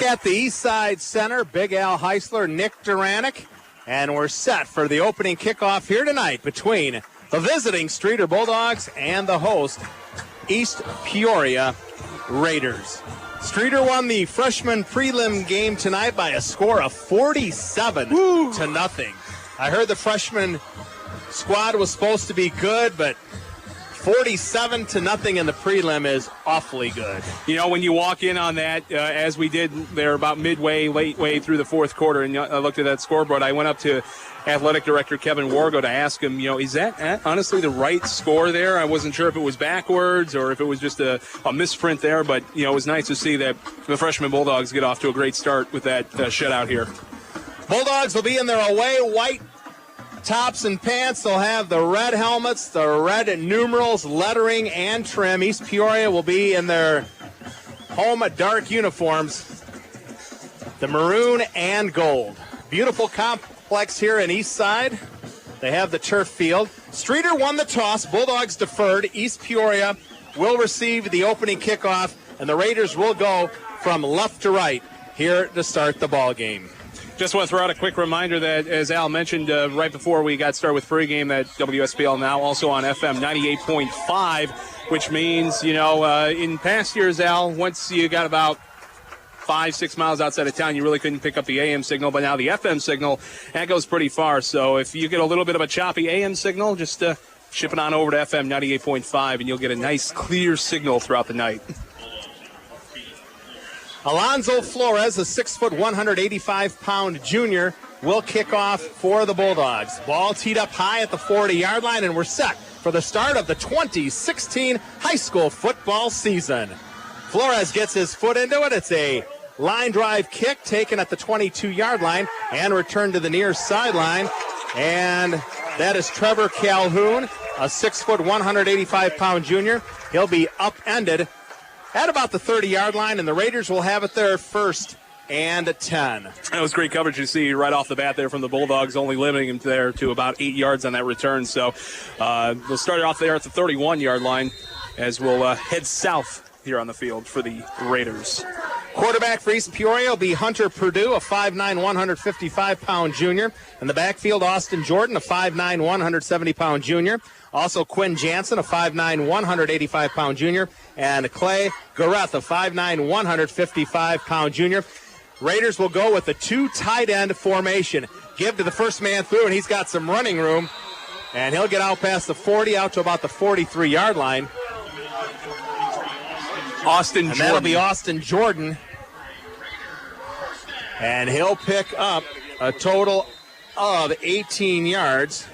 At the East Side Center, Big Al Heisler, Nick Duranick, and we're set for the opening kickoff here tonight between the visiting Streator Bulldogs and the host East Peoria Raiders. Streator won the freshman prelim game tonight by a score of 47-0. I heard the freshman squad was supposed to be good, but 47-0 in the prelim is awfully good. You know, when you walk in on that, as we did there about midway, late way through the fourth quarter, and I looked at that scoreboard, I went up to athletic director Kevin Wargo to ask him, is that honestly the right score there? I wasn't sure if it was backwards or if it was just a misprint there, but, it was nice to see that the freshman Bulldogs get off to a great start with that shutout here. Bulldogs will be in their away white tops and pants. They'll have the red helmets, the red numerals, lettering, and trim. East Peoria will be in their home dark uniforms, the maroon and gold. Beautiful complex here in East Side. They have the turf field. Streator won the toss. Bulldogs deferred. East Peoria will receive the opening kickoff, and the Raiders will go from left to right here to start the ball game. Just want to throw out a quick reminder that, as Al mentioned right before we got started with pregame, that WSPL now also on FM 98.5, which means, in past years, Al, once you got about 5-6 miles outside of town, you really couldn't pick up the AM signal, but now the FM signal, that goes pretty far. So if you get a little bit of a choppy AM signal, just ship it on over to FM 98.5, and you'll get a nice, clear signal throughout the night. Alonzo Flores, a 6', 185-pound junior, will kick off for the Bulldogs. Ball teed up high at the 40-yard line, and we're set for the start of the 2016 high school football season. Flores gets his foot into it. It's a line drive kick taken at the 22-yard line and returned to the near sideline. And that is Trevor Calhoun, a 6', 185-pound junior. He'll be upended at about the 30-yard line, and the Raiders will have it there first and 10. That was great coverage to see right off the bat there from the Bulldogs, only limiting him there to about 8 yards on that return. So we'll start it off there at the 31-yard line as we'll head south here on the field for the Raiders. Quarterback for East Peoria will be Hunter Purdue, a 5'9", 155-pound junior. In the backfield, Austin Jordan, a 5'9", 170-pound junior. Also, Quinn Jansen, a 5'9", 185-pound junior. And Clay Gareth, a 5'9", 155-pound junior. Raiders will go with a two tight end formation. Give to the first man through, and he's got some running room. And he'll get out past the 40, out to about the 43-yard line. Austin Jordan. And that'll be Austin Jordan. And he'll pick up a total of 18 yards.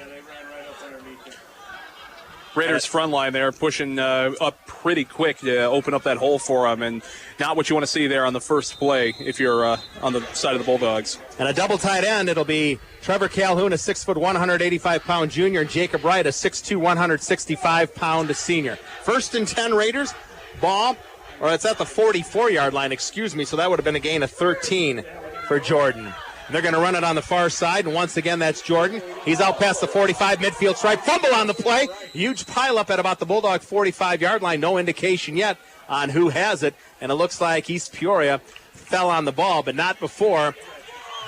Raiders front line there pushing up pretty quick to open up that hole for them, and not what you want to see there on the first play if you're on the side of the Bulldogs. And a double tight end, it'll be Trevor Calhoun, a 6', 185-pound junior, and Jacob Wright, a 6'2", 165-pound senior. First and 10 Raiders, ball, or it's at the 44-yard line, excuse me, so that would have been a gain of 13 for Jordan. They're going to run it on the far side, and once again, that's Jordan. He's out past the 45, midfield stripe, fumble on the play. Huge pileup at about the Bulldog 45-yard line. No indication yet on who has it, and it looks like East Peoria fell on the ball, but not before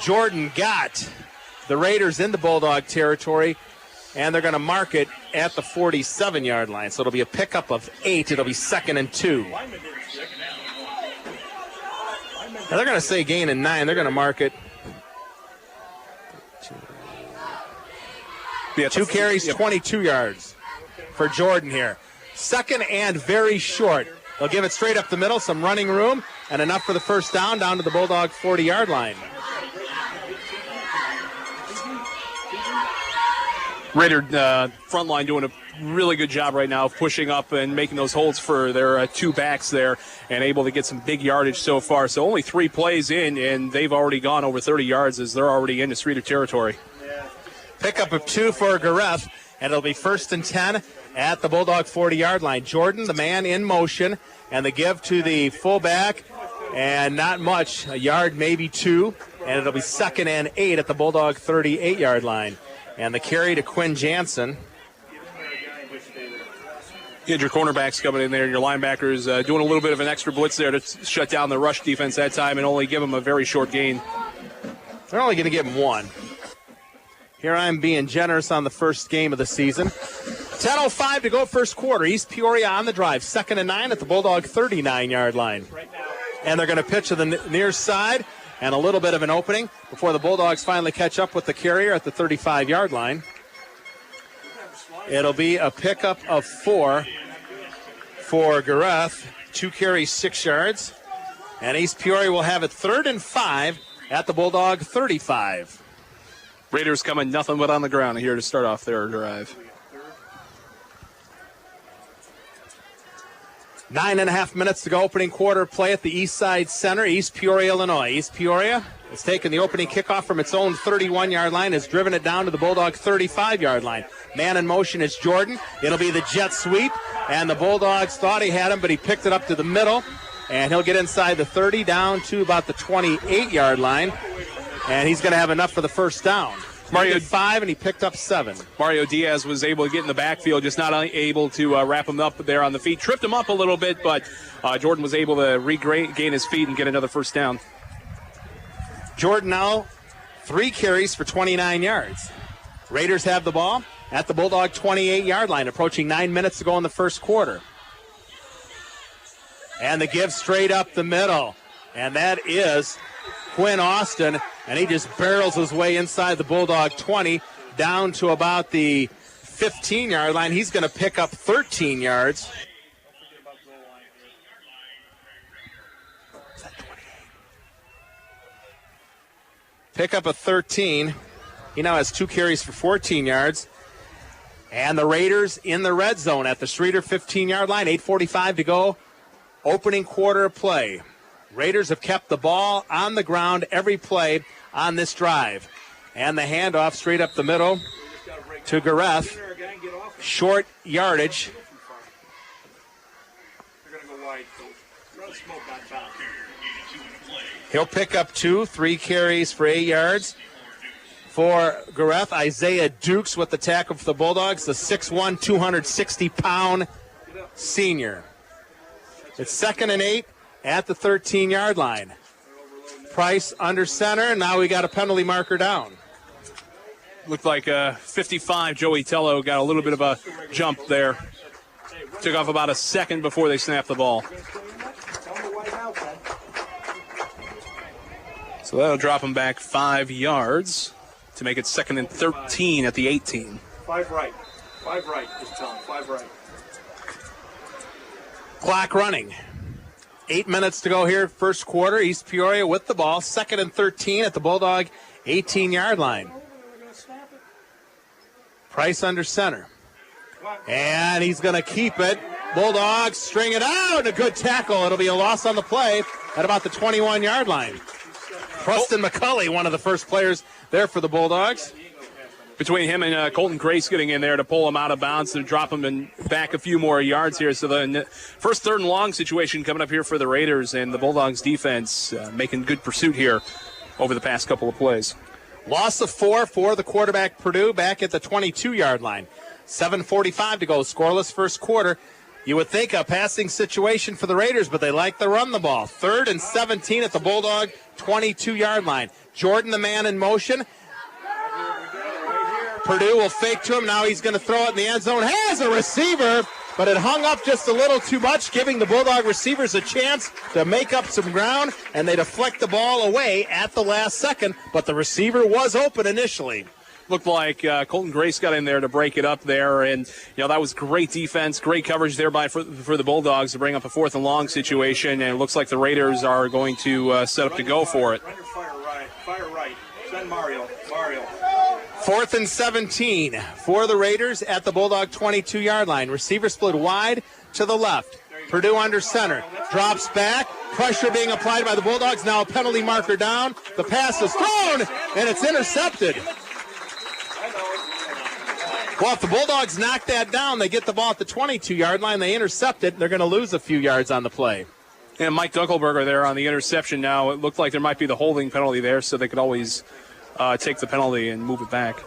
Jordan got the Raiders in the Bulldog territory, and they're going to mark it at the 47-yard line. So it'll be a pickup of 8. It'll be 2nd and 2. Now they're going to say gain in 9. They're going to mark it. 2 carries, 22 yards for Jordan here. 2nd and very short. They'll give it straight up the middle, some running room, and enough for the first down to the Bulldog 40-yard line. Raider front line doing a really good job right now of pushing up and making those holds for their two backs there and able to get some big yardage so far. So only 3 plays in, and they've already gone over 30 yards as they're already into Streator territory. Pickup of 2 for Gareth, and it'll be 1st and 10 at the Bulldog 40-yard line. Jordan, the man in motion, and the give to the fullback, and not much, a yard, maybe 2, and it'll be 2nd and 8 at the Bulldog 38-yard line. And the carry to Quinn Jansen. You had your cornerbacks coming in there, and your linebackers doing a little bit of an extra blitz there to shut down the rush defense that time and only give them a very short gain. They're only going to give them one. Here I'm being generous on the first game of the season. 10:05 to go first quarter. East Peoria on the drive. 2nd and 9 at the Bulldog 39-yard line. And they're going to pitch to the near side and a little bit of an opening before the Bulldogs finally catch up with the carrier at the 35-yard line. It'll be a pickup of 4 for Gareth. 2 carries, 6 yards. And East Peoria will have it 3rd and 5 at the Bulldog 35. Raiders coming nothing but on the ground here to start off their drive. 9.5 minutes to go, opening quarter play at the East Side Center, East Peoria, Illinois. East Peoria has taken the opening kickoff from its own 31-yard line, has driven it down to the Bulldog 35-yard line. Man in motion is Jordan. It'll be the jet sweep, and the Bulldogs thought he had him, but he picked it up to the middle, and he'll get inside the 30 down to about the 28-yard line, and he's going to have enough for the first down. Mario did 5, and he picked up 7. Mario Diaz was able to get in the backfield, just not able to wrap him up there on the feet. Tripped him up a little bit, but Jordan was able to regain his feet and get another first down. Jordan now 3 carries for 29 yards. Raiders have the ball at the Bulldog 28-yard line, approaching 9 minutes to go in the first quarter. And the give straight up the middle, and that is Quinn Austin, and he just barrels his way inside the Bulldog 20 down to about the 15-yard line. He's going to pick up 13 yards. Pick up a 13. He now has 2 carries for 14 yards. And the Raiders in the red zone at the Streator 15-yard line. 8:45 to go. Opening quarter play. Raiders have kept the ball on the ground every play on this drive. And the handoff straight up the middle to Gareth. Short yardage. He'll pick up 2, 3 carries for 8 yards. For Gareth, Isaiah Dukes with the tackle for the Bulldogs, the 6'1", 260-pound senior. It's 2nd and 8 at the 13-yard line. Price under center, and now we got a penalty marker down. Looked like 55, Joey Tello got a little bit of a jump there. Took off about a second before they snapped the ball. So that'll drop him back 5 yards to make it 2nd and 13 at the 18. 5 right. 5 right. Just tell him 5 right. Clock running. 8 minutes to go here, first quarter. East Peoria with the ball. 2nd and 13 at the Bulldog 18-yard line. Price under center. And he's going to keep it. Bulldogs string it out. A good tackle. It'll be a loss on the play at about the 21-yard line. Preston McCulley, one of the first players there for the Bulldogs. Between him and Colton Grace getting in there to pull him out of bounds and drop him back a few more yards here. So the first 3rd and long situation coming up here for the Raiders, and the Bulldogs defense making good pursuit here over the past couple of plays. Loss of 4 for the quarterback Purdue back at the 22-yard line. 7:45 to go, scoreless first quarter. You would think a passing situation for the Raiders, but they like to run the ball. 3rd and 17 at the Bulldog 22-yard line. Jordan, the man in motion. Purdue will fake to him. Now he's going to throw it in the end zone. Has a receiver, but it hung up just a little too much, giving the Bulldog receivers a chance to make up some ground, and they deflect the ball away at the last second, but the receiver was open initially. Looked like Colton Grace got in there to break it up there, and that was great defense, great coverage there for the Bulldogs to bring up a 4th and long situation, and it looks like the Raiders are going to set up to go for it. Fire right. Send Mario. 4th and 17 for the Raiders at the Bulldog 22-yard line. Receiver split wide to the left. Purdue under center. Drops back. Pressure being applied by the Bulldogs. Now a penalty marker down. The pass is thrown, and it's intercepted. Well, if the Bulldogs knock that down, they get the ball at the 22-yard line. They intercept it. They're going to lose a few yards on the play. And Mike Dunkelberger there on the interception now. It looked like there might be the holding penalty there, so they could always take the penalty and move it back.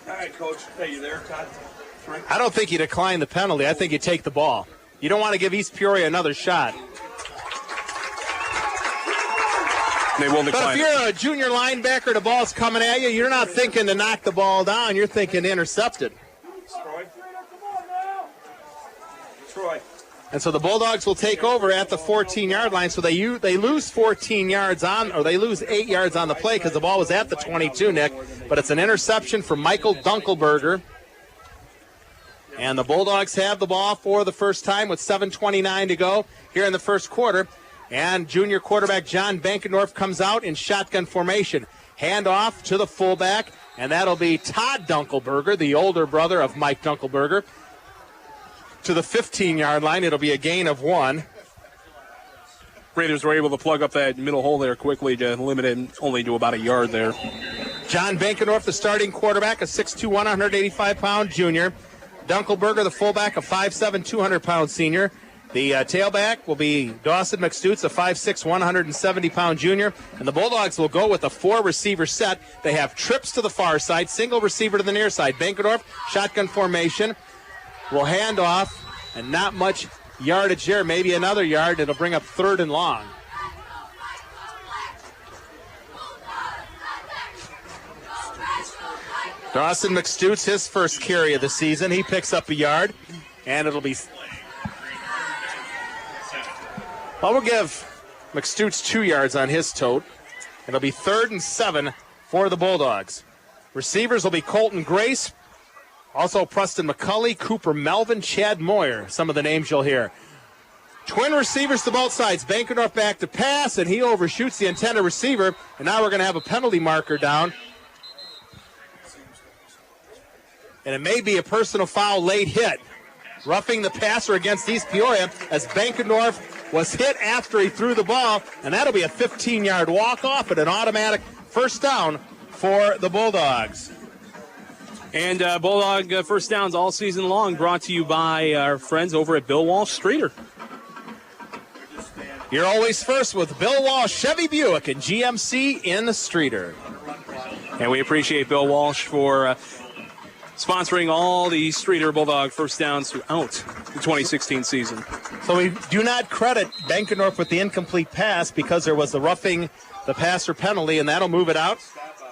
All right, Coach. Hey, you there, Todd? I don't think you decline the penalty. I think you take the ball. You don't want to give East Peoria another shot. They will decline. But if you're a junior linebacker, the ball's coming at you, you're not thinking to knock the ball down. You're thinking intercepted. Troy. And so the Bulldogs will take over at the 14-yard line. So they lose 14 yards on, or they lose 8 yards on the play because the ball was at the 22, Nick. But it's an interception from Michael Dunkelberger. And the Bulldogs have the ball for the first time with 7:29 to go here in the first quarter. And junior quarterback John Bankendorf comes out in shotgun formation. Handoff to the fullback, and that'll be Todd Dunkelberger, the older brother of Mike Dunkelberger. To the 15-yard line, it'll be a gain of 1. Raiders were able to plug up that middle hole there quickly to limit it only to about a yard there. John Bankendorf, the starting quarterback, a 6'2", 185-pound junior. Dunkelberger, the fullback, a 5'7", 200-pound senior. The tailback will be Dawson McStutz, a 5'6", 170-pound junior. And the Bulldogs will go with a 4-receiver set. They have trips to the far side, single receiver to the near side. Bankendorf, shotgun formation, will hand off, and not much yardage there, maybe another yard. It'll bring up 3rd and long. Dawson McStutz, his first carry of the season. He picks up a yard, and it'll be... Well, we'll give McStutz 2 yards on his tote. It'll be 3rd and 7 for the Bulldogs. Receivers will be Colton Grace, also Preston McCulley, Cooper Melvin, Chad Moyer, some of the names you'll hear. Twin receivers to both sides. Bankendorf back to pass, and he overshoots the intended receiver, and now we're going to have a penalty marker down. And it may be a personal foul late hit. Roughing the passer against East Peoria as Bankendorf was hit after he threw the ball, and that'll be a 15-yard walk-off and an automatic first down for the Bulldogs. And Bulldog first downs all season long brought to you by our friends over at Bill Walsh Streator. You're always first with Bill Walsh, Chevy Buick, and GMC in the Streator. And we appreciate Bill Walsh for sponsoring all the Streator Bulldog first downs throughout the 2016 season. So we do not credit Bankendorf with the incomplete pass because there was the roughing the passer penalty, and that'll move it out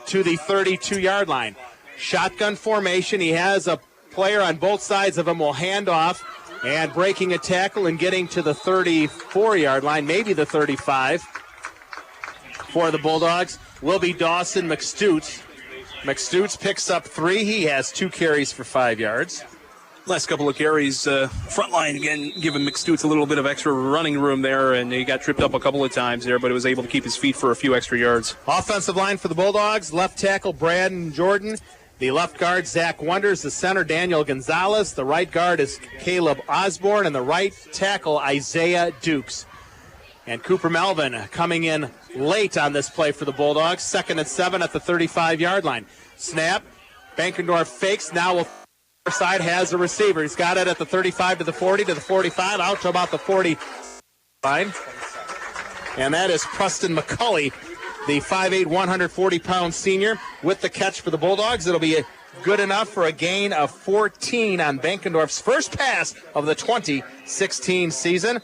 to the 32-yard line. Shotgun formation. He has a player on both sides of him, will hand off, and breaking a tackle and getting to the 34-yard line, maybe the 35 for the Bulldogs, will be Dawson McStutz. McStutz picks up 3. He has 2 carries for 5 yards. Last couple of carries, front line again, giving McStutz a little bit of extra running room there, and he got tripped up a couple of times there, but he was able to keep his feet for a few extra yards. Offensive line for the Bulldogs, left tackle Braden Jordan. The left guard, Zach Wonders. The center, Daniel Gonzalez. The right guard is Caleb Osborne. And the right tackle, Isaiah Dukes. And Cooper Melvin coming in late on this play for the Bulldogs. 2nd and 7 at the 35-yard line. Snap. Bankendorf fakes. Now will side has a receiver. He's got it at the 35 to the 40 to the 45, out to about the 40 line. And that is Preston McCulley, the 5'8", 140-pound senior, with the catch for the Bulldogs. It'll be good enough for a gain of 14 on Bankendorf's first pass of the 2016 season.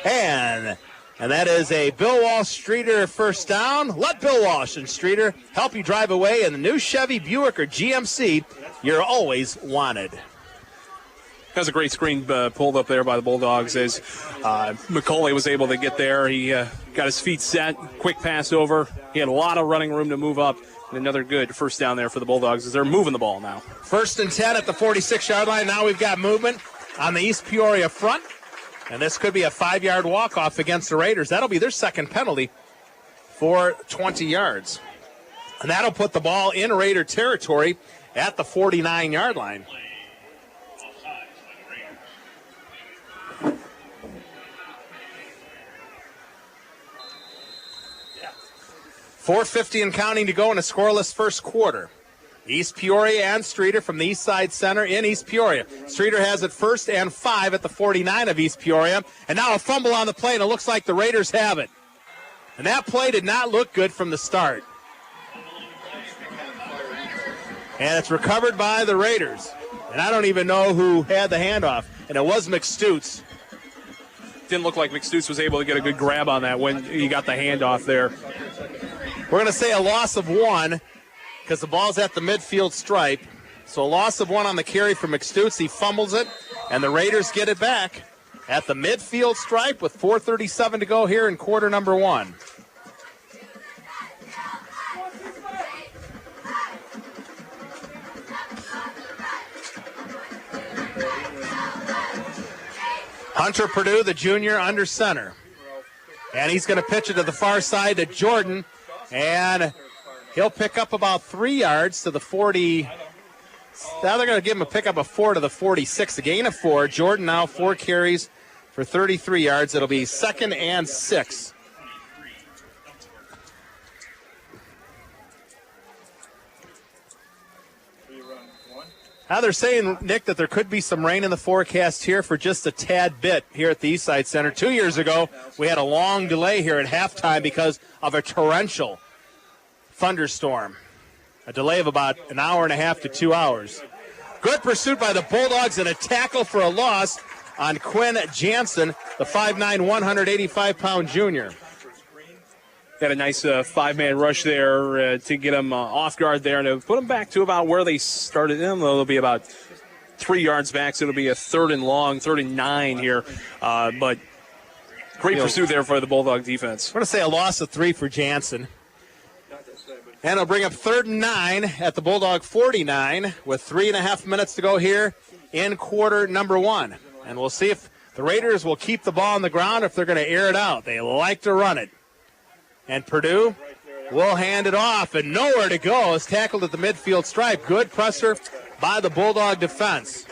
And that is a Bill Walsh Streator first down. Let Bill Walsh and Streator help you drive away in the new Chevy Buick or GMC. You're always wanted. That was a great screen pulled up there by the Bulldogs as McCauley was able to get there. He got his feet set, quick pass over. He had a lot of running room to move up. And another good first down there for the Bulldogs as they're moving the ball now. 1st and 10 at the 46-yard line. Now we've got movement on the East Peoria front. And this could be a 5-yard walk-off against the Raiders. That'll be their second penalty for 20 yards. And that'll put the ball in Raider territory at the 49-yard line. .450 and counting to go in a scoreless first quarter. East Peoria and Streator from the East Side Center in East Peoria. Streator has it 1st and 5 at the 49 of East Peoria. And now a fumble on the play, and it looks like the Raiders have it. And that play did not look good from the start. And it's recovered by the Raiders. And I don't even know who had the handoff. And it was McStutz. Didn't look like McStutz was able to get a good grab on that when he got the handoff there. We're going to say a loss of 1 because the ball's at the midfield stripe. So a loss of 1 on the carry for McStutz. He fumbles it, and the Raiders get it back at the midfield stripe with 4:37 to go here in quarter number 1. Hunter Purdue, the junior, under center. And he's going to pitch it to the far side to Jordan. And he'll pick up about 3 yards to the 40. Now they're going to give him a pickup of 4 to the 46. A gain of 4. Jordan now 4 carries for 33 yards. It'll be 2nd and 6. Now they're saying, Nick, that there could be some rain in the forecast here for just a tad bit here at the Eastside Center. 2 years ago, we had a long delay here at halftime because of a torrential thunderstorm. A delay of about an hour and a half to 2 hours. Good pursuit by the Bulldogs and a tackle for a loss on Quinn Jansen, the 5'9", 185-pound junior. Had a nice 5-man rush there to get them off guard there and to put them back to about where they started them. They'll be about 3 yards back, so it'll be a 3rd and long, 3rd and 9 here. But great pursuit there for the Bulldog defense. I'm going to say a loss of 3 for Jansen. And it'll bring up 3rd and 9 at the Bulldog 49 with 3.5 minutes to go here in quarter number 1. And we'll see if the Raiders will keep the ball on the ground or if they're going to air it out. They like to run it. And Purdue will hand it off, and nowhere to go. Is tackled at the midfield stripe. Good pressure by the Bulldog defense.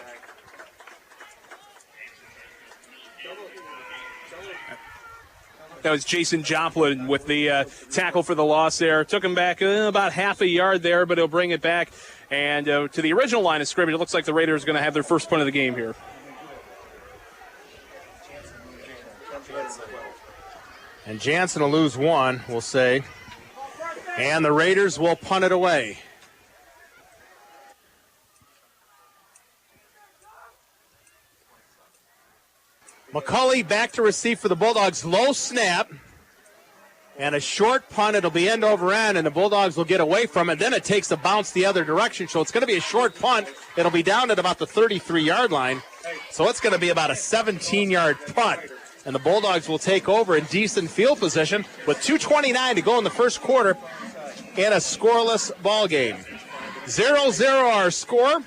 That was Jason Joplin with the tackle for the loss there. Took him back about half a yard there, but he'll bring it back. And to the original line of scrimmage, it looks like the Raiders are going to have their first punt of the game here. And Jansen will lose 1, we'll say. And the Raiders will punt it away. McCulley back to receive for the Bulldogs. Low snap. And a short punt. It'll be end over end, and the Bulldogs will get away from it. Then it takes a bounce the other direction. So it's going to be a short punt. It'll be down at about the 33-yard line. So it's going to be about a 17-yard punt. And the Bulldogs will take over in decent field position with 2:29 to go in the first quarter in a scoreless ball game. 0-0 our score.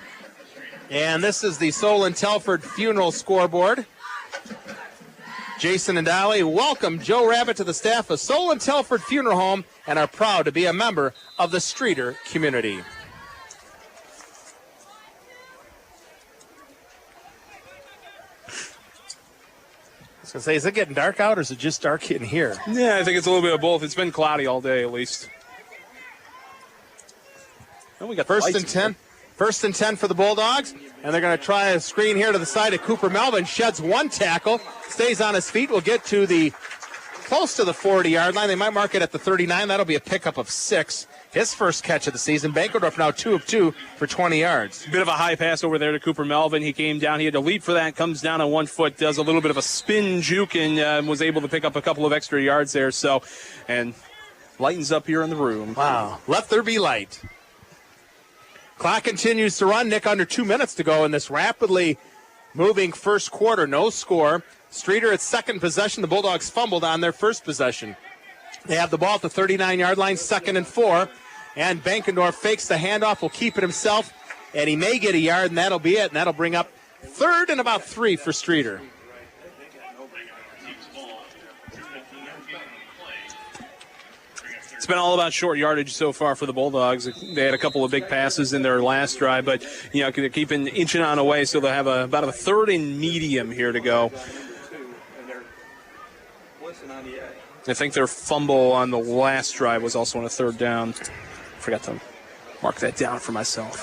And this is the Solon Telford Funeral Scoreboard. Jason and Dolly welcome Joe Rabbit to the staff of Solon Telford Funeral Home and are proud to be a member of the Streator community. I was going to say, is it getting dark out or is it just dark in here? Yeah, I think it's a little bit of both. It's been cloudy all day at least. And we got first and 10. First and 10 for the Bulldogs. And they're going to try a screen here to the side of Cooper Melvin. Sheds 1 tackle. Stays on his feet. Will get to the close to the 40-yard line. They might mark it at the 39. That'll be a pickup of 6. His first catch of the season. Bankerdorf now 2 of 2 for 20 yards. Bit of a high pass over there to Cooper Melvin. He came down. He had to leap for that. Comes down on 1 foot. Does a little bit of a spin juke and was able to pick up a couple of extra yards there. So, and lightens up here in the room. Wow. Let there be light. Clock continues to run. Nick, under 2 minutes to go in this rapidly moving first quarter. No score. Streator at second possession. The Bulldogs fumbled on their first possession. They have the ball at the 39-yard line, 2nd and 4. And Bankendorf fakes the handoff, will keep it himself, and he may get a yard, and that'll be it. And that'll bring up 3rd and about 3 for Streator. It's been all about short yardage so far for the Bulldogs. They had a couple of big passes in their last drive, but they're keeping inching on away, so they'll have about a 3rd and medium here to go. I think their fumble on the last drive was also on a 3rd down. Forgot to mark that down for myself.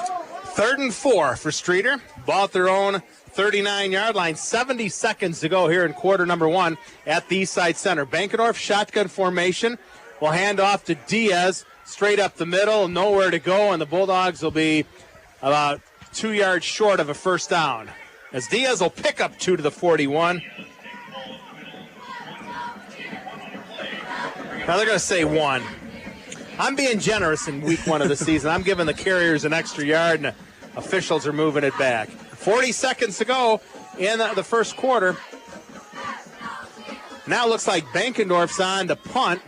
3rd and 4 for Streator. Ball at their own 39-yard line. 70 seconds to go here in quarter number 1 at the Eastside Center. Bankendorf shotgun formation. Will hand off to Diaz straight up the middle. Nowhere to go, and the Bulldogs will be about 2 yards short of a first down. As Diaz will pick up 2 to the 41. Now they're going to say 1. I'm being generous in week 1 of the season. I'm giving the Carriers an extra yard, and officials are moving it back. 40 seconds to go in the first quarter. Now it looks like Bankendorf's on to punt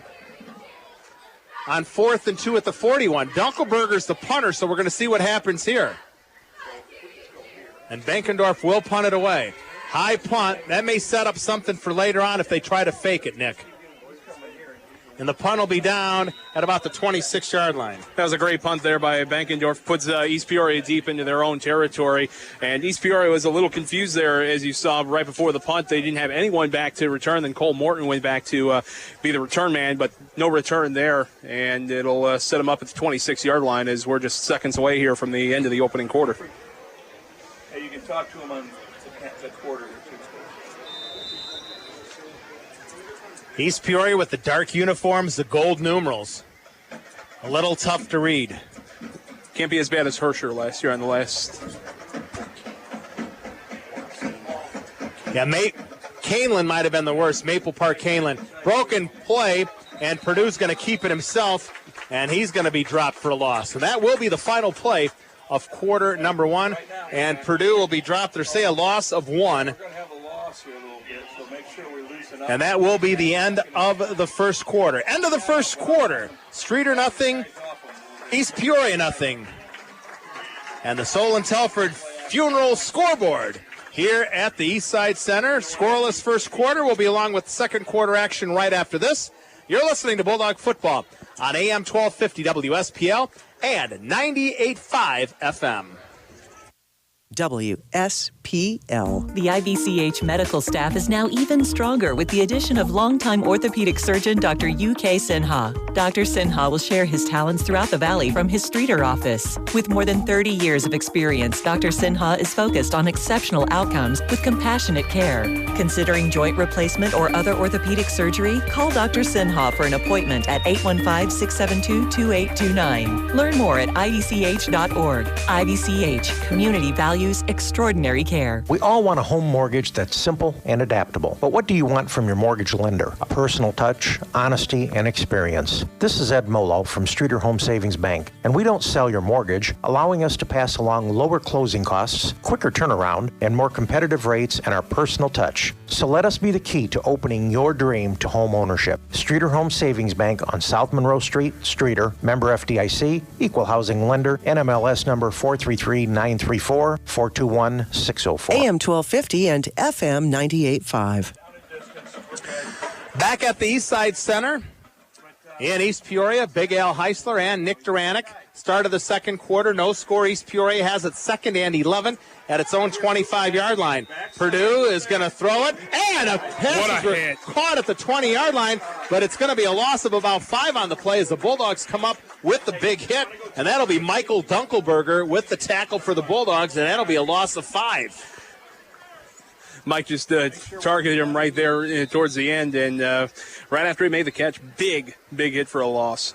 on 4th and 2 at the 41. Dunkelberger's the punter, so we're going to see what happens here. And Bankendorf will punt it away. High punt. That may set up something for later on if they try to fake it, Nick. And the punt will be down at about the 26-yard line. That was a great punt there by Bankendorf. Puts East Peoria deep into their own territory. And East Peoria was a little confused there, as you saw right before the punt. They didn't have anyone back to return. Then Cole Morton went back to be the return man, but no return there. And it'll set them up at the 26-yard line as we're just seconds away here from the end of the opening quarter. Hey, you can talk to him on the quarter. East Peoria with the dark uniforms, the gold numerals. A little tough to read. Can't be as bad as Herscher last year on the last. Yeah, Canelan might have been the worst. Maple Park Canelan. Broken play, and Purdue's going to keep it himself, and he's going to be dropped for a loss. And that will be the final play of quarter number 1, and Purdue will be dropped. They're say a loss of 1. We're going to have a loss here a little bit, so make sure we loosen up. And that will be the end of the first quarter. End of the first quarter. Streator nothing, East Peoria nothing. And the Solon Telford Funeral Scoreboard here at the Eastside Center. Scoreless first quarter. Will be along with second quarter action right after this. You're listening to Bulldog Football on AM 1250 WSPL and 98.5 FM. WSPL. The IVCH medical staff is now even stronger with the addition of longtime orthopedic surgeon Dr. UK Sinha. Dr. Sinha will share his talents throughout the valley from his Streator office. With more than 30 years of experience, Dr. Sinha is focused on exceptional outcomes with compassionate care. Considering joint replacement or other orthopedic surgery? Call Dr. Sinha for an appointment at 815-672-2829. Learn more at ivch.org. IVCH, community values extraordinary care. We all want a home mortgage that's simple and adaptable. But what do you want from your mortgage lender? A personal touch, honesty, and experience. This is Ed Molo from Streator Home Savings Bank, and we don't sell your mortgage, allowing us to pass along lower closing costs, quicker turnaround, and more competitive rates and our personal touch. So let us be the key to opening your dream to home ownership. Streator Home Savings Bank on South Monroe Street, Streator, member FDIC, equal housing lender, NMLS number 433934, 421-604. AM 1250 and FM 98.5. Back at the Eastside Center in East Peoria, Big Al Heisler and Nick Duranick. Start of the second quarter, no score. East Peoria has it 2nd and 11 at its own 25-yard line. Purdue is going to throw it, and a pass is caught at the 20-yard line, but it's going to be a loss of about 5 on the play as the Bulldogs come up with the big hit, and that'll be Michael Dunkelberger with the tackle for the Bulldogs, and that'll be a loss of 5. Mike just targeted him right there towards the end, and right after he made the catch, big hit for a loss.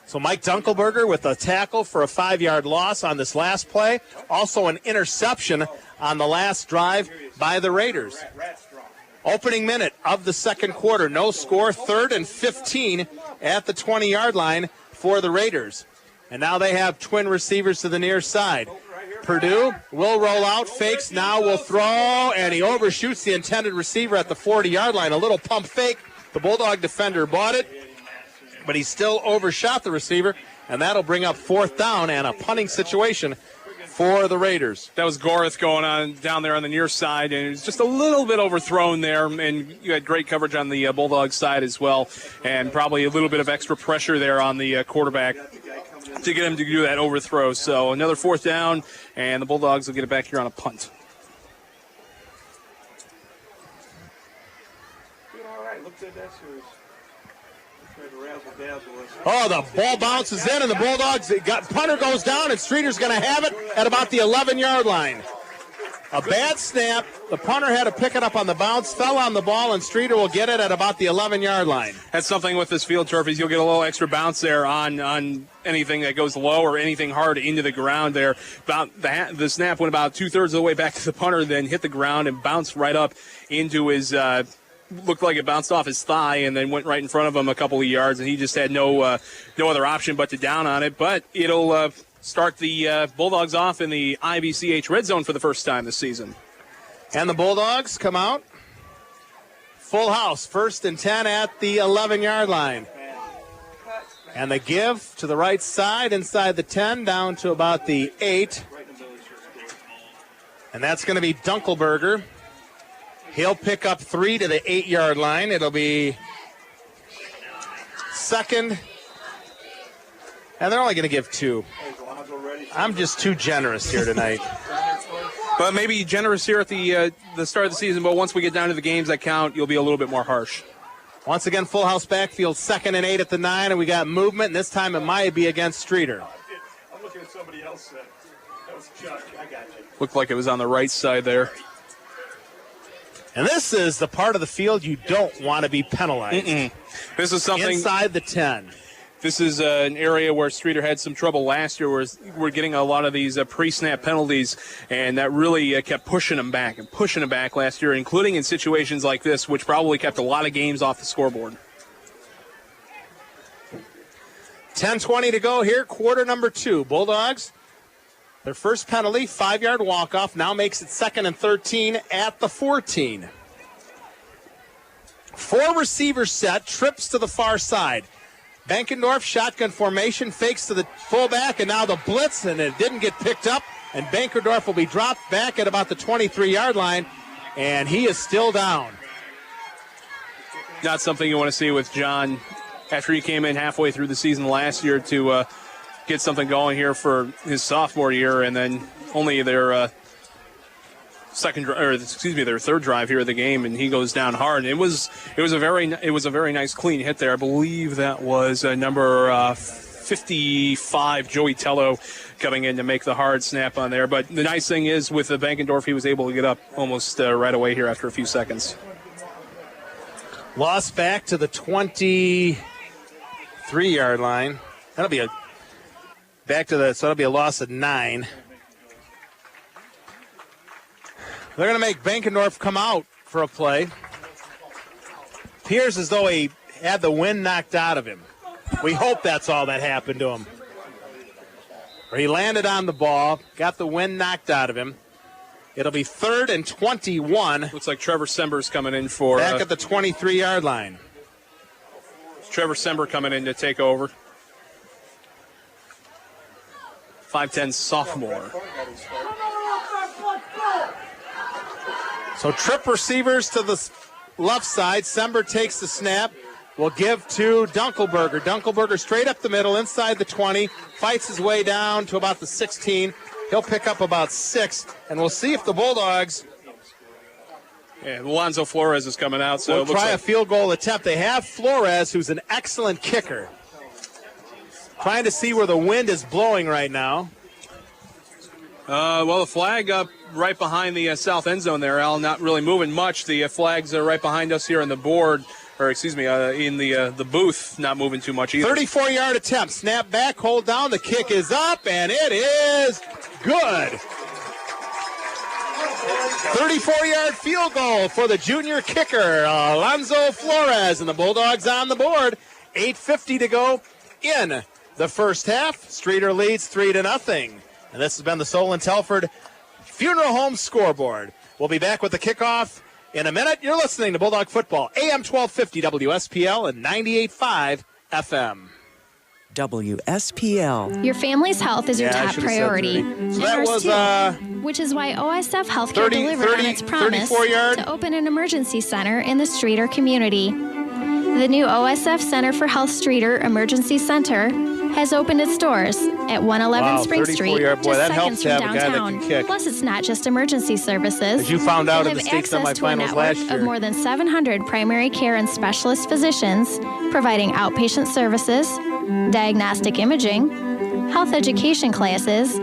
So Mike Dunkelberger with a tackle for a 5-yard loss on this last play. Also an interception on the last drive by the Raiders. Opening minute of the second quarter, no score, 3rd and 15 at the 20-yard line for the Raiders. And now they have twin receivers to the near side. Purdue will roll out, fakes, now will throw, and he overshoots the intended receiver at the 40-yard line. A little pump fake. The Bulldog defender bought it, but he still overshot the receiver, and that'll bring up 4th down and a punting situation for the Raiders. That was Gorth going on down there on the near side, and it was just a little bit overthrown there, and you had great coverage on the Bulldogs side as well, and probably a little bit of extra pressure there on the quarterback to get him to do that overthrow. So another 4th down, and the Bulldogs will get it back here on a punt. All right, look at that series. Oh, the ball bounces in, and the Bulldogs, punter goes down, and Streator's going to have it at about the 11-yard line. A bad snap. The punter had to pick it up on the bounce, fell on the ball, and Streator will get it at about the 11-yard line. That's something with this field turf is you'll get a little extra bounce there on anything that goes low or anything hard into the ground there. About the snap went about 2/3 of the way back to the punter, then hit the ground and bounced right up into his looked like it bounced off his thigh and then went right in front of him a couple of yards, and he just had no other option but to down on it. But it'll start the Bulldogs off in the IBCH red zone for the first time this season. And the Bulldogs come out. Full house, 1st and 10 at the 11-yard line. And the give to the right side inside the 10 down to about the 8. And that's going to be Dunkelberger. He'll pick up 3 to the 8-yard line. It'll be 2nd. And they're only going to give 2. I'm just too generous here tonight. But maybe generous here at the start of the season, but once we get down to the games that count, you'll be a little bit more harsh. Once again, full house backfield, 2nd and 8 at the 9, and we got movement, and this time it might be against Streator. I'm looking at somebody else. That was Chuck. I got you. Looked like it was on the right side there. And this is the part of the field you don't want to be penalized. This is something inside the 10. This is an area where Streator had some trouble last year, where we're getting a lot of these pre-snap penalties, and that really kept pushing them back last year, including in situations like this, which probably kept a lot of games off the scoreboard. 10:20 to go here, quarter number 2. Bulldogs, their first penalty, 5-yard walk-off, now makes it 2nd and 13 at the 14. 4 receivers set, trips to the far side. Bankendorf, shotgun formation, fakes to the fullback, and now the blitz, and it didn't get picked up, and Bankendorf will be dropped back at about the 23-yard line, and he is still down. Not something you want to see with John after he came in halfway through the season last year to get something going here for his sophomore year, and then only their their third drive here of the game, and he goes down hard. It was a very nice clean hit there. I believe that was number 55, Joey Tello, coming in to make the hard snap on there. But the nice thing is with the Bankendorf, he was able to get up almost right away here after a few seconds. Lost back to the 23-yard line. That'll be that'll be a loss of 9. They're going to make Bankendorf come out for a play. Appears as though he had the wind knocked out of him. We hope that's all that happened to him. Or he landed on the ball, got the wind knocked out of him. It'll be 3rd and 21. Looks like Trevor Sember's coming in for... Back at the 23-yard line. Trevor Sember coming in to take over. 5'10" sophomore. So trip receivers to the left side. Sember takes the snap. Will give to Dunkelberger. Dunkelberger straight up the middle, inside the 20. Fights his way down to about the 16. He'll pick up about 6. And we'll see if the Bulldogs... Yeah, Alonzo Flores is coming out. So will try a field goal attempt. They have Flores, who's an excellent kicker. Trying to see where the wind is blowing right now. Well, the flag up right behind the south end zone there, Al, not really moving much. The flags are right behind us here on the board, or excuse me, in the booth, not moving too much either. 34-yard attempt, snap back, hold down, the kick is up, and it is good. 34-yard field goal for the junior kicker, Alonzo Flores, and the Bulldogs on the board. 8:50 to go in the first half. Streator leads 3-0. And this has been the Solon Telford Funeral Home Scoreboard. We'll be back with the kickoff in a minute. You're listening to Bulldog Football, AM 1250 WSPL and 98.5 FM. WSPL. Your family's health is your top priority. So that was which is why OSF Healthcare delivered on its promise to open an emergency center in the Streator community. The new OSF Center for Health Streator Emergency Center has opened its doors at 111 Spring Street, just seconds from downtown. Plus, it's not just emergency services. As you found out in the state semifinals last year, of more than 700 primary care and specialist physicians providing outpatient services, diagnostic imaging, health education classes,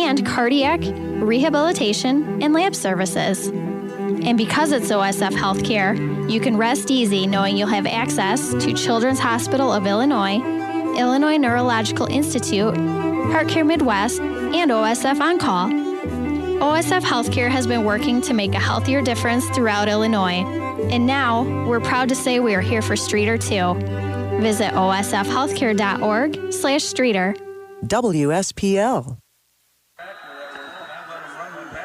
and cardiac, rehabilitation, and lab services. And because it's OSF Healthcare, you can rest easy knowing you'll have access to Children's Hospital of Illinois, Illinois Neurological Institute, HeartCare Midwest, and OSF On Call. OSF Healthcare has been working to make a healthier difference throughout Illinois. And now, we're proud to say we are here for Streator too. Visit osfhealthcare.org/Streator. WSPL.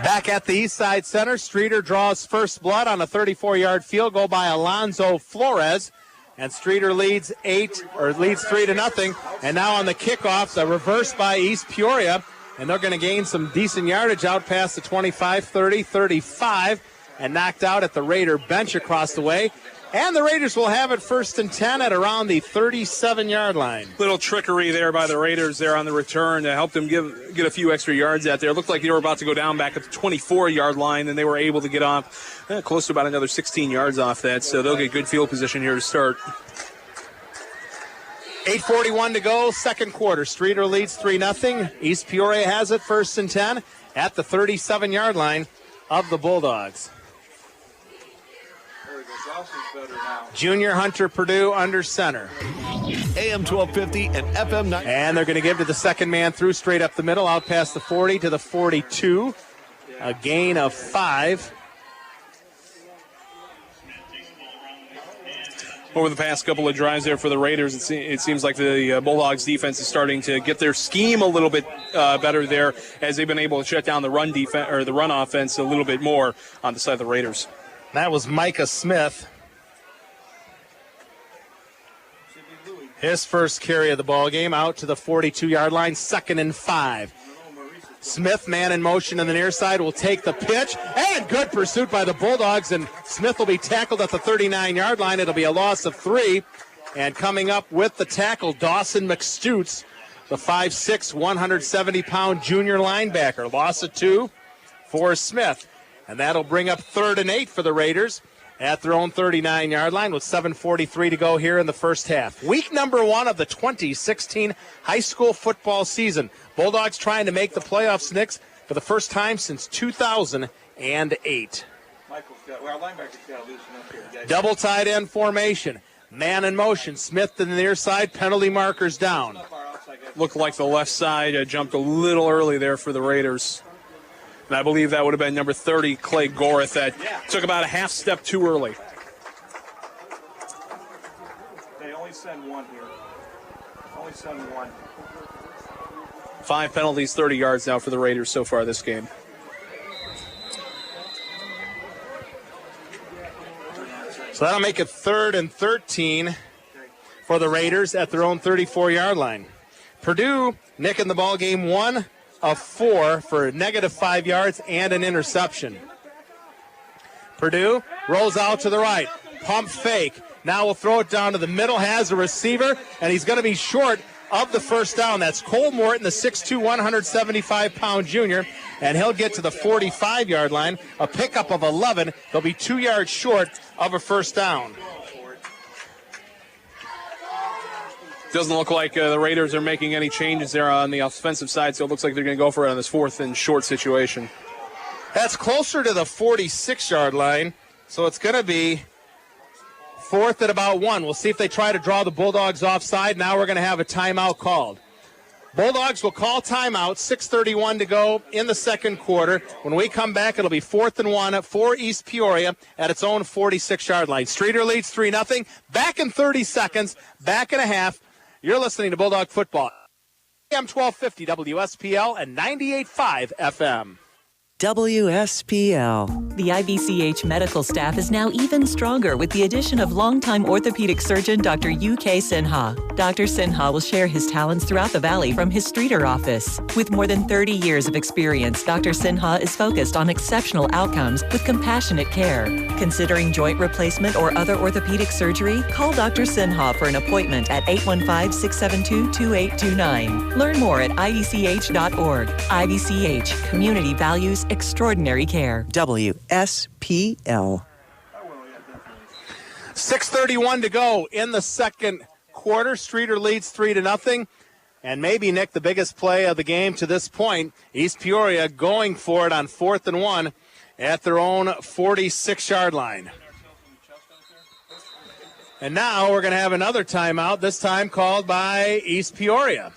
Back at the Eastside Center, Streator draws first blood on a 34-yard field goal by Alonzo Flores. And Streator leads 3-0. And now on the kickoff, the reverse by East Peoria. And they're going to gain some decent yardage out past the 25, 30, 35. And knocked out at the Raider bench across the way. And the Raiders will have it 1st and 10 at around the 37-yard line. Little trickery there by the Raiders there on the return to help them get a few extra yards out there. It looked like they were about to go down back at the 24-yard line, and they were able to get off close to about another 16 yards off that. So they'll get good field position here to start. 8:41 to go, second quarter. Streator leads 3-0. East Peoria has it 1st and 10 at the 37-yard line of the Bulldogs. Junior Hunter Purdue under center. AM 1250 and FM 9. And they're going to give to the second man through straight up the middle, out past the 40 to the 42. A gain of 5. Over the past couple of drives there for the Raiders, it seems like the Bulldogs defense is starting to get their scheme a little bit better there, as they've been able to shut down the run defense or the run offense a little bit more on the side of the Raiders. That was Micah Smith. His first carry of the ball game out to the 42-yard line, 2nd and 5. Smith, man in motion on the near side, will take the pitch, and good pursuit by the Bulldogs, and Smith will be tackled at the 39-yard line. It'll be a loss of 3, and coming up with the tackle, Dawson McStutz, the 5'6", 170-pound junior linebacker. Loss of 2 for Smith, and that'll bring up 3rd and 8 for the Raiders at their own 39-yard line with 7:43 to go here in the first half. Week number 1 of the 2016 high school football season. Bulldogs trying to make the playoffs, Knicks, for the first time since 2008. Double tight end formation. Man in motion. Smith to the near side. Penalty markers down. Looked like the left side jumped a little early there for the Raiders. And I believe that would have been number 30, Clay Gorath, that took about a half step too early. They only send one here. Only send one. 5 penalties, 30 yards now for the Raiders so far this game. So that'll make it 3rd and 13 for the Raiders at their own 34-yard line. Purdue nicking the ball game 1 of 4 for -5 yards and an interception. Purdue rolls out to the right. Pump fake. Now will throw it down to the middle. Has a receiver, and he's going to be short of the first down. That's Cole Morton, the 6'2", 175-pound junior, and he'll get to the 45-yard line. A pickup of 11. They'll be 2 yards short of a first down. Doesn't look like the Raiders are making any changes there on the offensive side, so it looks like they're going to go for it on this 4th and short situation. That's closer to the 46-yard line, so it's going to be 4th at about 1. We'll see if they try to draw the Bulldogs offside. Now we're going to have a timeout called. Bulldogs will call timeout, 6:31 to go in the second quarter. When we come back, it'll be 4th and 1 for East Peoria at its own 46-yard line. Streator leads 3-0. Back in 30 seconds, back in a half. You're listening to Bulldog Football. AM 1250 WSPL and 98.5 FM. WSPL. The IBCH medical staff is now even stronger with the addition of longtime orthopedic surgeon Dr. UK Sinha. Dr. Sinha will share his talents throughout the Valley from his Streator office. With more than 30 years of experience, Dr. Sinha is focused on exceptional outcomes with compassionate care. Considering joint replacement or other orthopedic surgery? Call Dr. Sinha for an appointment at 815-672-2829. Learn more at IBCH.org. IBCH, community values extraordinary care. WSPL. 6:31 to go in the second quarter. Streator leads 3-0. And maybe, Nick, the biggest play of the game to this point, East Peoria going for it on 4th and 1 at their own 46-yard line. And now we're going to have another timeout, this time called by East Peoria.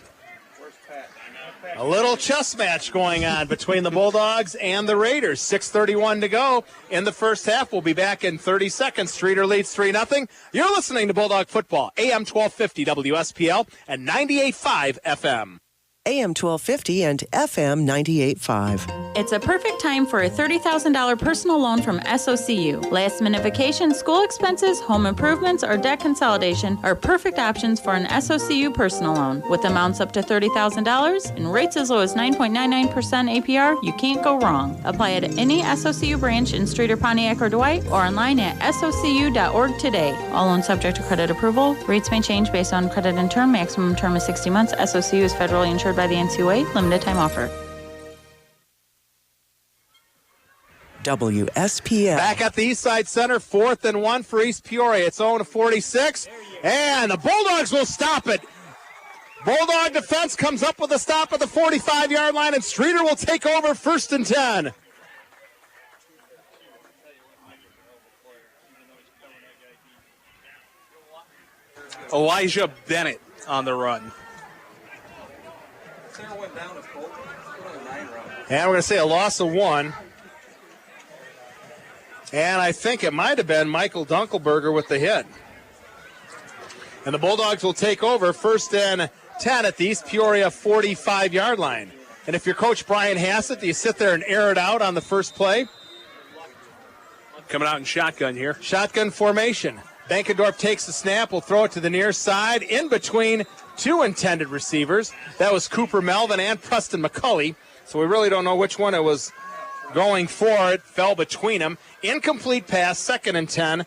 A little chess match going on between the Bulldogs and the Raiders. 6:31 to go in the first half. We'll be back in 30 seconds. Streator leads 3-0. You're listening to Bulldog Football, AM 1250 WSPL and 98.5 FM. AM 1250 and FM 98.5. It's a perfect time for a $30,000 personal loan from SOCU. Last-minute vacation, school expenses, home improvements, or debt consolidation are perfect options for an SOCU personal loan. With amounts up to $30,000 and rates as low as 9.99% APR, you can't go wrong. Apply at any SOCU branch in Streator, Pontiac, or Dwight, or online at socu.org today. All loans subject to credit approval. Rates may change based on credit and term. Maximum term is 60 months. SOCU is federally insured by the NCUA. Limited time offer. WSPL. Back at the East Side Center, 4th and 1 for East Peoria. It's own 46, and the Bulldogs will stop it. Bulldog defense comes up with a stop at the 45-yard line, and Streator will take over 1st and 10. Elijah Bennett on the run. And we're going to say a loss of 1. And I think it might have been Michael Dunkelberger with the hit. And the Bulldogs will take over 1st and 10 at the East Peoria 45-yard line. And if you're Coach Brian Hassett, do you sit there and air it out on the first play? Coming out in shotgun here. Shotgun formation. Bankendorf takes the snap, will throw it to the near side, in between two intended receivers. That was Cooper Melvin and Preston McCulley. So we really don't know which one it was going for. It fell between them. Incomplete pass, 2nd and 10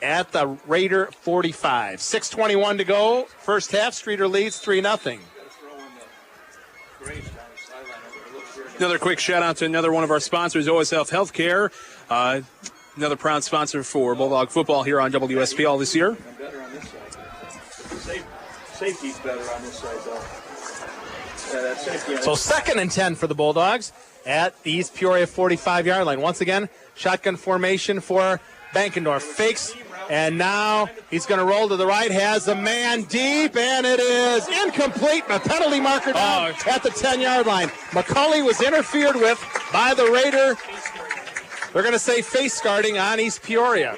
at the Raider 45. 6:21 to go. First half, Streator leads 3-0. Another quick shout out to another one of our sponsors, OSF Healthcare. Another proud sponsor for Bulldog football here on WSPL this year. Better on this side. Safety's better on this side, though. That safety. So 2nd and 10 for the Bulldogs at the East Peoria 45-yard line. Once again, shotgun formation for Bankendorf. Fakes, and now he's going to roll to the right, has a man deep, and it is incomplete. A penalty marker down at the 10-yard line. McCulley was interfered with by the Raider. They're going to say face guarding on East Peoria.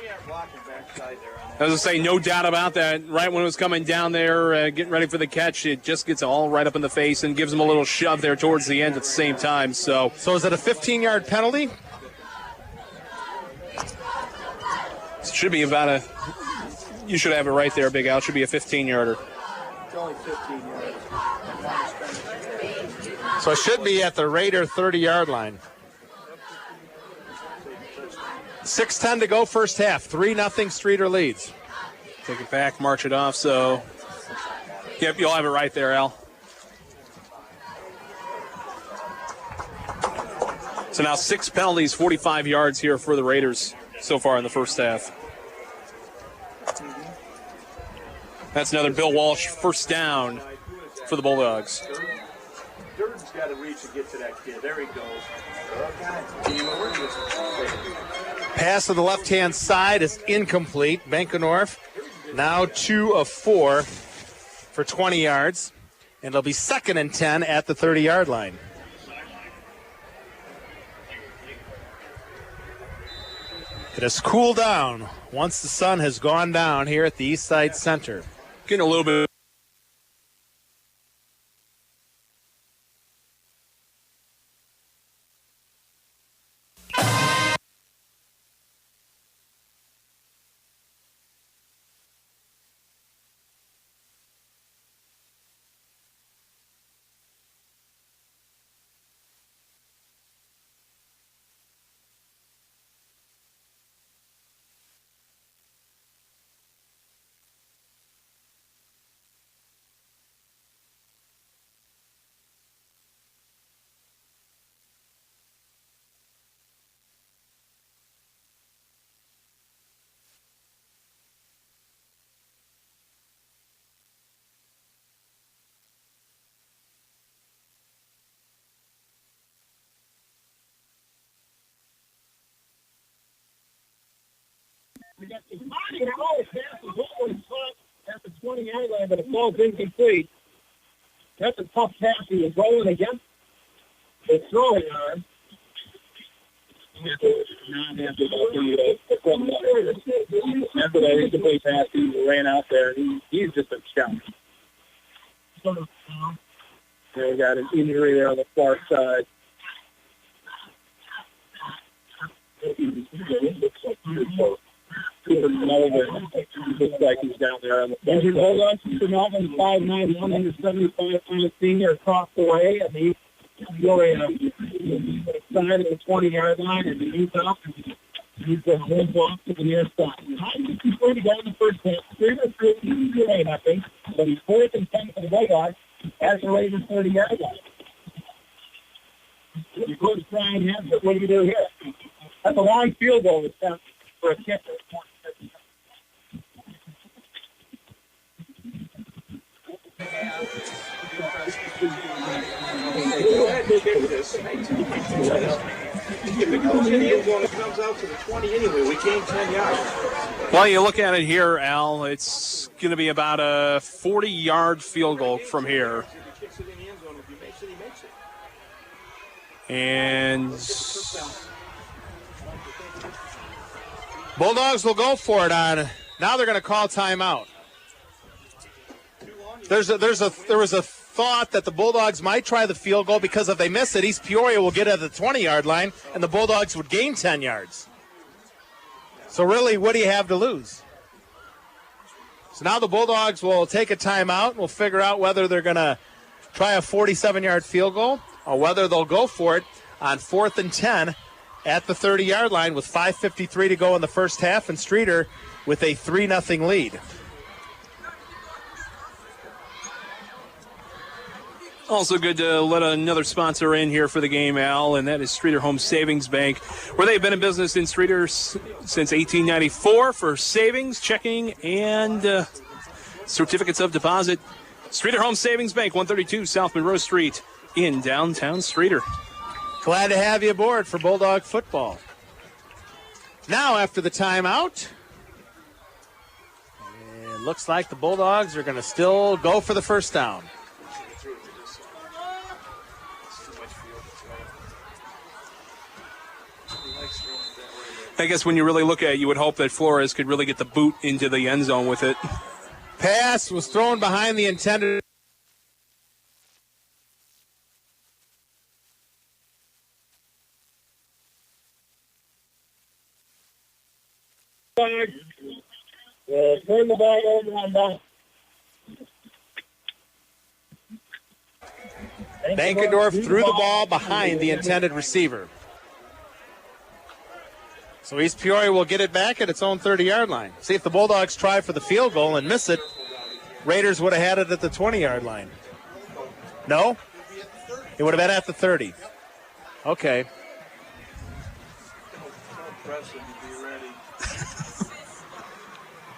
As I say, no doubt about that. Right when it was coming down there, getting ready for the catch, it just gets all right up in the face and gives him a little shove there towards the end at the same time. So is it a 15-yard penalty? It should be about a. You should have it right there, Big Al. It should be a 15-yarder. It's only 15 yards. So it should be at the Raider 30-yard line. 6:10 to go, first half. 3-0 Streator leads. Take it back, march it off. So, yep, you'll have it right there, Al. So now 6 penalties, 45 yards here for the Raiders so far in the first half. That's another Bill Walsh first down for the Bulldogs. Durden's got to reach and get to that kid. There he goes. Pass to the left-hand side is incomplete. Bankendorf now 2 of 4 for 20 yards. And it'll be 2nd and 10 at the 30-yard line. It has cooled down once the sun has gone down here at the East Side Center. Getting a little bit. At the 20-yard line, but it falls incomplete. That's a tough pass. He was rolling against the throwing arm. After that incomplete pass, he ran out there. He's just a scout. They got an injury there on the far side. Looks like he's down there on the far side. Bulldogs, Mr. Melvin, 5'9", 175-pound senior across the way, and he's going side of the 20-yard line, and he's up, and he's going to move off to the near side. He's going to go in the first half. 3-3, I think, but he's 4th and 10 for the Bulldogs at the Raiders' 30-yard line. You coach Brian Hansen, what do you do here? That's a long field goal attempt for a kicker. If it goes in the end zone, it comes out to the 20 anyway. We gained 10 yards. Well, you look at it here, Al, it's going to be about a 40-yard field goal from here. And Bulldogs will go for it on. Now they're going to call timeout. There was a thought that the Bulldogs might try the field goal because if they miss it, East Peoria will get at the 20-yard line, and the Bulldogs would gain 10 yards. So really, what do you have to lose? So now the Bulldogs will take a timeout, and we'll figure out whether they're going to try a 47-yard field goal or whether they'll go for it on 4th and 10 at the 30-yard line with 5:53 to go in the first half, and Streator with a 3-0 lead. Also good to let another sponsor in here for the game, Al, and that is Streator Home Savings Bank, where they've been in business in Streator since 1894 for savings, checking, and certificates of deposit. Streator Home Savings Bank, 132 South Monroe Street in downtown Streator. Glad to have you aboard for Bulldog football. Now, after the timeout, it looks like the Bulldogs are going to still go for the first down. I guess when you really look at it, you would hope that Flores could really get the boot into the end zone with it. Pass was thrown behind the intended. Turn the ball over on down. Bankendorf threw the ball behind the intended receiver. So East Peoria will get it back at its own 30-yard line. See if the Bulldogs try for the field goal and miss it. Raiders would have had it at the 20-yard line. No? It would have been at the 30. Okay.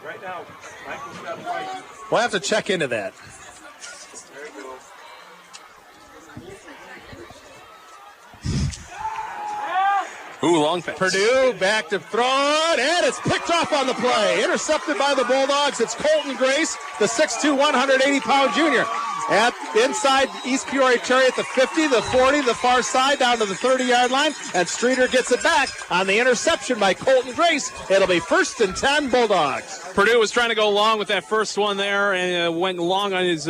Right now, Michael's got white. We'll have to check into that. There you go. Ooh, long pass. Purdue back to throw it, and it's picked off on the play. Intercepted by the Bulldogs. It's Colton Grace, the 6'2", 180-pound junior. At inside East Peoria Terry at the 50, the 40, the far side, down to the 30-yard line, and Streator gets it back on the interception by Colton Grace. It'll be 1st and 10 Bulldogs. Purdue was trying to go long with that first one there and went long on his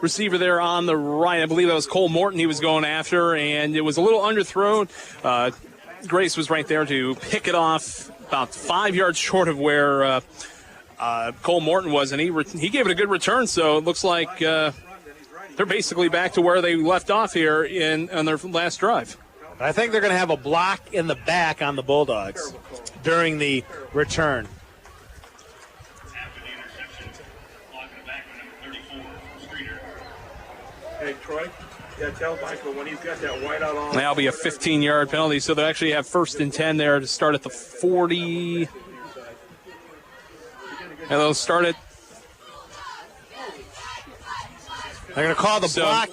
receiver there on the right. I believe that was Cole Morton he was going after, and it was a little underthrown. Grace was right there to pick it off about 5 yards short of where Cole Morton was, and he gave it a good return, so it looks like they're basically back to where they left off here on their last drive. I think they're going to have a block in the back on the Bulldogs during the return. Hey, Troy. Yeah, tell Michael when he's got that white out on. That'll be a 15-yard penalty, so they'll actually have 1st and 10 there to start at the 40. And they'll start it. They're going to call the block.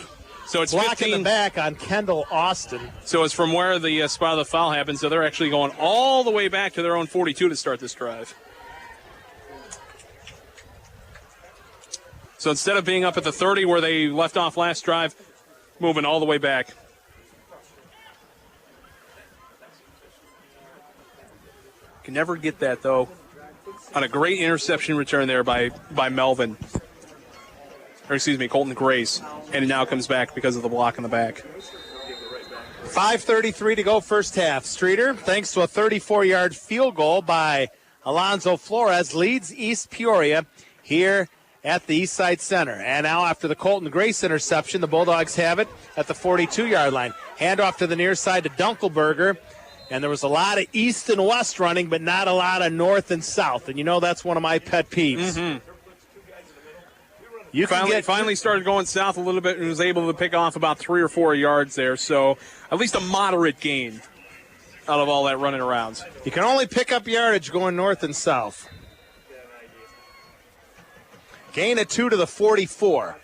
So it's block 15 in the back on Kendall Austin. So it's from where the spot of the foul happened. So they're actually going all the way back to their own 42 to start this drive. So instead of being up at the 30 where they left off last drive, moving all the way back. Can never get that, though, on a great interception return there by Melvin. Or excuse me, Colton Grace. And it now comes back because of the block in the back. 5:33 to go first half. Streator, thanks to a 34-yard field goal by Alonzo Flores, leads East Peoria here at the Eastside Center. And now after the Colton Grace interception, the Bulldogs have it at the 42-yard line. Handoff to the near side to Dunkelberger. And there was a lot of east and west running, but not a lot of north and south. And you know that's one of my pet peeves. Mm-hmm. You finally started going south a little bit and was able to pick off about 3 or 4 yards there. So at least a moderate gain out of all that running around. You can only pick up yardage going north and south. Gain of 2 to the 44.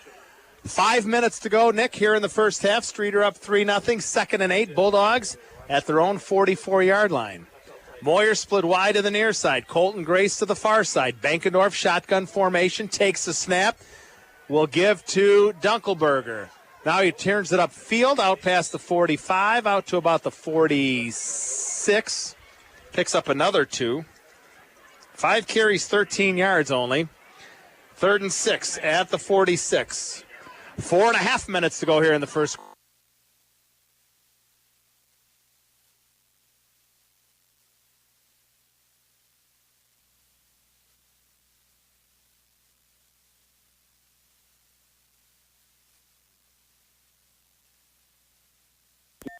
5 minutes to go, Nick, here in the first half. Streator up 3-0. 2nd and 8. Bulldogs at their own 44-yard line. Moyer split wide to the near side. Colton Grace to the far side. Bankendorf shotgun formation, takes the snap. Will give to Dunkelberger. Now he turns it upfield, out past the 45, out to about the 46. Picks up another 2. 5 carries, 13 yards only. 3rd and 6 at the 46. 4.5 minutes to go here in the first quarter.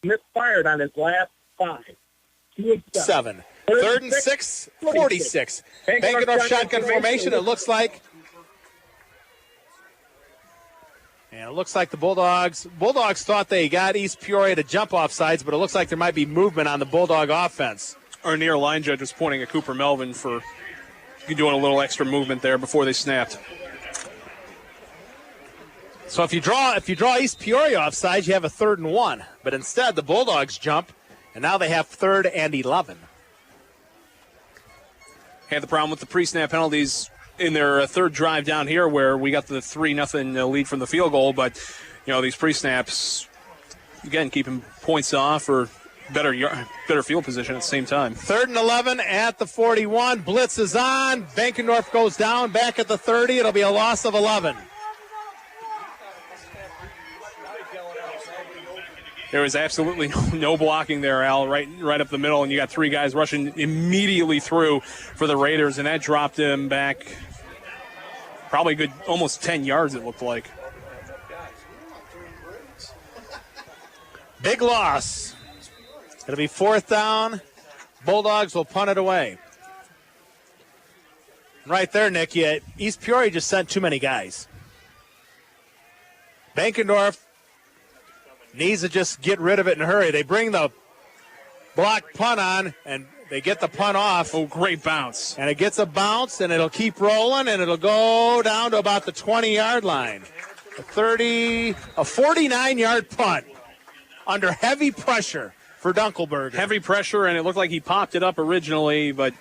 Misfired on his last 5. 7. 3rd and 6, 46. Bankendorf shotgun formation. It looks like the Bulldogs thought they got East Peoria to jump off sides, but it looks like there might be movement on the Bulldog offense. Our near line judge was pointing at Cooper Melvin for doing a little extra movement there before they snapped. So if you draw East Peoria offside, you have a 3rd and 1. But instead, the Bulldogs jump, and now they have 3rd and 11. Had the problem with the pre-snap penalties in their third drive down here where we got the 3-0 lead from the field goal. But, these pre-snaps, again, keeping points off or better field position at the same time. 3rd and 11 at the 41. Blitz is on. Bankendorf goes down back at the 30. It'll be a loss of 11. There was absolutely no blocking there, Al, right up the middle, and you got 3 guys rushing immediately through for the Raiders, and that dropped him back probably a good almost 10 yards, it looked like. Big loss. It'll be 4th down. Bulldogs will punt it away. Right there, Nick, East Peoria just sent too many guys. Bankendorf needs to just get rid of it in a hurry. They bring the block punt on, and they get the punt off. Oh, great bounce. And it gets a bounce, and it'll keep rolling, and it'll go down to about the 20-yard line. A 49-yard punt under heavy pressure for Dunkelberger. Heavy pressure, and it looked like he popped it up originally, but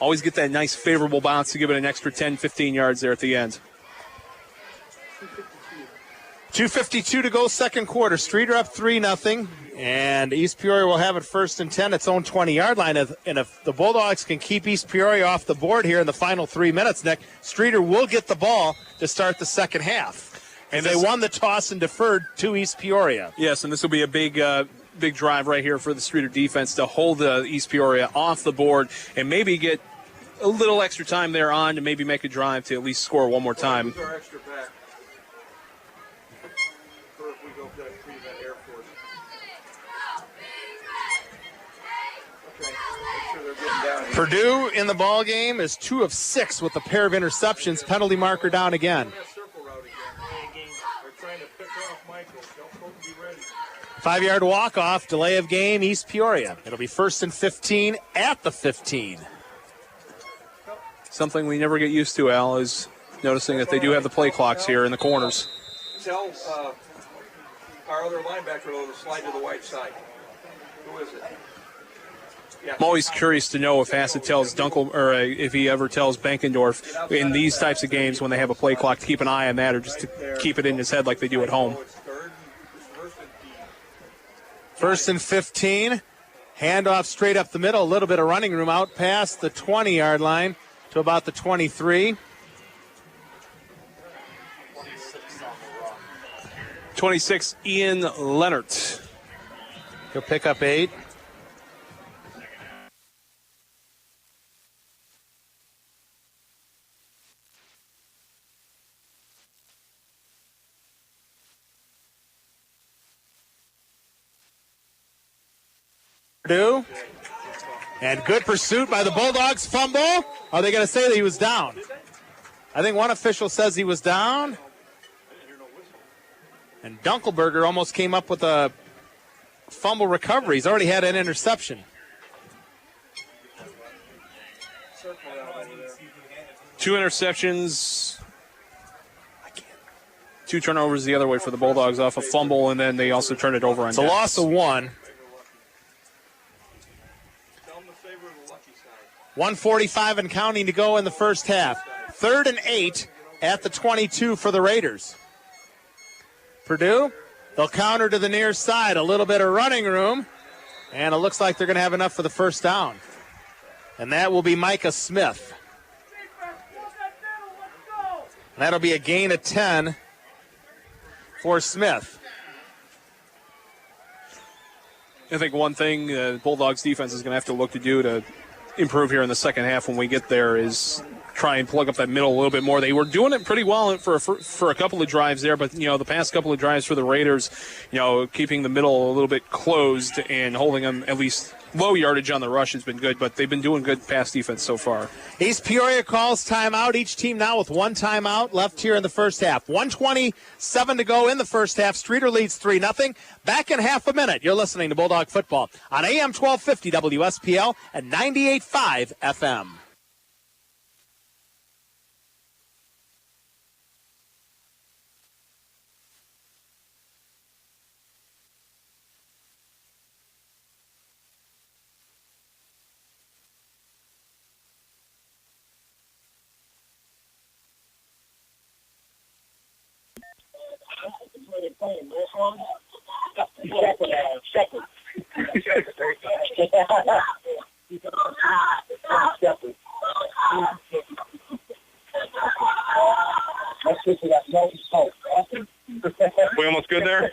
always get that nice favorable bounce to give it an extra 10, 15 yards there at the end. 2:52 to go, second quarter. Streator up 3-0, and East Peoria will have it 1st and 10, its own 20-yard line. And if the Bulldogs can keep East Peoria off the board here in the final 3 minutes, Nick, Streator will get the ball to start the second half. And they won the toss and deferred to East Peoria. Yes, and this will be a big drive right here for the Streator defense to hold East Peoria off the board and maybe get a little extra time there on to maybe make a drive to at least score one more time. Purdue in the ball game is 2 of 6 with a pair of interceptions. Penalty marker down again. 5-yard walk-off, delay of game, East Peoria. It'll be 1st and 15 at the 15. Something we never get used to, Al, is noticing that they do have the play clocks here in the corners. Tell our other linebacker to slide to the white side. Who is it? I'm always curious to know if Hassett tells Dunkel, or if he ever tells Bankendorf in these types of games when they have a play clock to keep an eye on that, or just to keep it in his head like they do at home. 1st and 15. Handoff straight up the middle. A little bit of running room out past the 20-yard line to about the 23. 26, Ian Leonard. He'll pick up 8. And good pursuit by the Bulldogs. Fumble. Are they going to say that he was down? I think one official says he was down. And Dunkelberger almost came up with a fumble recovery. He's already had an interception. Two interceptions. 2 turnovers the other way for the Bulldogs off a fumble, and then they also turned it over on It's a loss of 1. 1:45 and counting to go in the first half. 3rd and 8 at the 22 for the Raiders. Purdue, they'll counter to the near side. A little bit of running room, and it looks like they're going to have enough for the first down. And that will be Micah Smith. And that'll be a gain of 10 for Smith. I think one thing the Bulldogs defense is going to have to look to do to improve here in the second half when we get there is try and plug up that middle a little bit more. They were doing it pretty well for a couple of drives there, but, the past couple of drives for the Raiders, keeping the middle a little bit closed and holding them at least low yardage on the rush has been good, but they've been doing good pass defense so far. East Peoria calls timeout. Each team now with 1 timeout left here in the first half. 1:27 to go in the first half. Streator leads 3-0. Back in half a minute. You're listening to Bulldog Football on AM 1250 WSPL and 98.5 FM. We almost good there?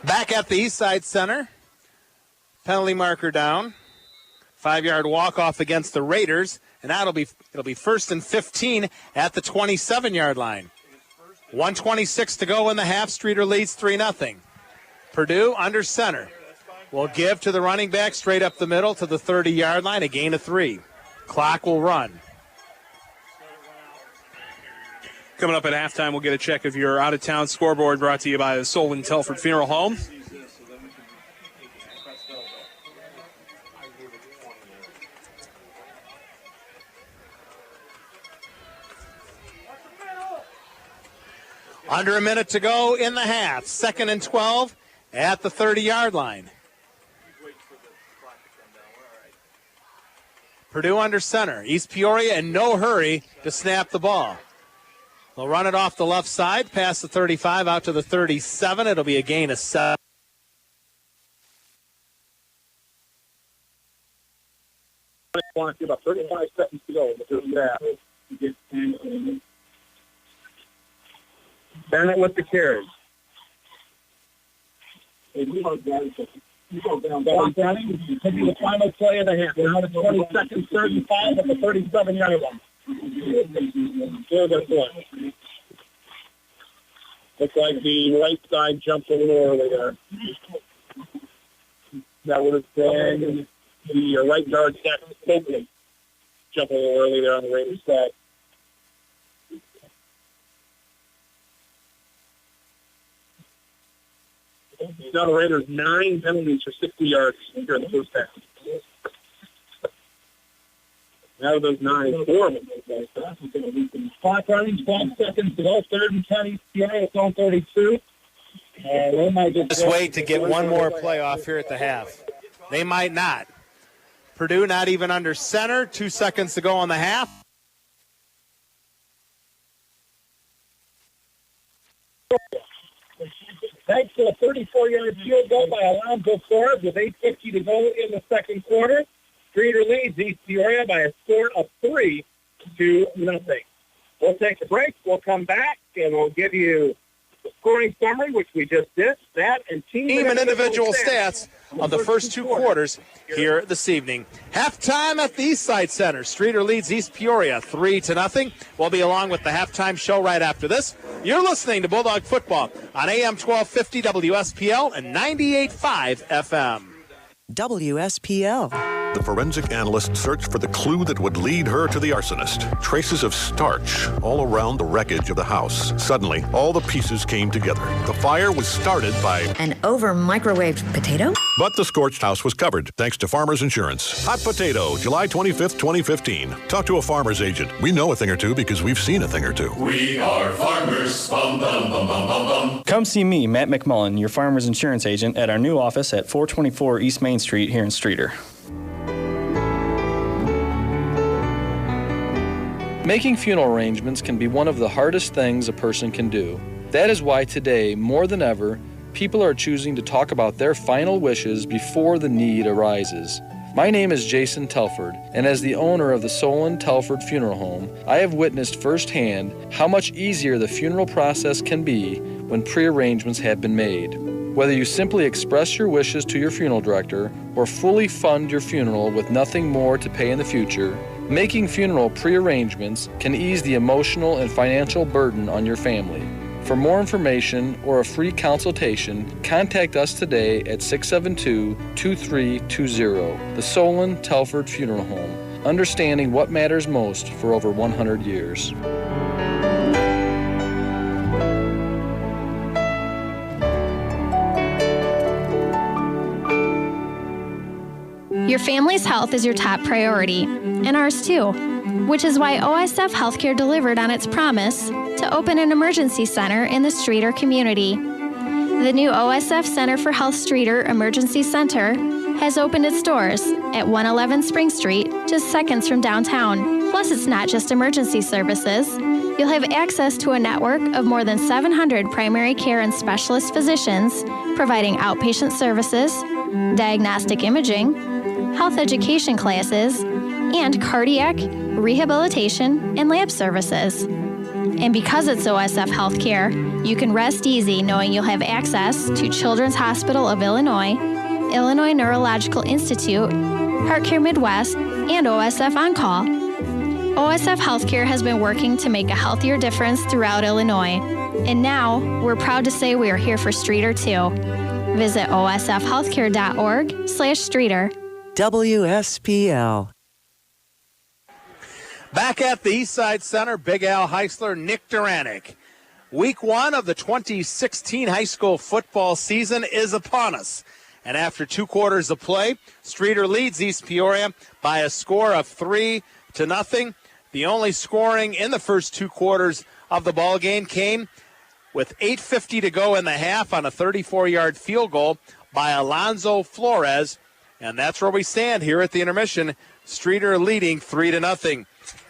Back at the East Side Center. Penalty marker down. 5-yard walk-off against the Raiders. And now it'll be 1st and 15 at the 27-yard line. 1:26 to go in the half. Streator leads 3-0. Purdue under center. Will give to the running back straight up the middle to the 30-yard line. A gain of 3. Clock will run. Coming up at halftime, we'll get a check of your out-of-town scoreboard brought to you by the Solon Telford Funeral Home. Under a minute to go in the half. 2nd and 12 at the 30-yard line. Purdue under center. East Peoria in no hurry to snap the ball. They'll run it off the left side, past the 35, out to the 37. It'll be a gain of 7. I want to see about 35 seconds to go in the first half. Bennett with the carry. You go down. Taking the final play of the half. Now the 20 seconds, 35 at the 37-yard line. Looks like the right side jumped a little early there. That would have been the right guard, Copeland. Jumped a little early there on the Raiders side. Now the Raiders 9 penalties for 60 yards here in the first half. Out of those 9, 4 of them. Clock running, 12 seconds to go. 3rd and 10 East Peoria. It's on 32. They might just wait to get one more playoff here at the half. They might not. Purdue not even under center. 2 seconds to go on the half. Thanks to a 34-yard field goal by Alonzo Forbes with 8:50 to go in the second quarter. Streator leads East Peoria by a score of 3-0. We'll take a break. We'll come back, and we'll give you the scoring summary, which we just did, that and team and individual stats of the first 2 quarters here this evening. Halftime at the Eastside Center. Streator leads East Peoria 3-0. We'll be along with the halftime show right after this. You're listening to Bulldog Football on AM 1250 WSPL and 98.5 FM. WSPL. The forensic analyst searched for the clue that would lead her to the arsonist. Traces of starch all around the wreckage of the house. Suddenly, all the pieces came together. The fire was started by an over-microwaved potato? But the scorched house was covered, thanks to Farmers Insurance. Hot Potato, July 25th, 2015. Talk to a farmer's agent. We know a thing or two because we've seen a thing or two. We are farmers. Bum, bum, bum, bum, bum, bum. Come see me, Matt McMullen, your Farmers Insurance agent, at our new office at 424 East Main Street here in Streator. Making funeral arrangements can be one of the hardest things a person can do. That is why today, more than ever, people are choosing to talk about their final wishes before the need arises. My name is Jason Telford, and as the owner of the Solon Telford Funeral Home, I have witnessed firsthand how much easier the funeral process can be when pre-arrangements have been made. Whether you simply express your wishes to your funeral director or fully fund your funeral with nothing more to pay in the future, making funeral pre-arrangements can ease the emotional and financial burden on your family. For more information or a free consultation, contact us today at 672-2320, the Solon Telford Funeral Home, understanding what matters most for over 100 years. Your family's health is your top priority, and ours too, which is why OSF Healthcare delivered on its promise to open an emergency center in the Streator community. The new OSF Center for Health Streator Emergency Center has opened its doors at 111 Spring Street, just seconds from downtown. Plus, it's not just emergency services. You'll have access to a network of more than 700 primary care and specialist physicians providing outpatient services, diagnostic imaging, health education classes, and cardiac, rehabilitation, and lab services. And because it's OSF Healthcare, you can rest easy knowing you'll have access to Children's Hospital of Illinois, Illinois Neurological Institute, HeartCare Midwest, and OSF On Call. OSF Healthcare has been working to make a healthier difference throughout Illinois. And now, we're proud to say we are here for Streator too. Visit osfhealthcare.org/Streator. WSPL. Back at the Eastside Center, Big Al Heisler, Nick Duranick. Week 1 of the 2016 high school football season is upon us. And after 2 quarters of play, Streator leads East Peoria by a score of 3-0. The only scoring in the first 2 quarters of the ball game came with 8:50 to go in the half on a 34-yard field goal by Alonzo Flores. And that's where we stand here at the intermission. Streator leading 3-0.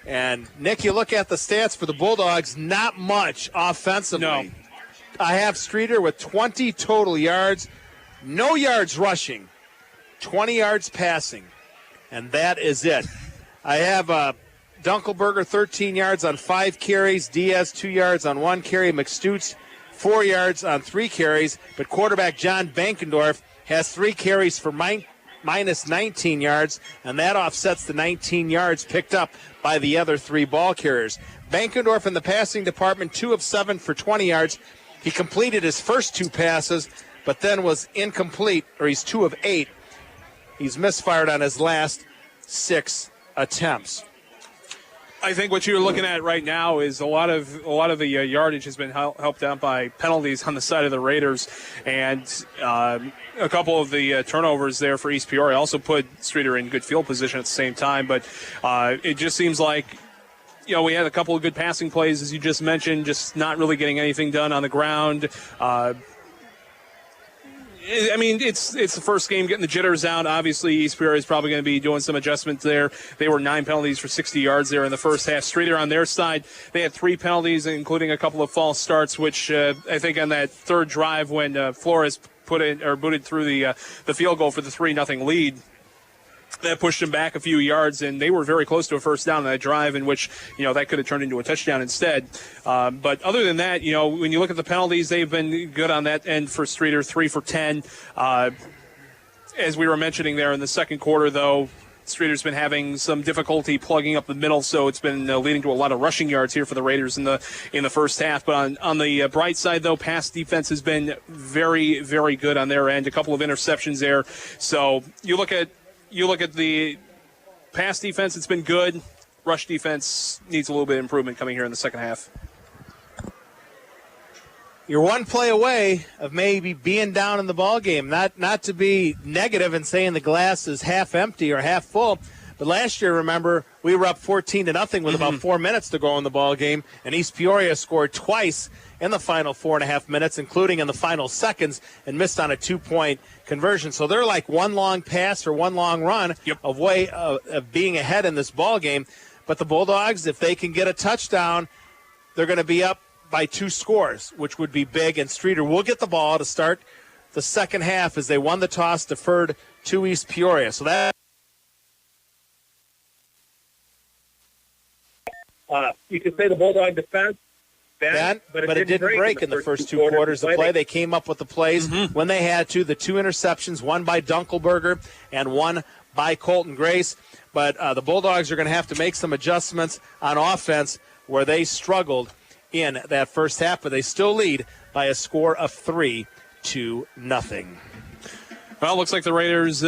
And, Nick, you look at the stats for the Bulldogs, not much offensively. No. I have Streator with 20 total yards, no yards rushing, 20 yards passing, and that is it. I have Dunkelberger 13 yards on 5 carries, Diaz 2 yards on 1 carry, McStutz 4 yards on 3 carries, but quarterback John Bankendorf has 3 carries for minus 19 yards, and that offsets the 19 yards picked up by the other 3 ball carriers. Bankendorf in the passing department, 2 of 7 for 20 yards. He completed his first 2 passes, but then was incomplete, or he's 2 of 8. He's misfired on his last 6 attempts. I think what you're looking at right now is a lot of the yardage has been helped out by penalties on the side of the Raiders, and a couple of the turnovers there for East Peoria also put Streator in good field position at the same time. But it just seems like, we had a couple of good passing plays, as you just mentioned, just not really getting anything done on the ground. It's the first game getting the jitters out. Obviously, East Peoria is probably going to be doing some adjustments there. They were 9 penalties for 60 yards there in the first half. Streator on their side, they had 3 penalties, including a couple of false starts, which I think on that third drive when Flores booted through the field goal for the 3-0 lead, that pushed them back a few yards, and they were very close to a first down on that drive, in which that could have turned into a touchdown instead. But other than that, when you look at the penalties, they've been good on that end for Streator, 3 for 10. As we were mentioning there in the second quarter, though, Streator's been having some difficulty plugging up the middle, so it's been leading to a lot of rushing yards here for the Raiders in the first half. But on the bright side, though, pass defense has been very, very good on their end. A couple of interceptions there. So you look at the pass defense, it's been good. Rush defense needs a little bit of improvement coming here in the second half. You're one play away of maybe being down in the ball game. Not to be negative and saying the glass is half empty or half full, but last year, remember, we were up 14-0 with about 4 minutes to go in the ball game, and East Peoria scored twice in the final 4.5 minutes, including in the final seconds, and missed on a 2-point conversion. So they're like one long pass or one long run of being ahead in this ball game. But the Bulldogs, if they can get a touchdown, they're going to be up by 2 scores, which would be big. And Streator will get the ball to start the second half as they won the toss, deferred to East Peoria. So that you could say the Bulldog defense, but it didn't break in the first 2 quarters of play. They came up with the plays when they had to. The 2 interceptions, one by Dunkelberger and one by Colton Grace. But the Bulldogs are going to have to make some adjustments on offense where they struggled in that first half, but they still lead by a score of 3-0. Well, it looks like the Raiders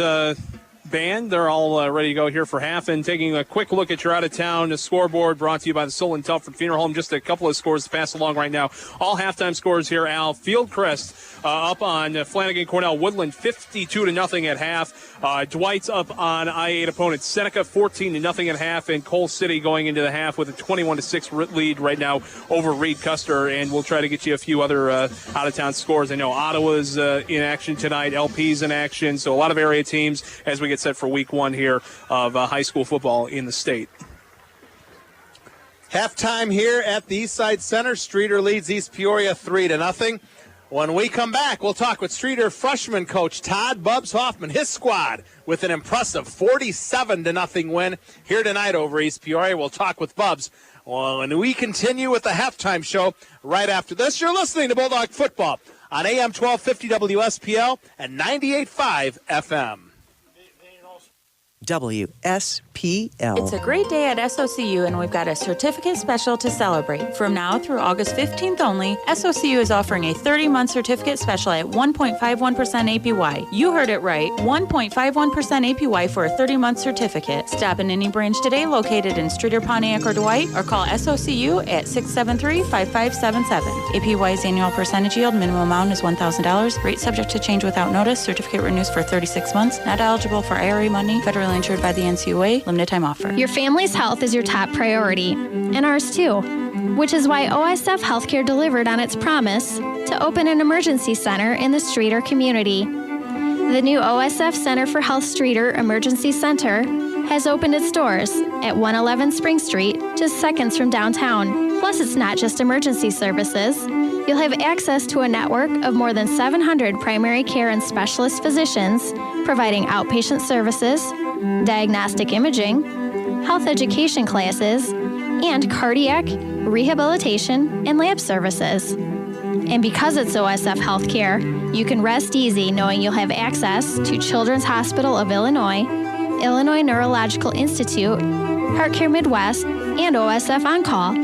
band, they're all ready to go here for half. And taking a quick look at your out-of-town scoreboard brought to you by the Solon Telford Funeral Home. Just a couple of scores to pass along right now. All halftime scores here, Al. Fieldcrest up on Flanagan Cornell Woodland, 52-0 at half. Dwight's up on I-8 opponent Seneca, 14-0 at half. And Cole City going into the half with a 21-6 lead right now over Reed Custer. And we'll try to get you a few other out-of-town scores. I know Ottawa's in action tonight. LP's in action. So a lot of area teams as we get set for week 1 here of high school football in the state. Halftime here at the Eastside Center. Streator leads East Peoria 3-0. When we come back, we'll talk with Streator freshman coach Todd Bubs Hoffman, his squad, with an impressive 47-0 win here tonight over East Peoria. We'll talk with Bubs when we continue with the halftime show right after this. You're listening to Bulldog Football on AM 1250 WSPL and 98.5 FM. WSPL. It's a great day at SOCU, and we've got a certificate special to celebrate. From now through August 15th only, SOCU is offering a 30-month certificate special at 1.51% APY. You heard it right, 1.51% APY for a 30-month certificate. Stop in any branch today located in Streator, Pontiac, or Dwight, or call SOCU at 673-5577. APY's annual percentage yield minimum amount is $1,000. Rate subject to change without notice. Certificate renews for 36 months. Not eligible for IRA money. Federally insured by the NCUA. Limited time offer. Your family's health is your top priority, and ours too, which is why OSF Healthcare delivered on its promise to open an emergency center in the Streator community. The new OSF Center for Health Streator Emergency Center has opened its doors at 111 Spring Street, just seconds from downtown. Plus, it's not just emergency services. You'll have access to a network of more than 700 primary care and specialist physicians providing outpatient services, diagnostic imaging, health education classes, and cardiac, rehabilitation, and lab services. And because it's OSF Healthcare, you can rest easy knowing you'll have access to Children's Hospital of Illinois, Illinois Neurological Institute, HeartCare Midwest, and OSF On Call.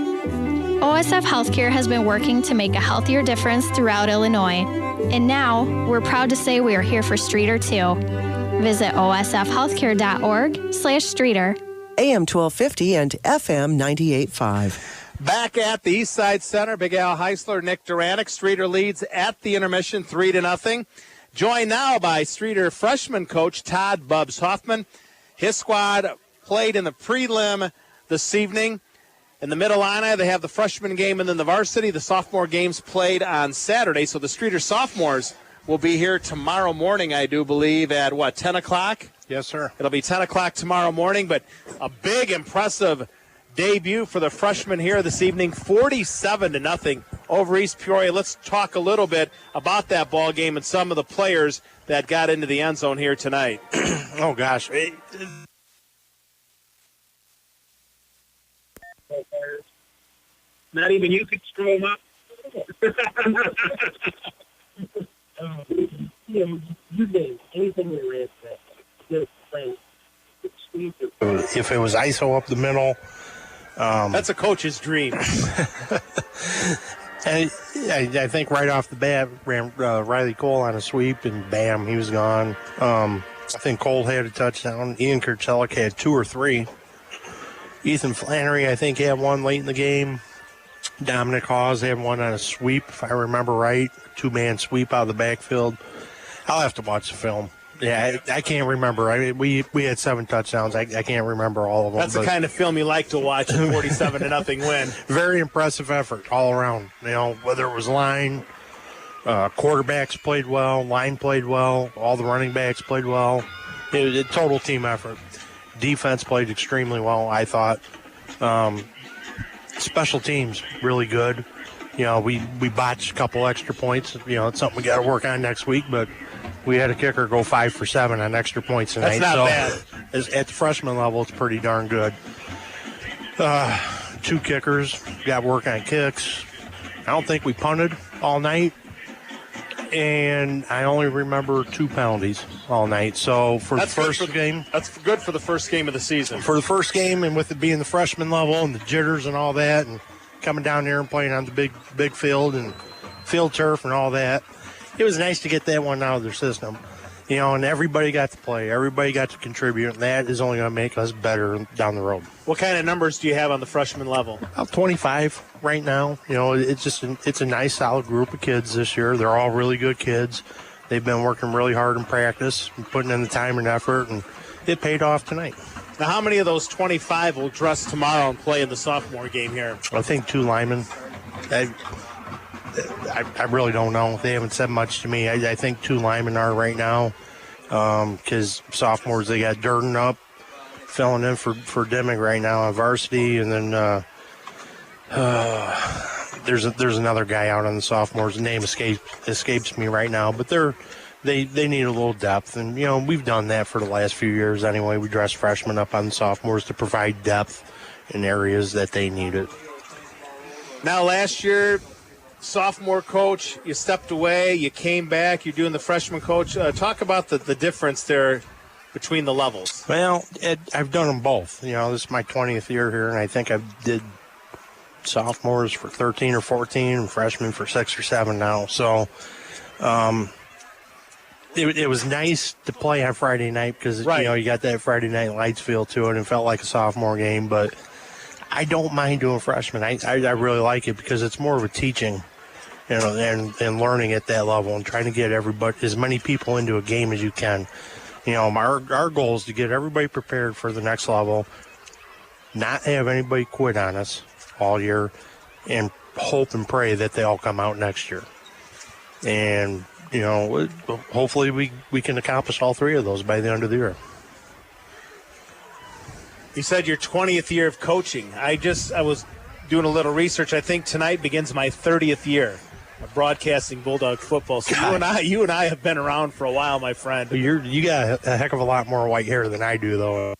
OSF Healthcare has been working to make a healthier difference throughout Illinois. And now, we're proud to say we are here for Streator too. Visit osfhealthcare.org/Streator. AM 1250 and FM 98.5. Back at the East Side Center, Big Al Heisler, Nick Duranick. Streator leads at the intermission 3-0. Joined now by Streator freshman coach Todd Bubs Hoffman. His squad played in the prelim this evening. In the Mid-Illini, they have the freshman game and then the varsity. The sophomore games played on Saturday. So the Streator sophomores will be here tomorrow morning, I do believe, at 10 o'clock? Yes, sir. It'll be 10 o'clock tomorrow morning, but a big, impressive debut for the freshmen here this evening, 47-0 over East Peoria. Let's talk a little bit about that ball game and some of the players that got into the end zone here tonight. Oh, gosh. Not even you could screw them up. You did anything you read that. Just play. If it was ISO up the middle. That's a coach's dream. And I think right off the bat, ran Riley Cole on a sweep, and bam, he was gone. I think Cole had a touchdown. Ian Kurchelik had 2 or 3. Ethan Flannery, I think, had one late in the game. Dominic Hawes had one on a sweep, if I remember right. 2-man sweep out of the backfield. I'll have to watch the film. Yeah, I can't remember. I mean, we had 7 touchdowns. I can't remember all of them. That's the kind of film you like to watch, a 47-0 win. Very impressive effort all around. You know, whether it was line, quarterbacks played well, line played well, all the running backs played well. It was a total team effort. Defense played extremely well, I thought. Special teams, really good. You know, we botched a couple extra points. You know, it's something we got to work on next week, but we had a kicker go 5 for 7 on extra points tonight. That's not bad. At the freshman level, it's pretty darn good. 2 kickers, got work on kicks. I don't think we punted all night, and I only remember 2 penalties all night. So for the first game, that's good for the first game of the season. For the first game, and with it being the freshman level and the jitters and all that, and coming down there and playing on the big field and field turf and all that, it was nice to get that one out of their system. You know, and everybody got to play. Everybody got to contribute, and that is only going to make us better down the road. What kind of numbers do you have on the freshman level? About 25 right now. You know, it's a nice, solid group of kids this year. They're all really good kids. They've been working really hard in practice and putting in the time and effort, and it paid off tonight. Now, how many of those 25 will dress tomorrow and play in the sophomore game here? I think 2 linemen. I really don't know. They haven't said much to me. I think 2 linemen are right now because sophomores, they got Durden up, filling in for Demick right now on varsity, and then there's another guy out on the sophomores. The name escapes me right now, but they need a little depth, and you know we've done that for the last few years anyway. We dress freshmen up on the sophomores to provide depth in areas that they need it. Now, last year, sophomore coach, you stepped away, you came back, you're doing the freshman coach. Talk about the difference there between the levels. Well, I've done them both. You know, this is my 20th year here, and I think I did sophomores for 13 or 14 and freshmen for 6 or 7 now. So it was nice to play on Friday night because, you know, you got that Friday night lights feel to it and felt like a sophomore game. But I don't mind doing freshmen. I really like it because it's more of a teaching, you know, and learning at that level and trying to get everybody, as many people into a game as you can. You know, our goal is to get everybody prepared for the next level, not have anybody quit on us all year, and hope and pray that they all come out next year. And, you know, hopefully we can accomplish all 3 of those by the end of the year. You said your 20th year of coaching. I was doing a little research. I think tonight begins my 30th year of broadcasting Bulldog football. So you and I have been around for a while, my friend. You got a heck of a lot more white hair than I do, though.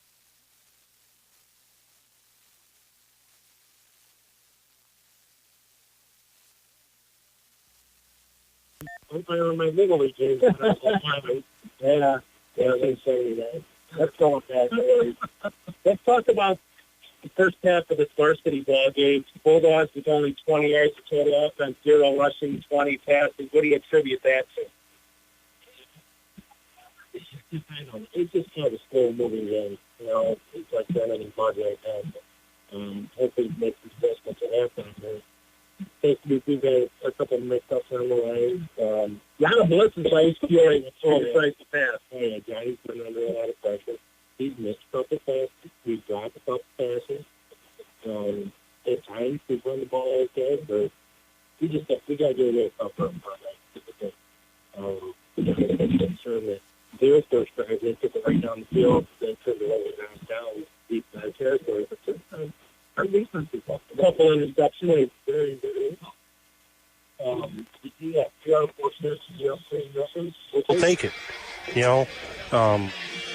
I'm playing on my Little League games. Yeah, they say that. Let's go with that. Let's talk about the first half of this varsity ball game. Bulldogs with only 20 yards of total offense, 0 rushing, 20 passing. What do you attribute that to? it's just kind of a slow-moving game. You know, it's like running mud right now. Hopefully it makes the adjustments that happen. We've had a couple of mix-ups on the way. Lot of blitzes by HPA with the tries to pass. Oh, yeah, Johnny's been under a lot of pressure. He's missed a couple passes. We've dropped a couple passes. At times we've run the ball okay, but we got to get a little tougher on Monday. We got to make sure that their first drive, they took it right down the field, then turned it over down deep in that territory. But sometimes our defense is a couple of interceptions. Very, very We'll take it. You know,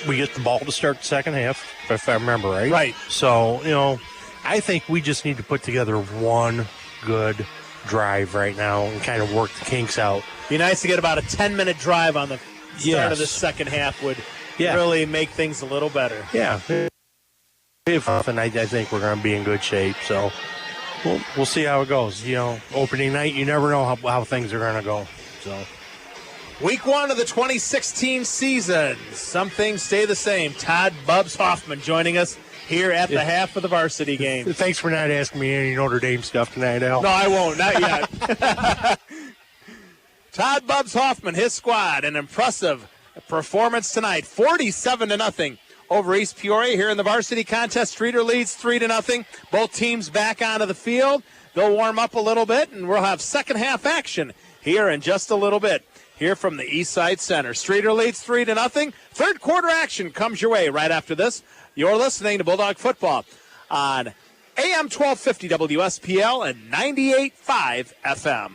we get the ball to start the second half, if I remember right. Right. So, you know, I think we just need to put together one good drive right now and kind of work the kinks out. Be nice to get about a 10-minute drive on the start of the second half would really make things a little better. Yeah. And I think we're going to be in good shape. So we'll see how it goes. You know, opening night, you never know how things are going to go. So Week 1 of the 2016 season. Some things stay the same. Todd Bubs Hoffman joining us here at the half of the varsity game. Thanks for not asking me any Notre Dame stuff tonight, Al. No, I won't. Not yet. Todd Bubs Hoffman, his squad, an impressive performance tonight. 47-0 over East Peoria here in the varsity contest. Streator leads 3-0. Both teams back onto the field. They'll warm up a little bit, and we'll have second half action here in just a little bit. Here from the East Side Center. Streator leads 3-0. Third quarter action comes your way right after this. You're listening to Bulldog Football on AM 1250 WSPL and 98.5 FM.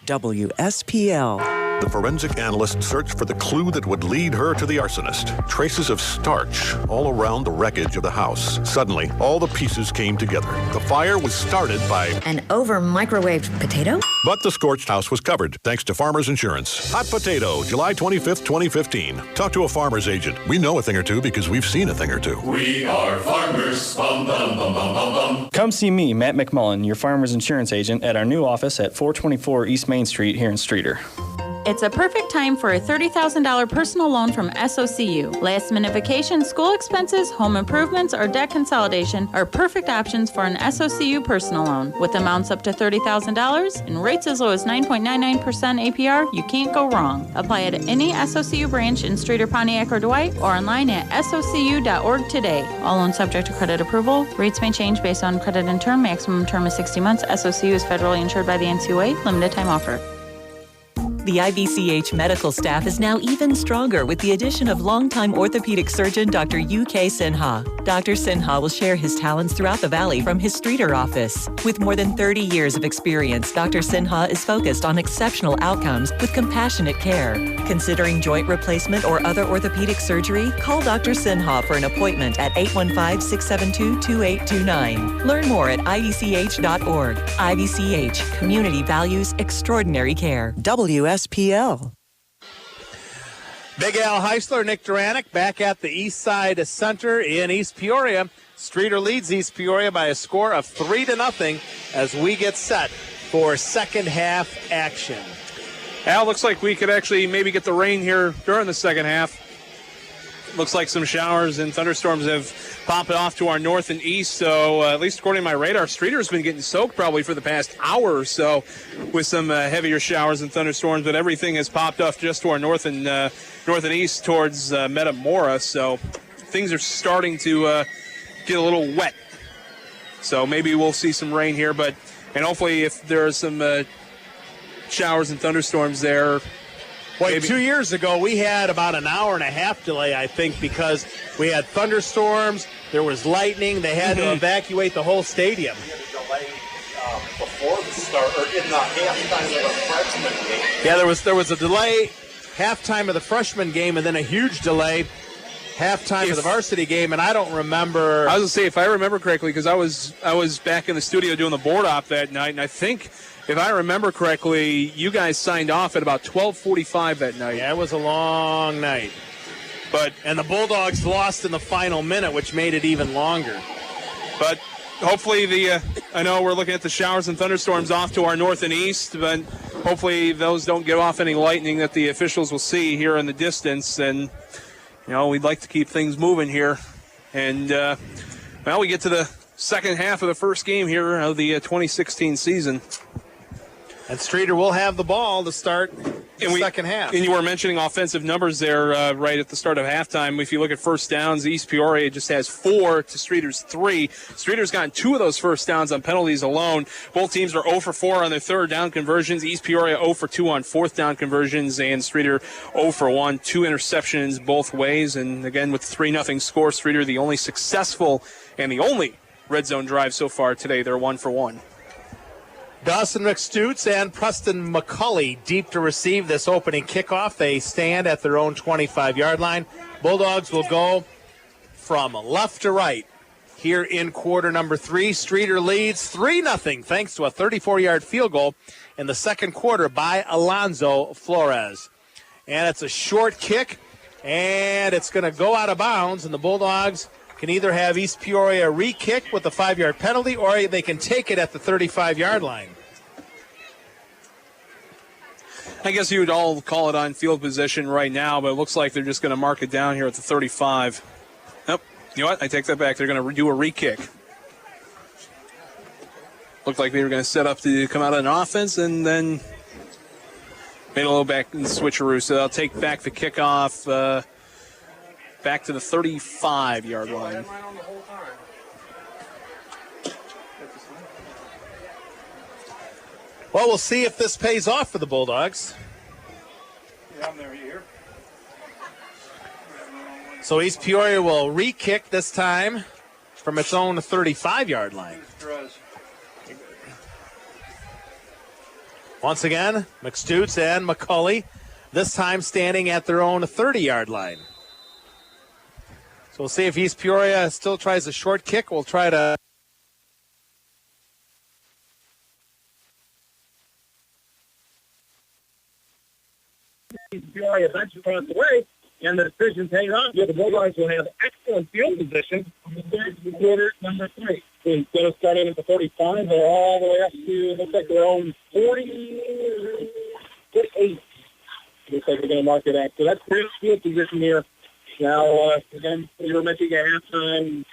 WSPL. The forensic analyst searched for the clue that would lead her to the arsonist. Traces of starch all around the wreckage of the house. Suddenly, all the pieces came together. The fire was started by an over-microwaved potato? But the scorched house was covered, thanks to Farmers Insurance. Hot Potato, July 25th, 2015. Talk to a farmer's agent. We know a thing or two because we've seen a thing or two. We are farmers. Bum, bum, bum, bum, bum, bum. Come see me, Matt McMullen, your Farmers Insurance agent, at our new office at 424 East Main Street here in Streator. It's a perfect time for a $30,000 personal loan from SOCU. Last-minute vacation, school expenses, home improvements, or debt consolidation are perfect options for an SOCU personal loan. With amounts up to $30,000 and rates as low as 9.99% APR, you can't go wrong. Apply at any SOCU branch in Streator, Pontiac, or Dwight, or online at socu.org today. All loans subject to credit approval. Rates may change based on credit and term. Maximum term is 60 months. SOCU is federally insured by the NCUA. Limited time offer. The IBCH medical staff is now even stronger with the addition of longtime orthopedic surgeon Dr. UK Sinha. Dr. Sinha will share his talents throughout the valley from his Streator office. With more than 30 years of experience, Dr. Sinha is focused on exceptional outcomes with compassionate care. Considering joint replacement or other orthopedic surgery? Call Dr. Sinha for an appointment at 815-672-2829. Learn more at ibch.org. IBCH, community values extraordinary care. WSPL. Big Al Heisler, Nick Duranick back at the East Side Center in East Peoria. Streator leads East Peoria by a score of 3-0 as we get set for second half action. Al, looks like we could actually maybe get the rain here during the second half. Looks like some showers and thunderstorms have popped off to our north and east, so at least according to my radar, Streator's been getting soaked probably for the past hour or so with some heavier showers and thunderstorms, but everything has popped off just to our north and east towards Metamora, so things are starting to get a little wet. So maybe we'll see some rain here, and hopefully if there are some showers and thunderstorms there. Wait, 2 years ago, we had about an hour and a half delay, I think, because we had thunderstorms, there was lightning, they had to evacuate the whole stadium. We had a delay before the start, or in the halftime of the freshman game. Yeah, there was a delay, halftime of the freshman game, and then a huge delay, halftime of the varsity game, and I don't remember. I was going to say, if I remember correctly, because I was back in the studio doing the board op that night, and I think, if I remember correctly, you guys signed off at about 12:45 that night. Yeah, it was a long night. And the Bulldogs lost in the final minute, which made it even longer. But hopefully I know we're looking at the showers and thunderstorms off to our north and east, but hopefully those don't give off any lightning that the officials will see here in the distance. And, we'd like to keep things moving here. And, we get to the second half of the first game here of the 2016 season. And Streator will have the ball to start the second half. And you were mentioning offensive numbers there right at the start of halftime. If you look at first downs, East Peoria just has 4 to Streator's 3. Streator's gotten 2 of those first downs on penalties alone. Both teams are 0 for 4 on their third down conversions. East Peoria 0 for 2 on fourth down conversions, and Streator 0 for 1. 2 interceptions both ways. And again, with 3-0 score, Streator the only successful and the only red zone drive so far today. They're 1 for 1. Dawson McStutes and Preston McCulley deep to receive this opening kickoff. They stand at their own 25-yard line. Bulldogs will go from left to right here in quarter number 3. Streator leads 3-0 thanks to a 34-yard field goal in the second quarter by Alonzo Flores. And it's a short kick, and it's going to go out of bounds, and the Bulldogs can either have East Peoria re-kick with a 5-yard penalty, or they can take it at the 35-yard line. I guess you would all call it on field position right now, but it looks like they're just going to mark it down here at the 35. Nope. You know what? I take that back. They're going to do a re-kick. Looked like they were going to set up to come out on offense and then made a little back in the switcheroo. So they'll take back the kickoff back to the 35-yard line. Well, we'll see if this pays off for the Bulldogs. Yeah, I'm there. You here? So East Peoria will re-kick this time from its own 35-yard line. Once again, McStutes and McCulley, this time standing at their own 30-yard line. So we'll see if East Peoria still tries a short kick. We'll try to... East Peoria eventually across the way, and the decision paid off. The Bulldogs will have excellent field position in quarter number 3. Instead of starting at the 45, they're all the way up to, looks like their own 48. Looks like they're going to mark it at. So that's great field position here. Now, again, you were mentioning at halftime,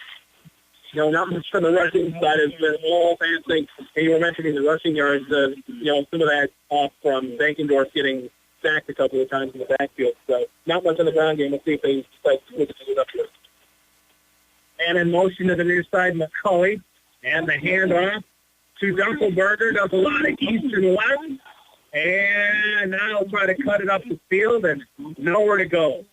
not much from the rushing side has been all fancy. And you were mentioning the rushing yards, some of that off from Bankendorf getting sacked a couple of times in the backfield. So not much on the ground game. Let's see if they decide to switch it up here. And in motion to the near side, McCulley. And the handoff to Dunkelberger. Does a lot of Eastern left. And now try to cut it up the field and nowhere to go.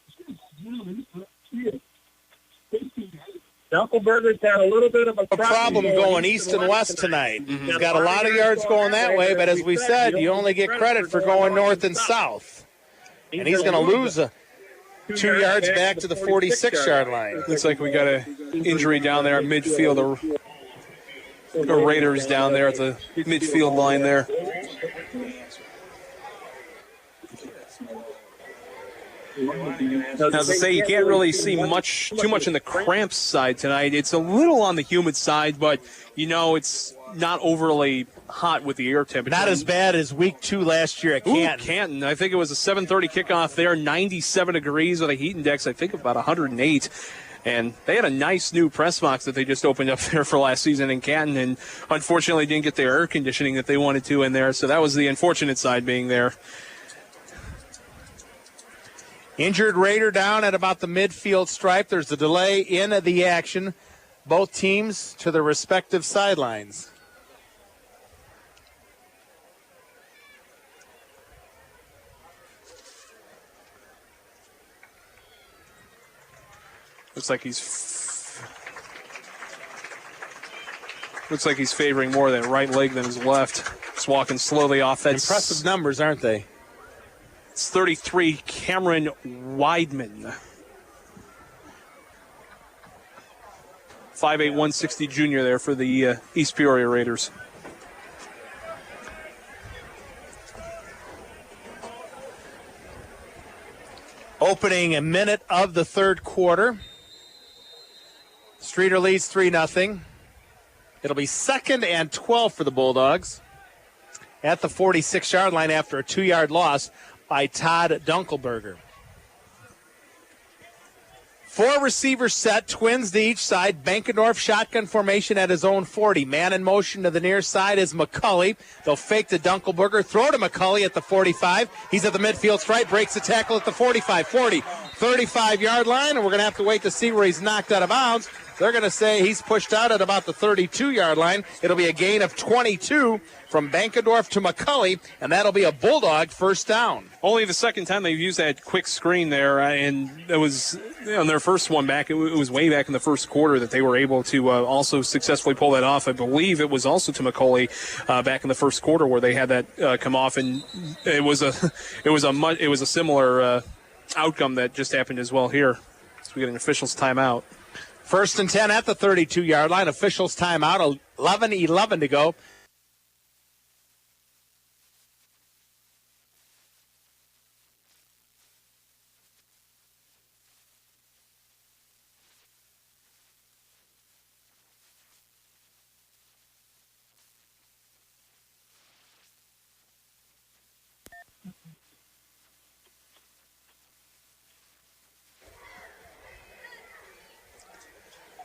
Dunkelberger's had a little bit of a problem going east and west tonight. He's got a lot of yards going that way, but as we said, you only get credit for going north and south. And he's going to lose 2 yards back to the 46-yard line. Looks like we got an injury down there at midfield. The Raiders down there at the midfield line there. As I say, you can't really see too much in the cramps side tonight. It's a little on the humid side, but it's not overly hot with the air temperature. Not as bad as week 2 last year at Canton. Canton. I think it was a 7:30 kickoff there, 97 degrees with a heat index, I think about 108. And they had a nice new press box that they just opened up there for last season in Canton, and unfortunately didn't get their air conditioning that they wanted to in there. So that was the unfortunate side being there. Injured Raider down at about the midfield stripe. There's a delay in the action. Both teams to their respective sidelines. Looks like he's favoring more that right leg than his left. Just walking slowly off that. Impressive numbers, aren't they? It's 33, Cameron Weidman. 5'8", 160 junior there for the East Peoria Raiders. Opening a minute of the third quarter. Streator leads 3-0. It'll be 2nd and 12 for the Bulldogs at the 46-yard line after a 2-yard loss by Todd Dunkelberger. 4 receivers set, twins to each side. Bankendorf shotgun formation at his own 40. Man in motion to the near side is McCulley. They'll fake to Dunkelberger, throw to McCulley at the 45. He's at the midfield stripe, breaks the tackle at the 45, 40, 35-yard line, and we're going to have to wait to see where he's knocked out of bounds. They're going to say he's pushed out at about the 32-yard line. It'll be a gain of 22 from Bankendorf to McCulley, and that'll be a Bulldog first down. Only the second time they've used that quick screen there, and it was on their first one back. It was way back in the first quarter that they were able to also successfully pull that off. I believe it was also to McCulley back in the first quarter where they had that come off, and it was a similar outcome that just happened as well here. So we get an official's timeout. 1st and 10 at the 32-yard line. Officials timeout. 11:11 to go.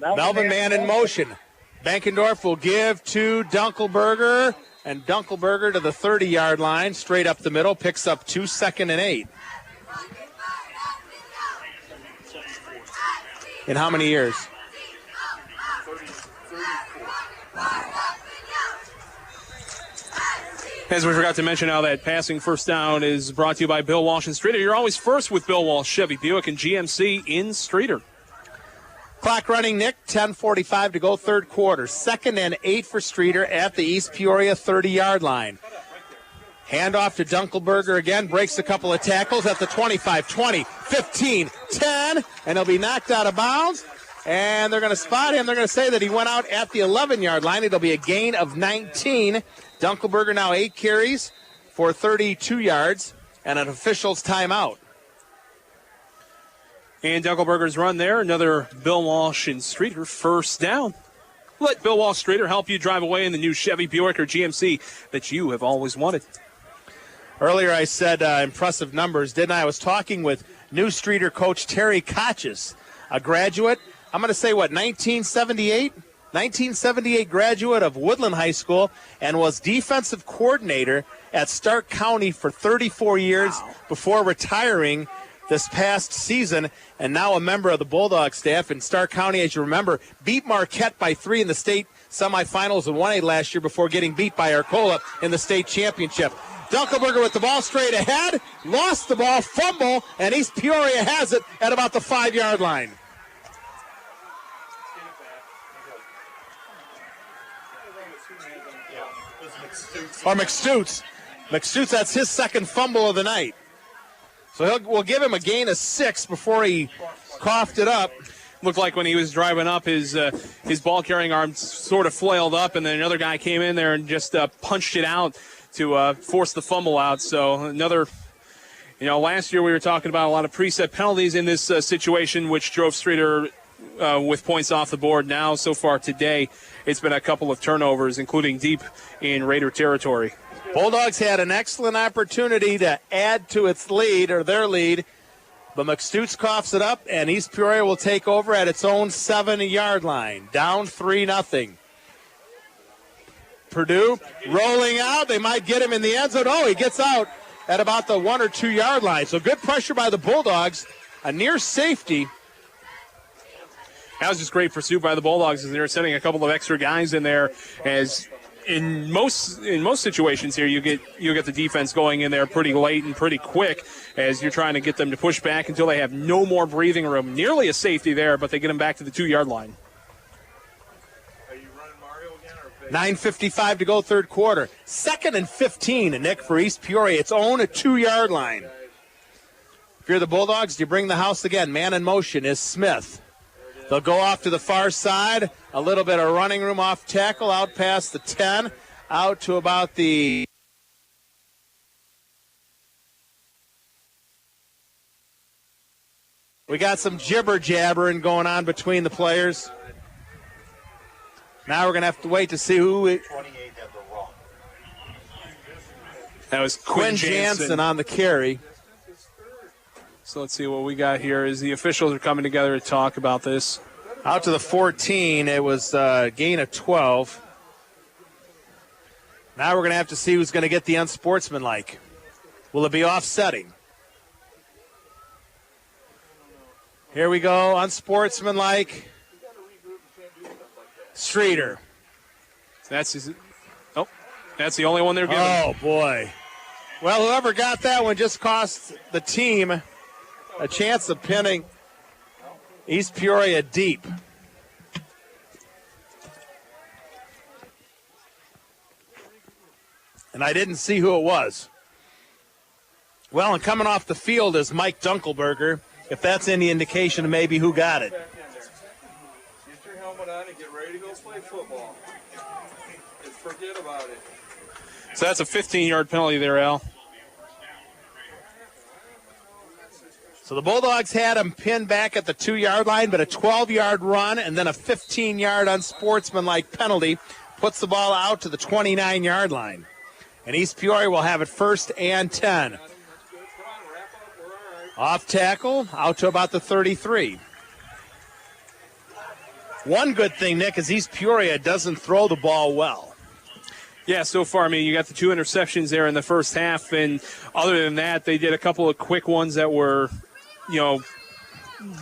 Melvin man in motion. Bankendorf will give to Dunkelberger, and Dunkelberger to the 30-yard line, straight up the middle, picks up 2, 2nd and 8. In how many years? As we forgot to mention now, that passing first down is brought to you by Bill Walsh and Streator. You're always first with Bill Walsh, Chevy, Buick, and GMC in Streator. Clock running, Nick. 10:45 to go, third quarter. 2nd and 8 for Streator at the East Peoria 30-yard line. Handoff to Dunkelberger again. Breaks a couple of tackles at the 25, 20, 15, 10. And he'll be knocked out of bounds. And they're going to spot him. They're going to say that he went out at the 11-yard line. It'll be a gain of 19. Dunkelberger now 8 carries for 32 yards. And an official's timeout. And Dunkelberger's run there. Another Bill Walsh and Streator first down. Let Bill Walsh Streator help you drive away in the new Chevy, Buick, or GMC that you have always wanted. Earlier I said impressive numbers, didn't I? I was talking with new Streator coach Terry Kochis, a graduate. I'm going to say, 1978? 1978 graduate of Woodland High School, and was defensive coordinator at Stark County for 34 years before retiring this past season, and now a member of the Bulldog staff. In Stark County, as you remember, beat Marquette by 3 in the state semifinals in 1A last year before getting beat by Arcola in the state championship. Dunkelberger with the ball straight ahead, lost the ball, fumble, and East Peoria has it at about the 5-yard line. Or McStutz. McStutz, that's his second fumble of the night. So we'll give him a gain of 6 before he coughed it up. Looked like when he was driving up, his ball-carrying arm sort of flailed up, and then another guy came in there and just punched it out to force the fumble out. So another, last year we were talking about a lot of preset penalties in this situation, which drove Streator with points off the board. Now, so far today, it's been a couple of turnovers, including deep in Raider territory. Bulldogs had an excellent opportunity to add to its lead, or their lead, but McStutz coughs it up, and East Peoria will take over at its own 7-yard line. Down 3-0. Purdue rolling out. They might get him in the end zone. Oh, he gets out at about the 1 or 2-yard line. So good pressure by the Bulldogs. A near safety. That was just great pursuit by the Bulldogs as they were sending a couple of extra guys in there. As in most situations here, you get the defense going in there pretty late and pretty quick as you're trying to get them to push back until they have no more breathing room. Nearly a safety there, but they get them back to the 2-yard line. 9:55 to go, third quarter. 2nd and 15, Nick, for East Peoria. Its own 2-yard line. If you're the Bulldogs, you bring the house again. Man in motion is Smith. They'll go off to the far side. A little bit of running room off tackle, out past the 10, out to about the... We got some jibber-jabbering going on between the players. Now we're going to have to wait to see who. That was Quinn Jansen on the carry. So let's see what we got here as the officials are coming together to talk about this. Out to the 14, it was a gain of 12. Now we're going to have to see who's going to get the unsportsmanlike. Will it be offsetting? Here we go, unsportsmanlike. Streator. That's the only one they're giving. Oh, boy. Well, whoever got that one just cost the team a chance of pinning East Peoria deep. And I didn't see who it was. Well, and coming off the field is Mike Dunkelberger, if that's any indication of maybe who got it. Get your helmet on and get ready to go play football. Just forget about it. So that's a 15-yard penalty there, Al. So the Bulldogs had him pinned back at the 2-yard line, but a 12-yard run and then a 15-yard unsportsmanlike penalty puts the ball out to the 29-yard line. And East Peoria will have it 1st and 10. Off tackle, out to about the 33. One good thing, Nick, is East Peoria doesn't throw the ball well. Yeah, so far, I mean, you got the 2 interceptions there in the first half, and other than that, they did a couple of quick ones that were,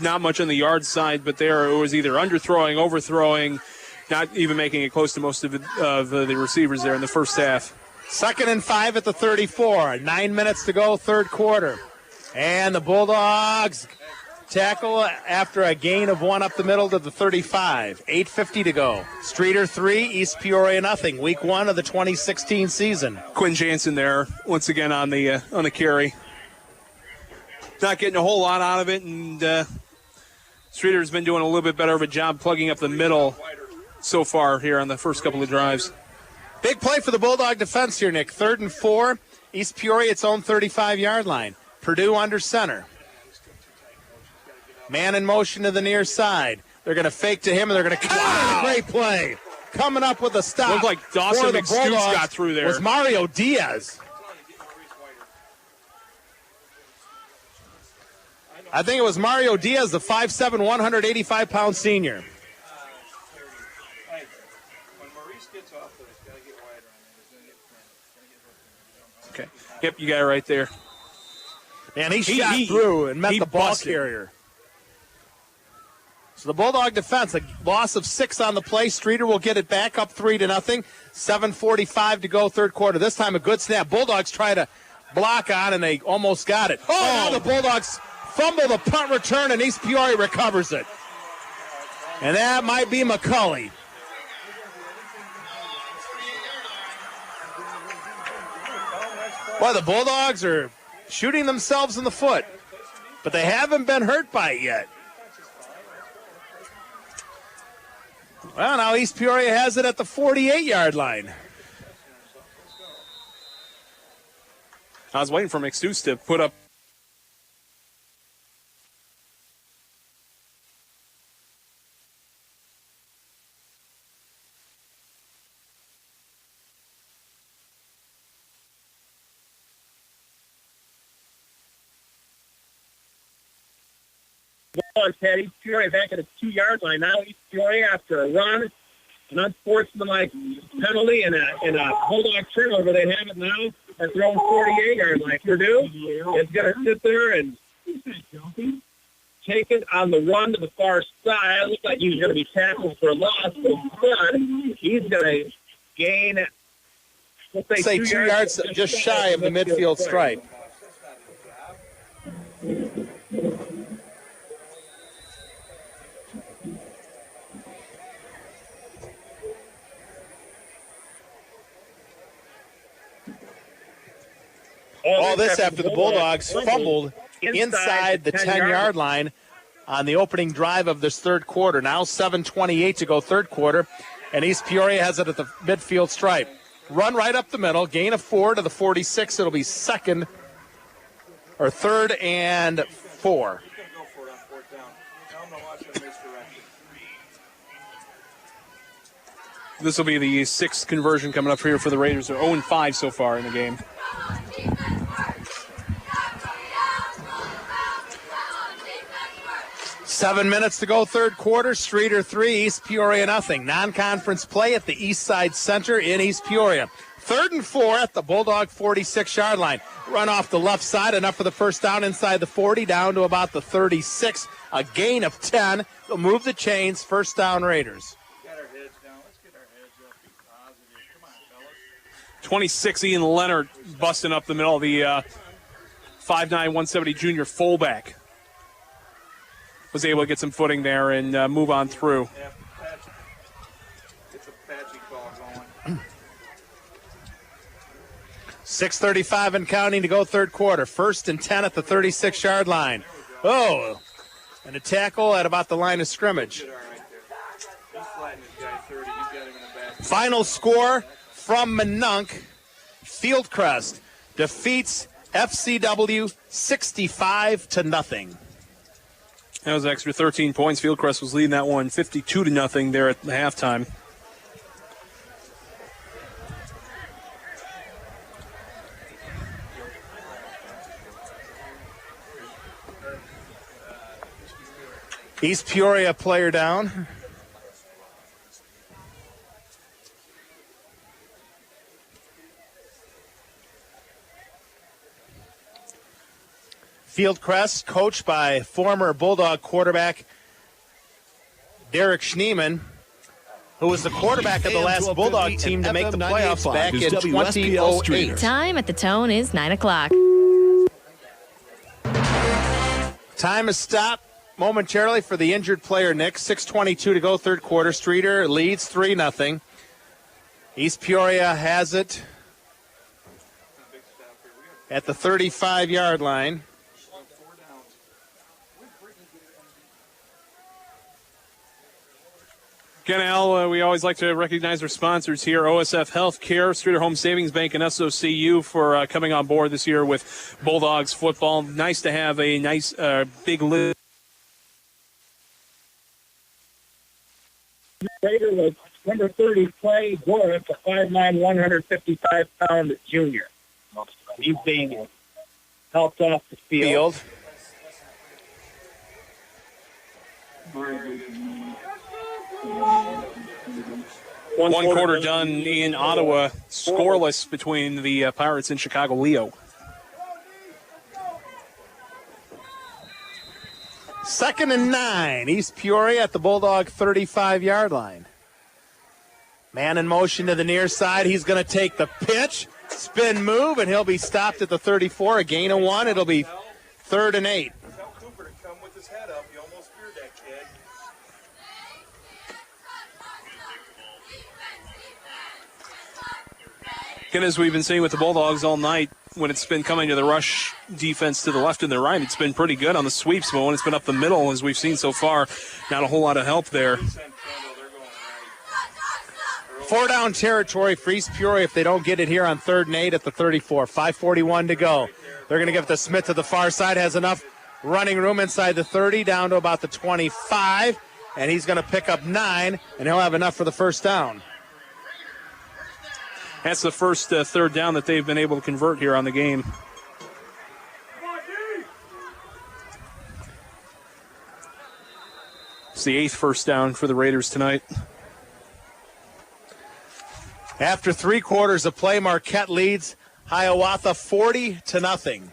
not much on the yard side, but it was either underthrowing, overthrowing, not even making it close to most of the receivers there in the first half. 2nd and 5 at the 34. 9 minutes to go, third quarter. And the Bulldogs tackle after a gain of 1 up the middle to the 35. 8:50 to go. Streator 3, East Peoria nothing. Week 1 of the 2016 season. Quinn Jansen there once again on the carry. Not getting a whole lot out of it, and Streator's been doing a little bit better of a job plugging up the middle so far here on the first couple of drives. Big play for the Bulldog defense here, Nick. 3rd and 4. East Peoria, its own 35-yard line. Purdue under center. Man in motion to the near side. They're going to fake to him, and they're going to cut out. Great play. Coming up with a stop. Looked like Dawson McStoots got through there. Was Mario Diaz. I think it was Mario Diaz, the 5'7", 185-pound senior. Okay. Yep, you got it right there. And he shot through and met the ball busted. carrier. So the Bulldog defense, a loss of 6 on the play. Streator will get it back up 3-0. 7:45 to go, third quarter. This time a good snap. Bulldogs try to block on, and they almost got it. Now the Bulldogs fumble the punt return, and East Peoria recovers it. And that might be McCulley. Boy, the Bulldogs are shooting themselves in the foot, but they haven't been hurt by it yet. Well, now East Peoria has it at the 48-yard line. I was waiting for McStoots to put up. Bulldogs had East Peoria back at the 2-yard line. Now East Peoria, after a run, an unsportsmanlike penalty, and a Bulldog turnover, they have it now at their own 48-yard line. Purdue is going to sit there and take it on the run to the far side. It looks like he's going to be tackled for a loss, but he's going to gain, let's say 2 yards just shy of the midfield stripe. All this after the Bulldogs fumbled inside the 10-yard line on the opening drive of this third quarter. Now 7:28 to go, third quarter, and East Peoria has it at the midfield stripe. Run right up the middle, gain of 4 to the 46. It'll be third and 4. This will be the 6th conversion coming up here for the Raiders. They're 0-5 so far in the game. Seven minutes to go, third quarter. Streator 3, East Peoria nothing. Non-conference play at the East Side Center in East Peoria. 3rd and 4 at the Bulldog 46-yard line. Run off the left side, enough for the first down inside the 40, down to about the 36. A gain of 10. They'll move the chains. First down, Raiders. 26, Ian Leonard busting up the middle of the 5'9", 170 junior fullback. Was able to get some footing there and move on through. Yeah, it's a patchy call going. 6:35 and counting to go, third quarter. 1st and 10 at the 36-yard line. Oh, and a tackle at about the line of scrimmage. Final score from Minunk. Fieldcrest defeats FCW 65-0. That was an extra 13 points. Fieldcrest was leading that one 52-0 there at the halftime. East Peoria player down. Fieldcrest, coached by former Bulldog quarterback Derek Schneeman, who was the quarterback of the last Bulldog team to make the playoffs back in 2008. Time at the Tone is 9 o'clock. Time is stopped momentarily for the injured player, Nick. 6:22 to go, third quarter. Streator leads 3-0. East Peoria has it at the 35-yard line. Again, Al, we always like to recognize our sponsors here, OSF Healthcare, Streator Home Savings Bank, and SOCU for coming on board this year with Bulldogs football. Nice to have a nice big list. Raider was number 30, Clay Gorrick, a 5'9", 155-pound junior. He's being helped off the field. One quarter done in Ottawa, scoreless between the Pirates and Chicago Leo. 2nd and 9. East Peoria at the Bulldog 35-yard line. Man in motion to the near side. He's going to take the pitch, spin move, and he'll be stopped at the 34. A gain of 1. It'll be 3rd and 8. Tell Cooper to come with his head up. You almost feared that kid. Again, as we've been seeing with the Bulldogs all night, when it's been coming to the rush defense to the left and the right, it's been pretty good on the sweeps, but when it's been up the middle, as we've seen so far, not a whole lot of help there. 4-down territory for East Peoria if they don't get it here on 3rd and 8 at the 34. 5:41 to go. They're going to give it to Smith to the far side. Has enough running room inside the 30 down to about the 25, and he's going to pick up 9, and he'll have enough for the first down. That's the first 3rd down that they've been able to convert here on the game. It's the 8th first down for the Raiders tonight. After 3 quarters of play, Marquette leads Hiawatha 40-0.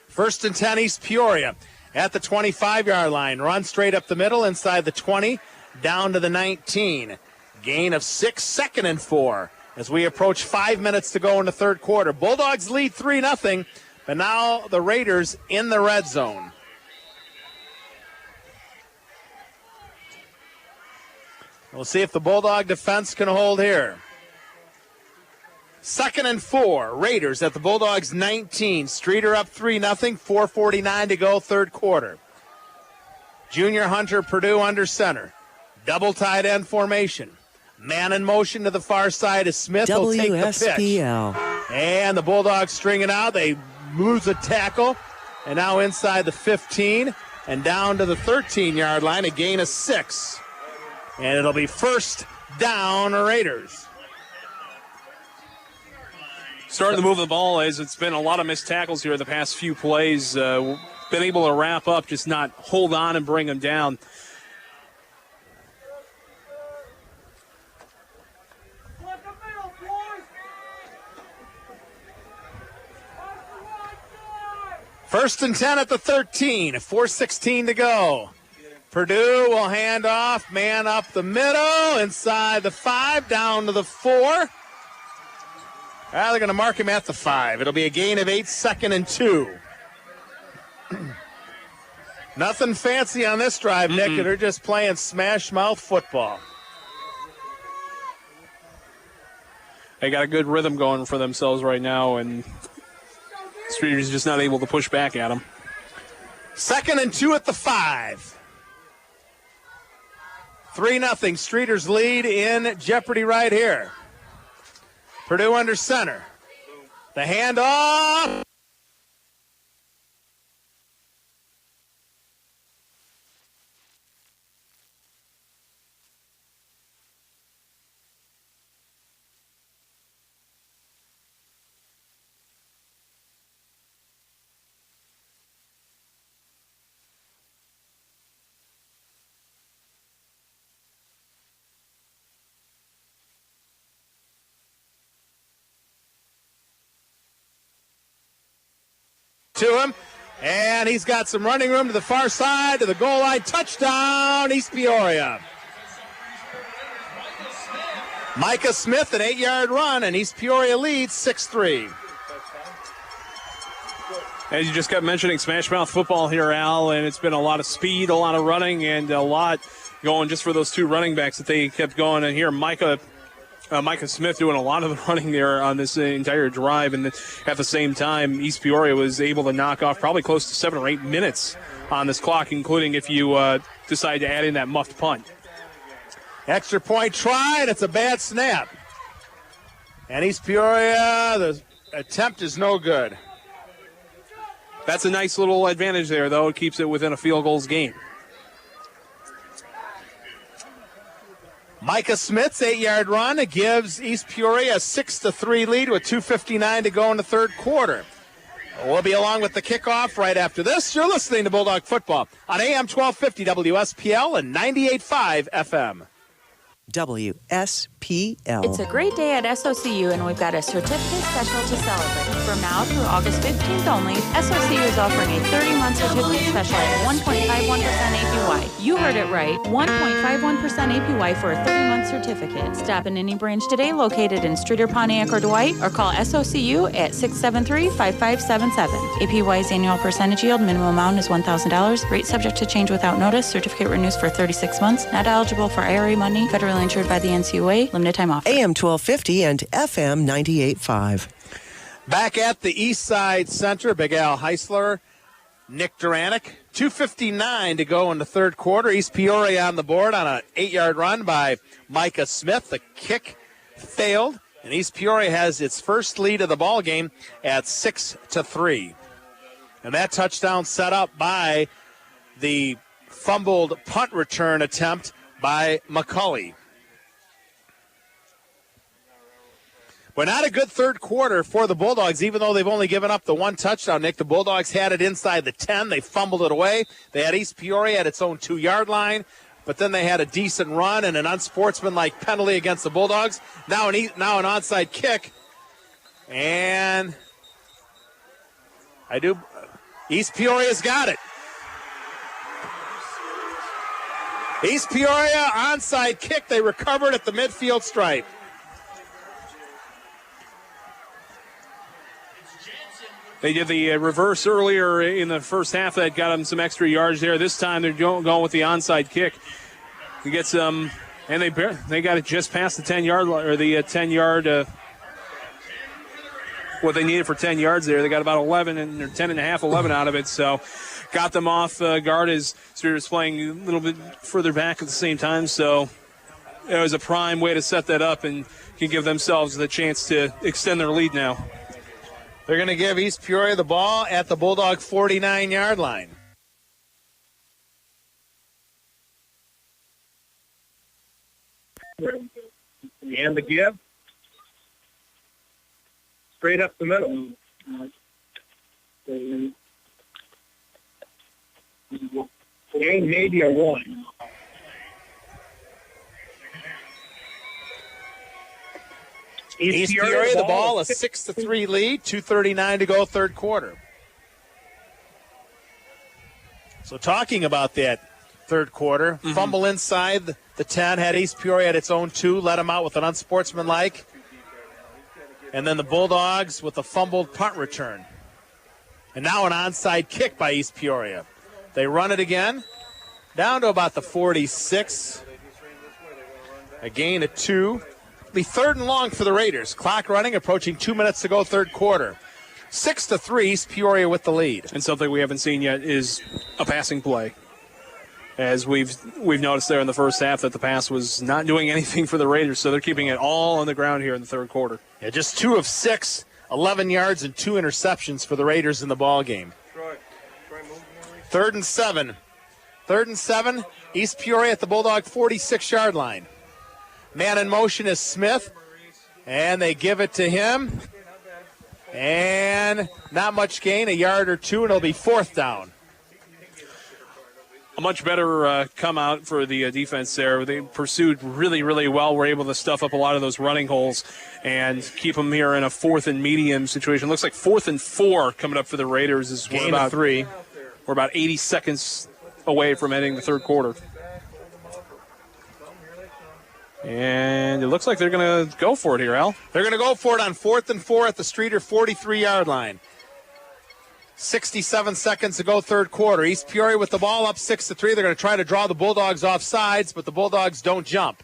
First and 10, East Peoria at the 25-yard line. Run straight up the middle, inside the 20, down to the 19. Gain of 6, 2nd and 4. As we approach 5 minutes to go in the third quarter. Bulldogs lead 3-0, but now the Raiders in the red zone. We'll see if the Bulldog defense can hold here. 2nd and 4. Raiders at the Bulldogs 19. Streator up 3-0. 4:49 to go, third quarter. Junior Hunter Purdue under center. Double tight end formation. Man in motion to the far side is Smith. Will take the pitch. And the Bulldogs string it out. They lose a tackle. And now inside the 15. and down to the 13-yard line, a gain of 6. And it'll be first down, Raiders. Starting to move the ball as it's been a lot of missed tackles here the past few plays. Been able to wrap up, just not hold on and bring them down. First and 10 at the 13, 4:16 to go. Purdue will hand off, man up the middle, inside the 5, down to the 4. They're going to mark him at the 5. It'll be a gain of 8, 2nd and 2. Nothing fancy on this drive, Nick. They're just playing smash mouth football. They got a good rhythm going for themselves right now, and Streator's just not able to push back at them. 2nd and 2 at the 5. 3-0. Streator's lead in jeopardy right here. Purdue under center. The handoff. To him, and he's got some running room to the far side, to the goal line. Touchdown, East Peoria. Micah Smith, an 8-yard run, and East Peoria leads 6-3. As you just kept mentioning, smash mouth football here, Al, and it's been a lot of speed, a lot of running, and a lot going just for those two running backs that they kept going. And here, Micah Smith doing a lot of the running there on this entire drive, and at the same time, East Peoria was able to knock off probably close to 7 or 8 minutes on this clock, including if you decide to add in that muffed punt. Extra point try, and it's a bad snap. And East Peoria, the attempt is no good. That's a nice little advantage there, though. It keeps it within a field goals game. Micah Smith's 8-yard run. It gives East Peoria a 6-3 lead with 2:59 to go in the third quarter. We'll be along with the kickoff right after this. You're listening to Bulldog Football on AM 1250 WSPL and 98.5 FM. WSPL. It's a great day at SOCU, and we've got a certificate special to celebrate. From now through August 15th only, SOCU is offering a 30-month certificate special at 1.51% APY. You heard it right, 1.51% APY for a 30-month certificate. Stop in any branch today located in Streator, Pontiac, or Dwight, or call SOCU at 673-5577. APY's annual percentage yield minimum amount is $1,000. Rate subject to change without notice. Certificate renews for 36 months. Not eligible for IRA money. Federally insured by the NCUA. Limited time offer. AM 1250 and FM 98.5. Back at the East Side Center, Big Al Heisler, Nick Duranick. 2:59 to go in the third quarter. East Peoria on the board on an 8-yard run by Micah Smith. The kick failed, and East Peoria has its first lead of the ball game at 6-3. And that touchdown set up by the fumbled punt return attempt by McCulley. But not a good third quarter for the Bulldogs, even though they've only given up the one touchdown, Nick. The Bulldogs had it inside the 10. They fumbled it away. They had East Peoria at its own 2-yard line, but then they had a decent run and an unsportsmanlike penalty against the Bulldogs. Now an onside kick. And East Peoria's got it. East Peoria onside kick. They recovered at the midfield stripe. They did the reverse earlier in the first half that got them some extra yards there. This time they're going with the onside kick. He gets them, and they got it just past the 10-yard line, or the 10-yard. What they needed for 10 yards there. They got about 11 and 10 and a half, 11 out of it. So got them off guard as Streator's playing a little bit further back at the same time. So it was a prime way to set that up and can give themselves the chance to extend their lead now. They're going to give East Peoria the ball at the Bulldog 49-yard line. And the give. Straight up the middle. Gain maybe a 1. East Peoria, the ball, a 6-3 lead, 2:39 to go, third quarter. So talking about that third quarter, fumble inside the 10, had East Peoria at its own 2, let them out with an unsportsmanlike. And then the Bulldogs with a fumbled punt return. And now an onside kick by East Peoria. They run it again, down to about the 46. A gain of 2. It'll be 3rd and long for the Raiders. Clock running, approaching 2 minutes to go, third quarter. 6-3, East Peoria with the lead. And something we haven't seen yet is a passing play. As we've noticed there in the first half that the pass was not doing anything for the Raiders, so they're keeping it all on the ground here in the third quarter. Yeah, just 2 of 6, 11 yards and 2 interceptions for the Raiders in the ball game. 3rd and 7. 3rd and 7, East Peoria at the Bulldog 46-yard line. Man in motion is Smith, and they give it to him. And not much gain, a yard or 2, and it'll be 4th down. A much better come out for the defense there. They pursued really, really well. Were able to stuff up a lot of those running holes and keep them here in a 4th and medium situation. Looks like 4th and 4 coming up for the Raiders. Gain of 3. We're about 80 seconds away from ending the third quarter. And it looks like they're going to go for it here, Al. They're going to go for it on 4th and 4 at the Streator 43-yard line. 67 seconds to go, third quarter. East Peoria with the ball up 6-3. They're going to try to draw the Bulldogs off sides, but the Bulldogs don't jump.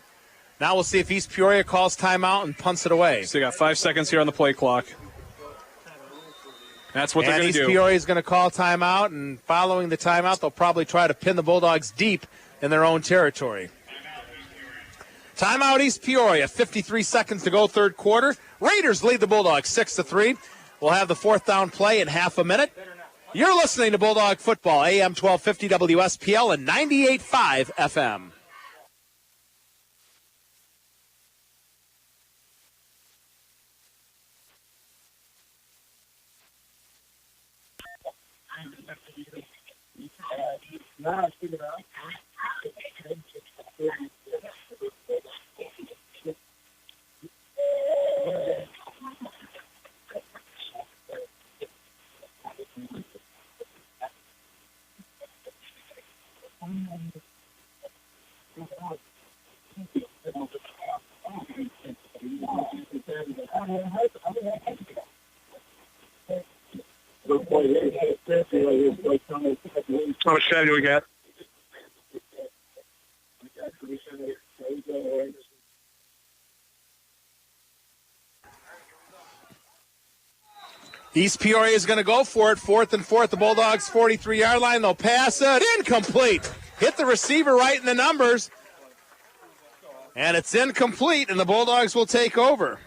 Now we'll see if East Peoria calls timeout and punts it away. So you got 5 seconds here on the play clock. That's what they're going to do. East Peoria is going to call timeout, and following the timeout, they'll probably try to pin the Bulldogs deep in their own territory. Timeout, East Peoria. 53 seconds to go, third quarter. Raiders lead the Bulldogs 6-3. We'll have the 4th down play in half a minute. You're listening to Bulldog Football, AM 1250 WSPL and 98.5 FM. How much time do we got? East Peoria is going to go for it. 4th and 4 at the Bulldogs' 43-yard line. They'll pass it. Incomplete. Hit the receiver right in the numbers. And it's incomplete, and the Bulldogs will take over.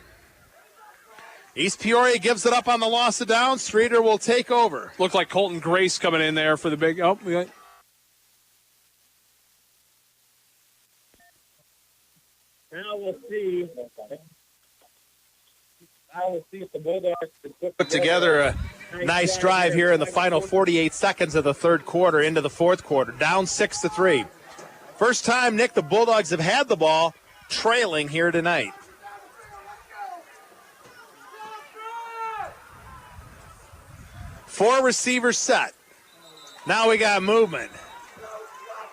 East Peoria gives it up on the loss of downs. Streator will take over. Looked like Colton Grace coming in there for the big. Oh, we got. Now we'll see. If the Bulldogs put together a nice drive here in the final 48 seconds of the third quarter into the fourth quarter. Down 6-3. First time, Nick, the Bulldogs have had the ball trailing here tonight. Four receivers set. Now we got movement.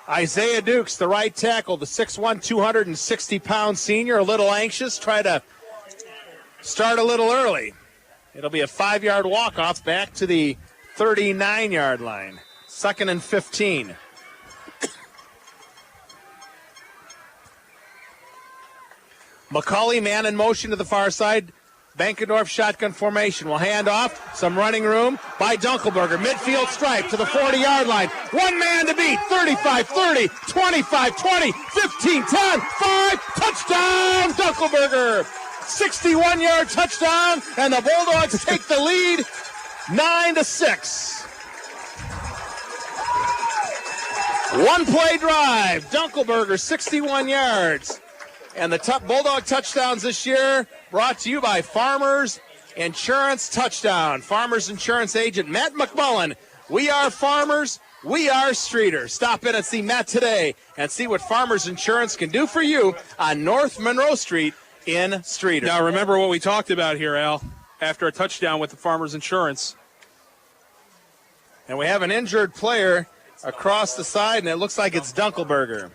Isaiah Dukes, the right tackle, the 6'1", 260-pound senior, a little anxious, try to start a little early. It'll be a 5-yard walk-off back to the 39-yard line. 2nd and 15. McCauley, man in motion to the far side. Bankendorf shotgun formation will hand off. Some running room by Dunkelberger. Midfield stripe to the 40-yard line. One man to beat. 35-30, 25-20, 15-10, 5. Touchdown, Dunkelberger. 61-yard touchdown, and the Bulldogs take the lead 9-6. One-play drive. Dunkelberger, 61 yards. And the Bulldog touchdowns this year brought to you by Farmers Insurance Touchdown. Farmers Insurance agent Matt McMullen. We are Farmers. We are Streator. Stop in and see Matt today and see what Farmers Insurance can do for you on North Monroe Street in Streator. Now, remember what we talked about here, Al, after a touchdown with the Farmers Insurance. And we have an injured player across the side, and it looks like it's Dunkelberger.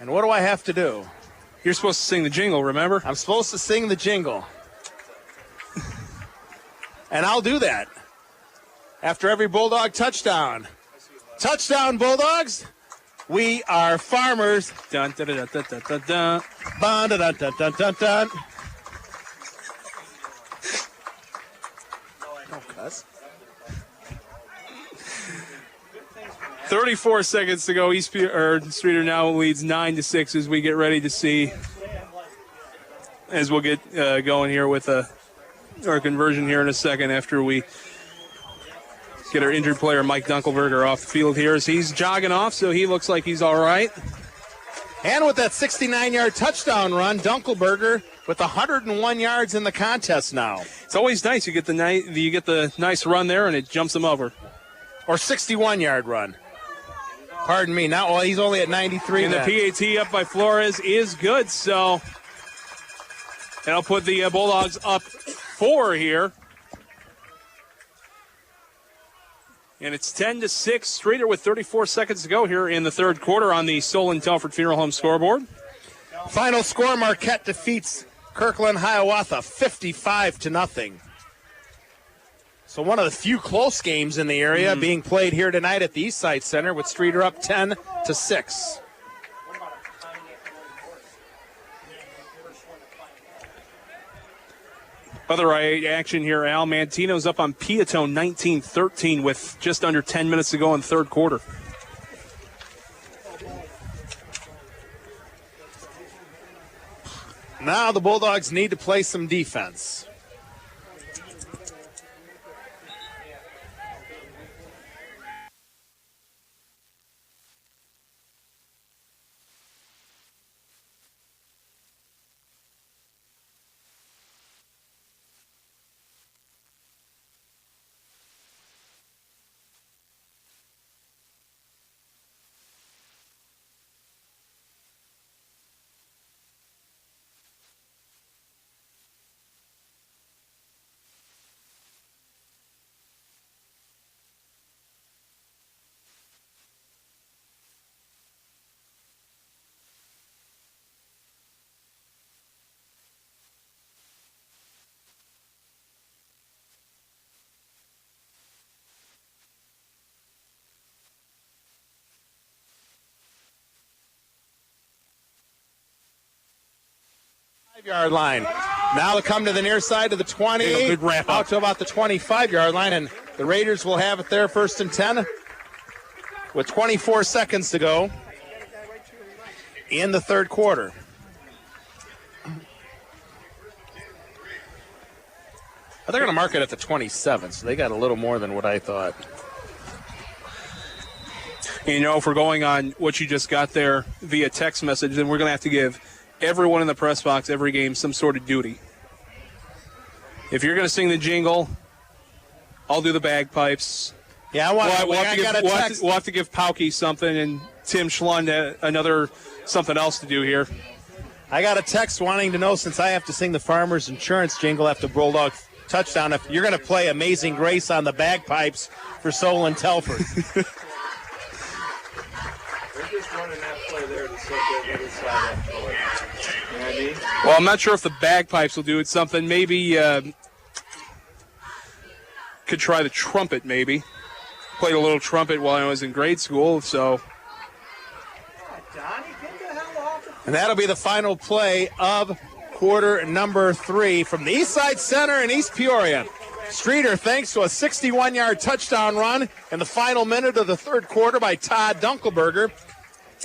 And what do I have to do? You're supposed to sing the jingle, remember? I'm supposed to sing the jingle. And I'll do that after every Bulldog touchdown. Touchdown, Bulldogs. We are Farmers. Dun, dun, dun, dun, dun, dun, dun. Dun, dun, dun, dun, dun, dun. Don't cuss. 34 seconds to go. Streator now leads 9-6 as we get ready to see, as we'll get going here with our conversion here in a second after we get our injured player Mike Dunkelberger off the field here as he's jogging off, so he looks like he's all right. And with that 69-yard touchdown run, Dunkelberger with 101 yards in the contest now. It's always nice. You get the nice run there, and it jumps him over. Or 61-yard run. Pardon me. Now, well, he's only at 93. And the PAT up by Flores is good, so that'll put the Bulldogs up 4 here. And it's 10-6. Streator with 34 seconds to go here in the third quarter on the Solon Telford Funeral Home scoreboard. Final score, Marquette defeats Kirkland Hiawatha 55-0. So one of the few close games in the area being played here tonight at the Eastside Center with Streator up 10-6. Other action here, Al. Mantino's up on Piatone 19-13 with just under 10 minutes to go in the third quarter. Now the Bulldogs need to play some defense. Yard line. Now they'll come to the near side of the 20, good wrap out to about the 25-yard line, and the Raiders will have it there 1st and 10 with 24 seconds to go in the third quarter. They're going to mark it at the 27, so they got a little more than what I thought. You know, if we're going on what you just got there via text message, then we're going to have to give everyone in the press box every game some sort of duty. If you're going to sing the jingle, I'll do the bagpipes. Yeah, we'll have to give Pauke something and Tim Schlund another something else to do here. I got a text wanting to know, since I have to sing the Farmers Insurance jingle after Bulldog touchdown, if you're going to play Amazing Grace on the bagpipes for Solon Telford. They're just running that play there to set the other side of the play. You know what I mean? Well, I'm not sure if the bagpipes will do it. Something maybe could try the trumpet. Maybe played a little trumpet while I was in grade school. So, and that'll be the final play of quarter number 3 from the Eastside Center in East Peoria. Streator, thanks to a 61-yard touchdown run in the final minute of the third quarter by Todd Dunkelberger.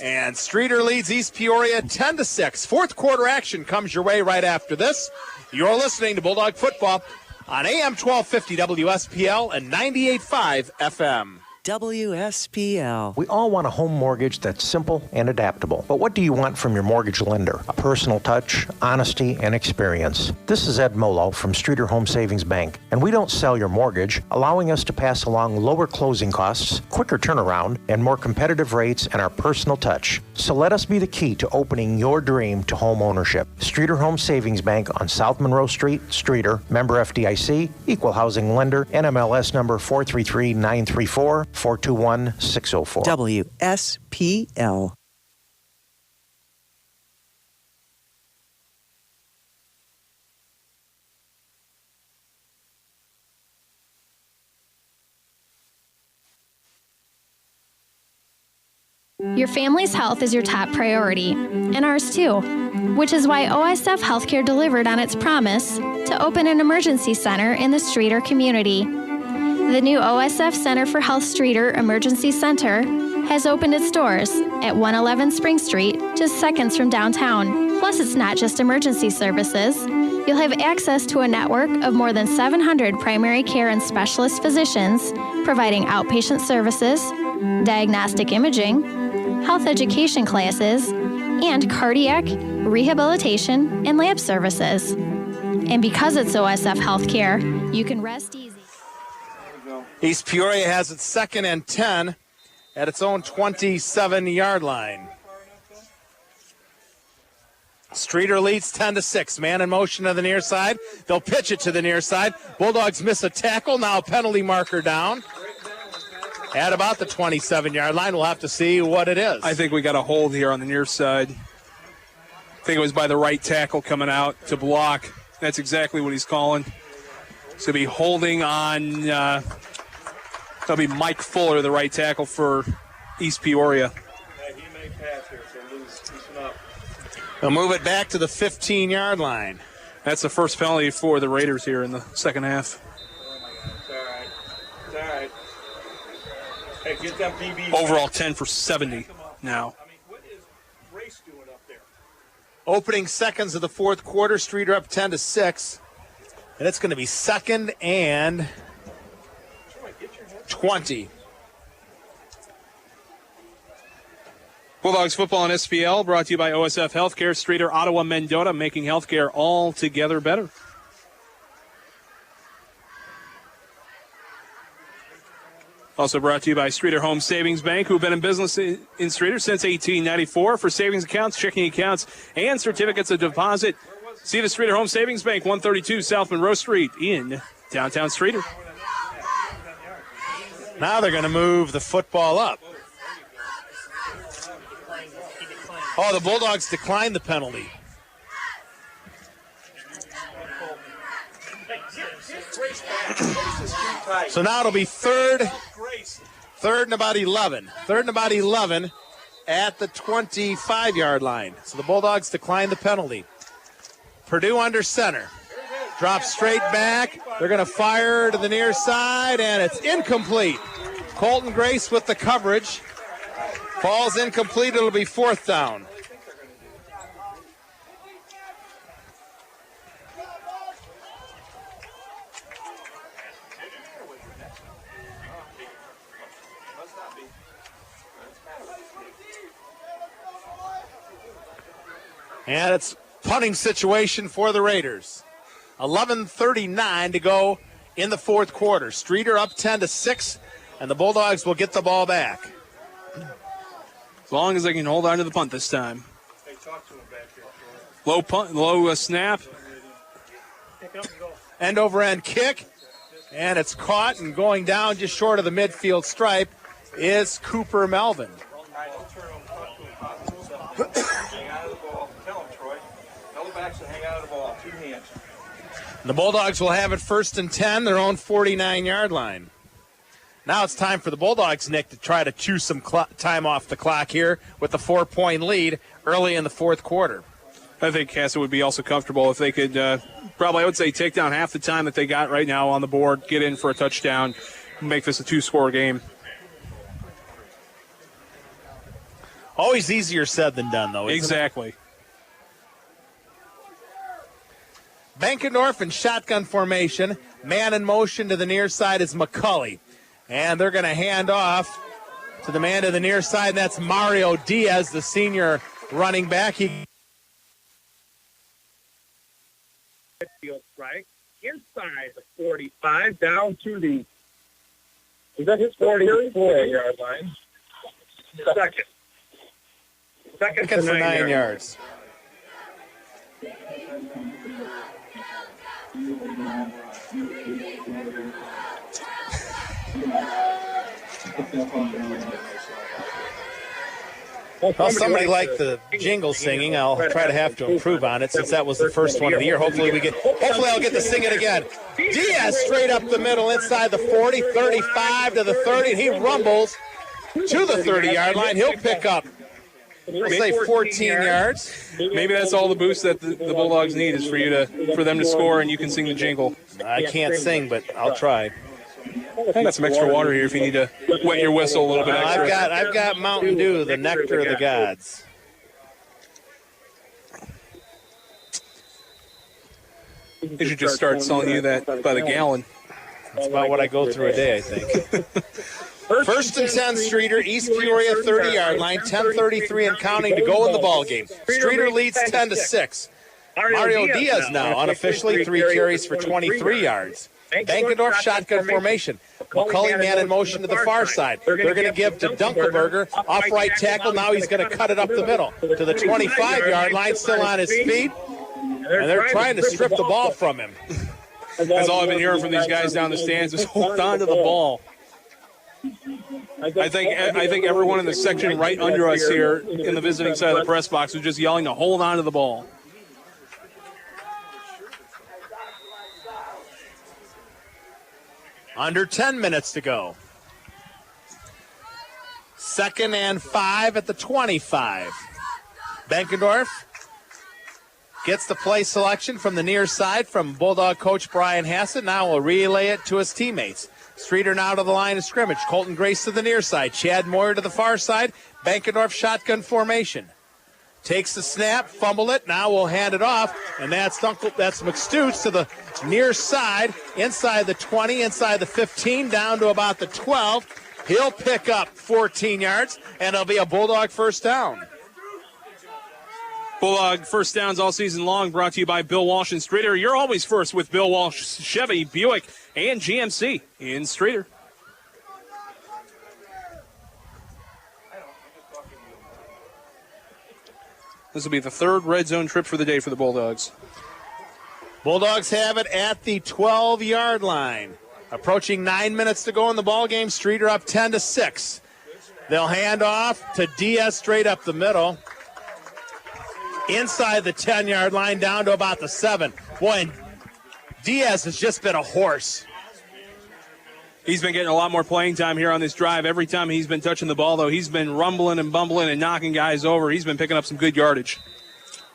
And Streator leads East Peoria 10-6. Fourth quarter action comes your way right after this. You're listening to Bulldog Football on AM 1250 WSPL and 98.5 FM. WSPL. We all want a home mortgage that's simple and adaptable. But what do you want from your mortgage lender? A personal touch, honesty, and experience. This is Ed Molo from Streator Home Savings Bank, and we don't sell your mortgage, allowing us to pass along lower closing costs, quicker turnaround, and more competitive rates and our personal touch. So let us be the key to opening your dream to home ownership. Streator Home Savings Bank on South Monroe Street, Streator, member FDIC, equal housing lender, NMLS number 433934. 421-604. WSPL. Your family's health is your top priority, and ours too, which is why OSF Healthcare delivered on its promise to open an emergency center in the Streator community. The new OSF Center for Health Streator Emergency Center has opened its doors at 111 Spring Street, just seconds from downtown. Plus, it's not just emergency services. You'll have access to a network of more than 700 primary care and specialist physicians providing outpatient services, diagnostic imaging, health education classes, and cardiac, rehabilitation, and lab services. And because it's OSF Healthcare, you can rest easy. East Peoria has its 2nd and 10 at its own 27-yard line. Streator leads 10-6. Man in motion to the near side. They'll pitch it to the near side. Bulldogs miss a tackle. Now penalty marker down at about the 27-yard line. We'll have to see what it is. I think we got a hold here on the near side. I think it was by the right tackle coming out to block. That's exactly what he's calling. So be holding on. That'll be Mike Fuller, the right tackle for East Peoria. Yeah, he may pass here, so loosen up. They'll move it back to the 15-yard line. That's the first penalty for the Raiders here in the second half. Oh, my God. It's all right. It's all right. Hey, get them BBs. Overall 10 for 70 now. I mean, what is Race doing up there? Opening seconds of the fourth quarter, Streator up 10-6. And it's going to be 2nd and 20. Bulldogs football and SPL brought to you by OSF Healthcare, Streator, Ottawa, Mendota, making healthcare all together better. Also brought to you by Streator Home Savings Bank, who've been in business in Streator since 1894 for savings accounts, checking accounts, and certificates of deposit. See the Streator Home Savings Bank, 132 South Monroe Street in downtown Streator. Now they're going to move the football up. Oh, the Bulldogs declined the penalty. So now it'll be third and about 11. 3rd and about 11 at the 25-yard line. So the Bulldogs declined the penalty. Purdue under center. Drops straight back. They're going to fire to the near side, and it's incomplete. Colton Grace with the coverage. Ball's incomplete. It'll be 4th down. And it's punting situation for the Raiders. 11:39 to go in the fourth quarter. Streator up 10-6, and the Bulldogs will get the ball back. As long as they can hold on to the punt this time. Hey, talk to him back here. Low punt, low snap. End over end kick, and it's caught and going down just short of the midfield stripe is Cooper Melvin. The Bulldogs will have it 1st and 10, their own 49-yard line. Now it's time for the Bulldogs, Nick, to try to chew some time off the clock here with the 4-point lead early in the fourth quarter. I think Casa would be also comfortable if they could probably, I would say, take down half the time that they got right now on the board, get in for a touchdown, make this a 2-score game. Always easier said than done, though, isn't Exactly. it? Bankendorf in shotgun formation. Man in motion to the near side is McCulley. And they're going to hand off to the man to the near side, and that's Mario Diaz, the senior running back. Right inside the 45, down to the, is that his 44-yard line? Second for 9 yards. Well, somebody liked the jingle singing. I'll try to have to improve on it since that was the first one of the year. Hopefully I'll get to sing it again. Diaz straight up the middle inside the 40, 35 to the 30, and he rumbles to the 30-yard line. He'll pick up, we'll say 14 yards. Maybe that's all the boost that the Bulldogs need is for them to score, and you can sing the jingle. I can't sing, but I'll try. I got some extra water here if you need to wet your whistle a little bit extra. I've got Mountain Dew, the nectar of the gods. They should just start selling you that by the gallon. That's about what I go through a day, I think. First and 10, Streator, East Peoria 30-yard line, 10:33 and counting to go in the ball game. Streator leads 10-6. Mario Diaz now unofficially 3 carries for 23 yards. Bankendorf shotgun formation. McCulley man in motion to the far side. They're going to give to Dunkelberger. Off right tackle. Now he's going to cut it up the middle to the 25-yard line, still on his feet. And they're trying to strip the ball from him. That's all I've been hearing from these guys down the stands is hold on to the ball. I think everyone in the section right under us here in the visiting side of the press box was just yelling to hold on to the ball. Under 10 minutes to go. 2nd and 5 at the 25. Bankendorf gets the play selection from the near side from Bulldog coach Brian Hassett. Now will relay it to his teammates. Streator now to the line of scrimmage. Colton Grace to the near side. Chad Moyer to the far side. Bankendorf shotgun formation. Takes the snap, fumbled it. Now we'll hand it off, and that's McStoots to the near side, inside the 20, inside the 15, down to about the 12. He'll pick up 14 yards, and it'll be a Bulldog first down. Bulldog first downs all season long, brought to you by Bill Walsh and Streator. You're always first with Bill Walsh, Chevy, Buick, and GMC in Streator. This will be the third red zone trip for the day for the Bulldogs. Bulldogs have it at the 12-yard line. Approaching 9 minutes to go in the ball game. Streator up 10-6. They'll hand off to Diaz straight up the middle. Inside the 10-yard line, down to about the 7. Boy, and Diaz has just been a horse. He's been getting a lot more playing time here on this drive. Every time he's been touching the ball, though, he's been rumbling and bumbling and knocking guys over. He's been picking up some good yardage.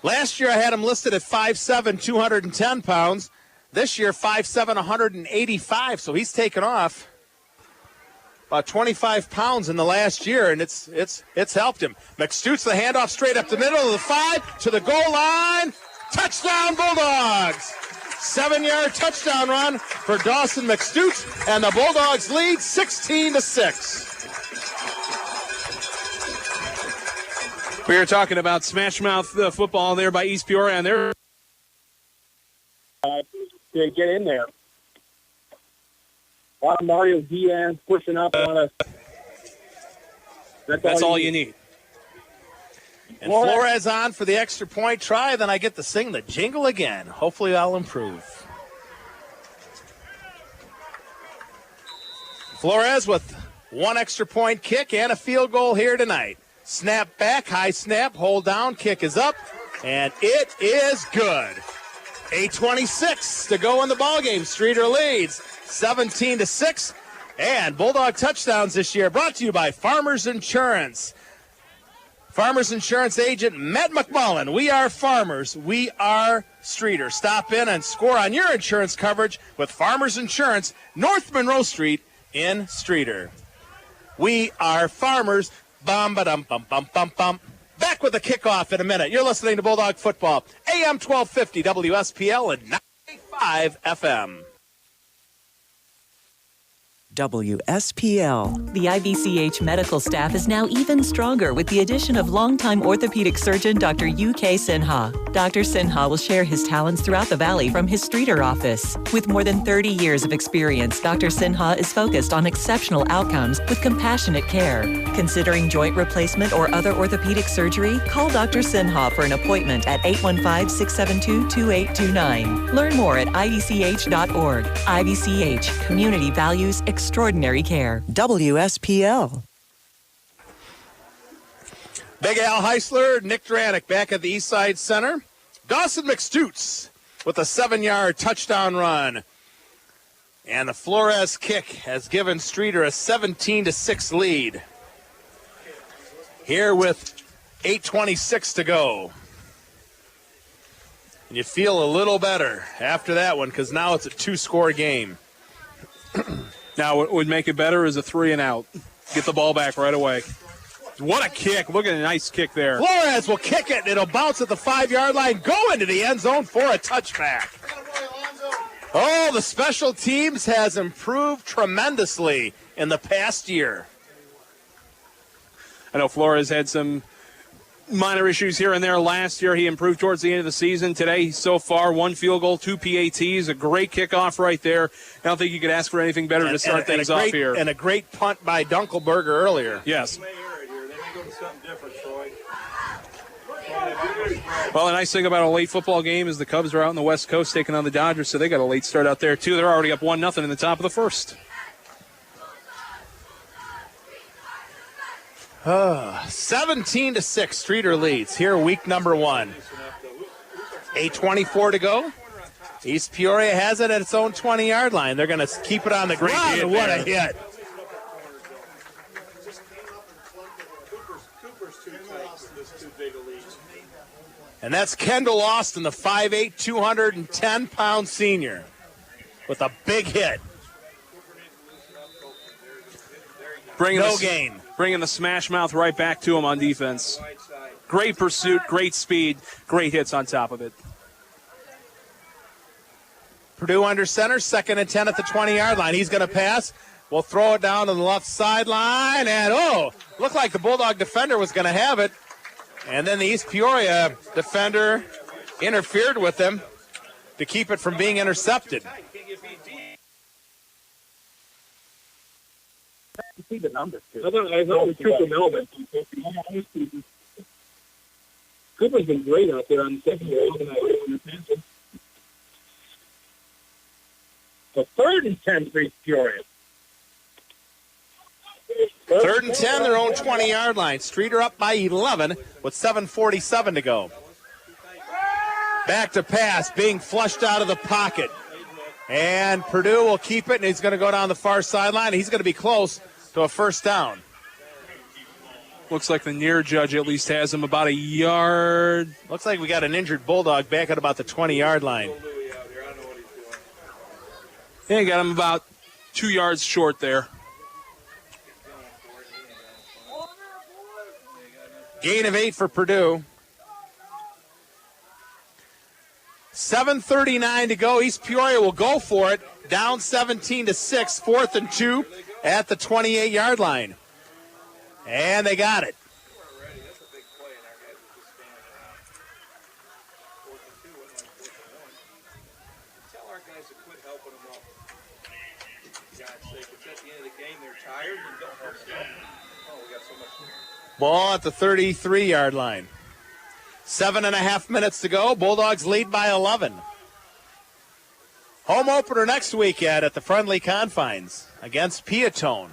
Last year I had him listed at 5'7", 210 pounds. This year, 5'7", 185, so he's taken off about 25 pounds in the last year, and it's helped him. McStoots the handoff straight up the middle of the 5 to the goal line. Touchdown, Bulldogs! 7-yard touchdown run for Dawson McStoots, and the Bulldogs lead 16-6. We are talking about Smash Mouth football there by East Peoria, and they're to get in there. A lot of Mario Diaz pushing up. That's all you need. And Flores on for the extra point try, then I get to sing the jingle again. Hopefully I'll improve. Flores with one extra point kick and a field goal here tonight. Snap back, high snap, hold down, kick is up, and it is good. 8:26 to go in the ballgame. Streator leads 17-6. And Bulldog touchdowns this year brought to you by Farmers Insurance. Farmers Insurance agent Matt McMullen. We are farmers. We are Streator. Stop in and score on your insurance coverage with Farmers Insurance, North Monroe Street in Streator. We are farmers. Bum, ba-dum, bum, bum, bum, bum. Back with the kickoff in a minute. You're listening to Bulldog Football, AM 1250 WSPL and 98.5 FM. WSPL. The IBCH medical staff is now even stronger with the addition of longtime orthopedic surgeon Dr. UK Sinha. Dr. Sinha will share his talents throughout the Valley from his Streator office. With more than 30 years of experience, Dr. Sinha is focused on exceptional outcomes with compassionate care. Considering joint replacement or other orthopedic surgery? Call Dr. Sinha for an appointment at 815-672-2829. Learn more at ibch.org. IBCH, community values extraordinary care. WSPL. Big Al Heisler, Nick Dranick back at the Eastside Center. Dawson McStoots with a 7-yard touchdown run. And the Flores kick has given Streator a 17-6 lead. Here with 8:26 to go. And you feel a little better after that one because now it's a 2-score game. Now, what would make it better is a 3-and-out. Get the ball back right away. What a kick. Look at a nice kick there. Flores will kick it, and it'll bounce at the 5-yard line, go into the end zone for a touchback. Oh, the special teams has improved tremendously in the past year. I know Flores had some minor issues here and there last year. He improved towards the end of the season. Today, so far, 1 field goal, 2 PATs, a great kickoff right there. I don't think you could ask for anything better to start things off here. And a great punt by Dunkelberger earlier. Yes. Well, the nice thing about a late football game is the Cubs are out on the West Coast taking on the Dodgers, so they got a late start out there, too. They're already up 1-0 in the top of the first. 17-6, Streator leads here, week number 1. 8:24 to go. East Peoria has it at its own 20-yard line. They're going to keep it on the ground. What a hit. And that's Kendall Austin, the 5'8", 210-pound senior, with a big hit. No gain. Bringing the smash mouth right back to him on defense. Great pursuit, great speed, great hits on top of it. Purdue under center, 2nd and 10 at the 20-yard line. He's going to pass. We'll throw it down to the left sideline, and looked like the Bulldog defender was going to have it. And then the East Peoria defender interfered with him to keep it from being intercepted. See the numbers. I thought it was Cooper Melvin. Cooper's been great out there on the secondary. So 3rd and 10 for East Peoria. 3rd and 10, their own 20-yard line. Streator up by 11 with 7:47 to go. Back to pass, being flushed out of the pocket. And Purdue will keep it, and he's going to go down the far sideline. He's going to be close to a first down. Looks like the near judge at least has him about a yard. Looks like we got an injured Bulldog back at about the 20-yard line. Yeah, got him about 2 yards short there. Gain of 8 for Purdue. 7:39 to go. East Peoria will go for it. Down 17-6, 4th and 2 at the 28-yard line. And they got it. Tell our guys to quit helping them up. For God's sake, it's at the end of the game. They're tired and don't help them. Oh, we got so much. Ball at the 33-yard line. 7.5 minutes to go. Bulldogs lead by 11. Home opener next weekend at the Friendly Confines against Peatone.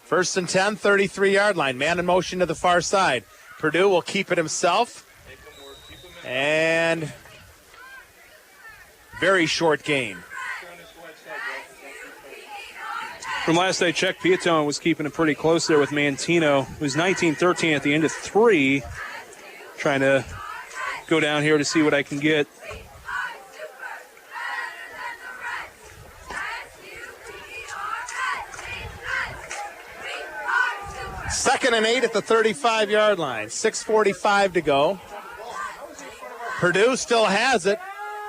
First and 10, 33-yard line. Man in motion to the far side. Purdue will keep it himself. And very short gain. From last I checked, Peatone was keeping it pretty close there with Mantino, who's 19-13 at the end of 3. Trying to go down here to see what I can get. Second and 8 at the 35-yard line. 6:45 to go. Purdue still has it.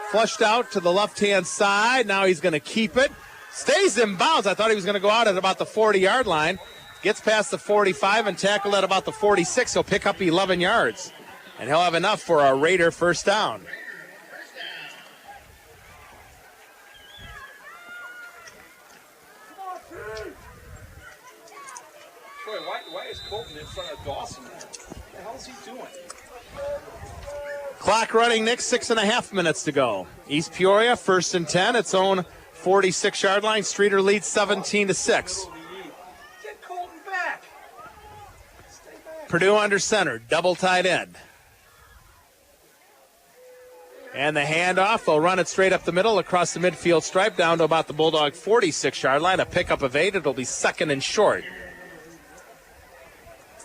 Flushed out to the left-hand side. Now he's going to keep it. Stays in bounds. I thought he was going to go out at about the 40-yard line. Gets past the 45 and tackled at about the 46. He'll pick up 11 yards. And he'll have enough for a Raider first down. Troy, why is Colton in front of Dawson? What the hell is he doing? Clock running, Nick, 6.5 minutes to go. East Peoria, 1st and 10, its own 46-yard line. Streator leads 17-6. Get Colton back. Purdue under center, double tight end. And the handoff, they'll run it straight up the middle across the midfield stripe down to about the Bulldog 46-yard line. A pickup of 8, it'll be 2nd and short.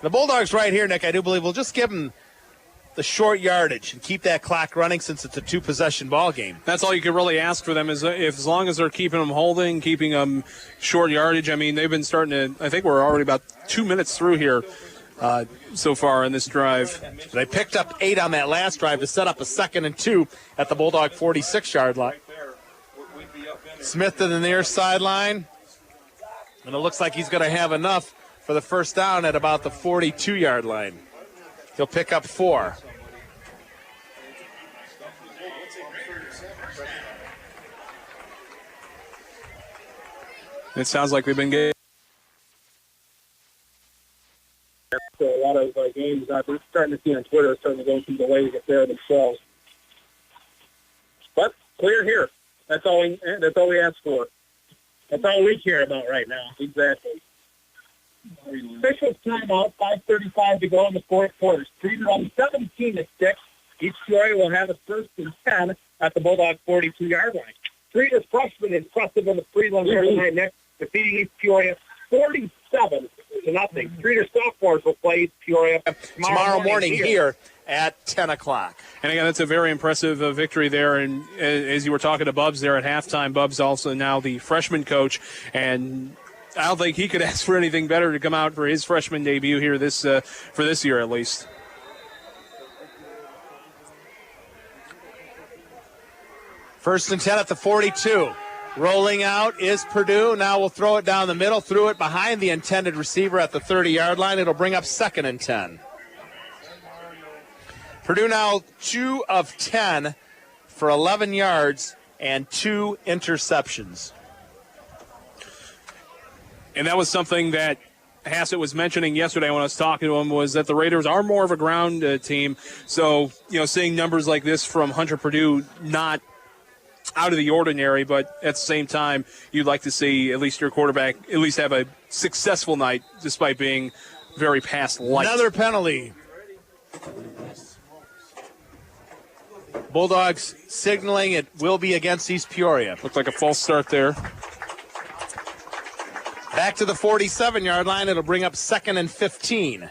The Bulldogs right here, Nick, I do believe will just give them the short yardage and keep that clock running since it's a 2-possession ball game. That's all you can really ask for them is if as long as they're keeping them holding, keeping them short yardage. I mean, they've been starting to, I think we're already about 2 minutes through here so far in this drive. They picked up 8 on that last drive to set up a 2nd and 2 at the Bulldog 46-yard line. Smith to the near sideline. And it looks like he's going to have enough for the first down at about the 42-yard line. He'll pick up 4. It sounds like they've been getting a lot of games I'm starting to see on Twitter starting to go some delays up there themselves. But clear here. That's all we ask for. That's all we care about right now. Exactly. Officials timeout, 5:35 to go in the fourth quarter. Streator on 17-6. Each Peoria will have a 1st and 10 at the Bulldog 42-yard line. Streator's freshman impressive in the prelim here tonight, Nick, defeating East Peoria 47-0. Streator sophomores will play East Peoria tomorrow morning here at 10 o'clock. And again, that's a very impressive victory there. And as you were talking to Bubs there at halftime, Bubs also now the freshman coach, and I don't think he could ask for anything better to come out for his freshman debut here for this year at least. First and 10 at the 42. Rolling out is Purdue. Now we'll throw it down the middle, threw it behind the intended receiver at the 30-yard line. It'll bring up 2nd and 10. Purdue now 2 of 10 for 11 yards and 2 interceptions. And that was something that Hassett was mentioning yesterday when I was talking to him, was that the Raiders are more of a ground team. So, seeing numbers like this from Hunter Purdue, not out of the ordinary, but at the same time, you'd like to see at least your quarterback at least have a successful night despite being very pass light. Another penalty. Bulldogs signaling it will be against East Peoria. Looked like a false start there. Back to the 47-yard line. It'll bring up 2nd and 15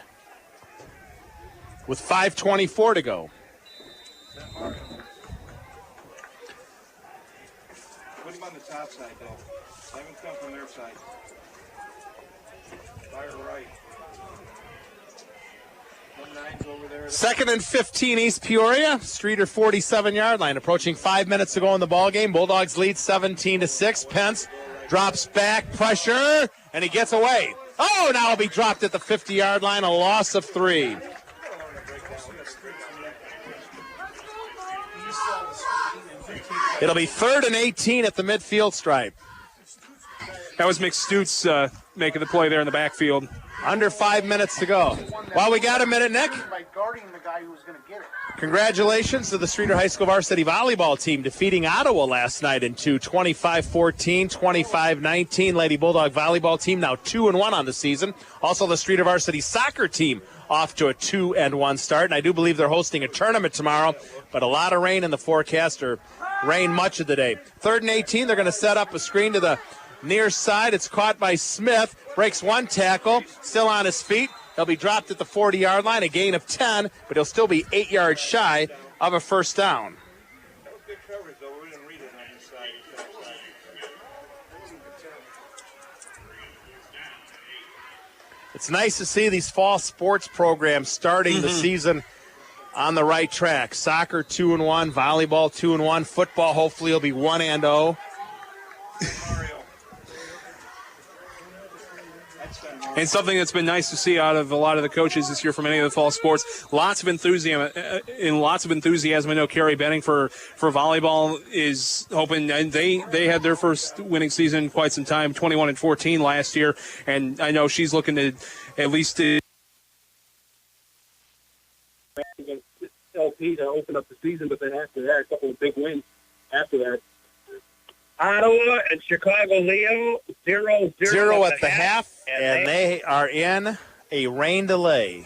with 5:24 to go. Put him on the top side, though. Have him come from their side. Fire right. 1-9's over there. 2nd and 15, East Peoria. Streator 47-yard line. Approaching 5 minutes to go in the ball game. Bulldogs lead 17-6. Pence drops back, pressure, and he gets away. Oh, now he'll be dropped at the 50-yard line, a loss of 3. It'll be 3rd and 18 at the midfield stripe. That was Mick Stutz making the play there in the backfield. Under 5 minutes to go. Well, we got a minute, Nick. By guarding the guy who was going to get it. Congratulations to the Streator High School varsity volleyball team defeating Ottawa last night in 25-14, 25-19. Lady Bulldog volleyball team now 2-1 on the season. Also, the Streator varsity soccer team off to a 2-1 start. And I do believe they're hosting a tournament tomorrow, but a lot of rain in the forecast, or rain much of the day. 3rd and 18, they're going to set up a screen to the near side. It's caught by Smith, breaks one tackle, still on his feet. He'll be dropped at the 40-yard line, a gain of 10, but he'll still be 8 yards shy of a first down. It's nice to see these fall sports programs starting the season on the right track. Soccer 2-1, volleyball 2-1, football hopefully will be 1-0. And something that's been nice to see out of a lot of the coaches this year from any of the fall sports, lots of enthusiasm. I know Carrie Benning for volleyball is hoping, and they had their first winning season in quite some time, 21-14 last year, and I know she's looking to at least LP to open up the season, but then after that, a couple of big wins after that. Ottawa and Chicago Leo, 0-0 at the half, and they are in a rain delay.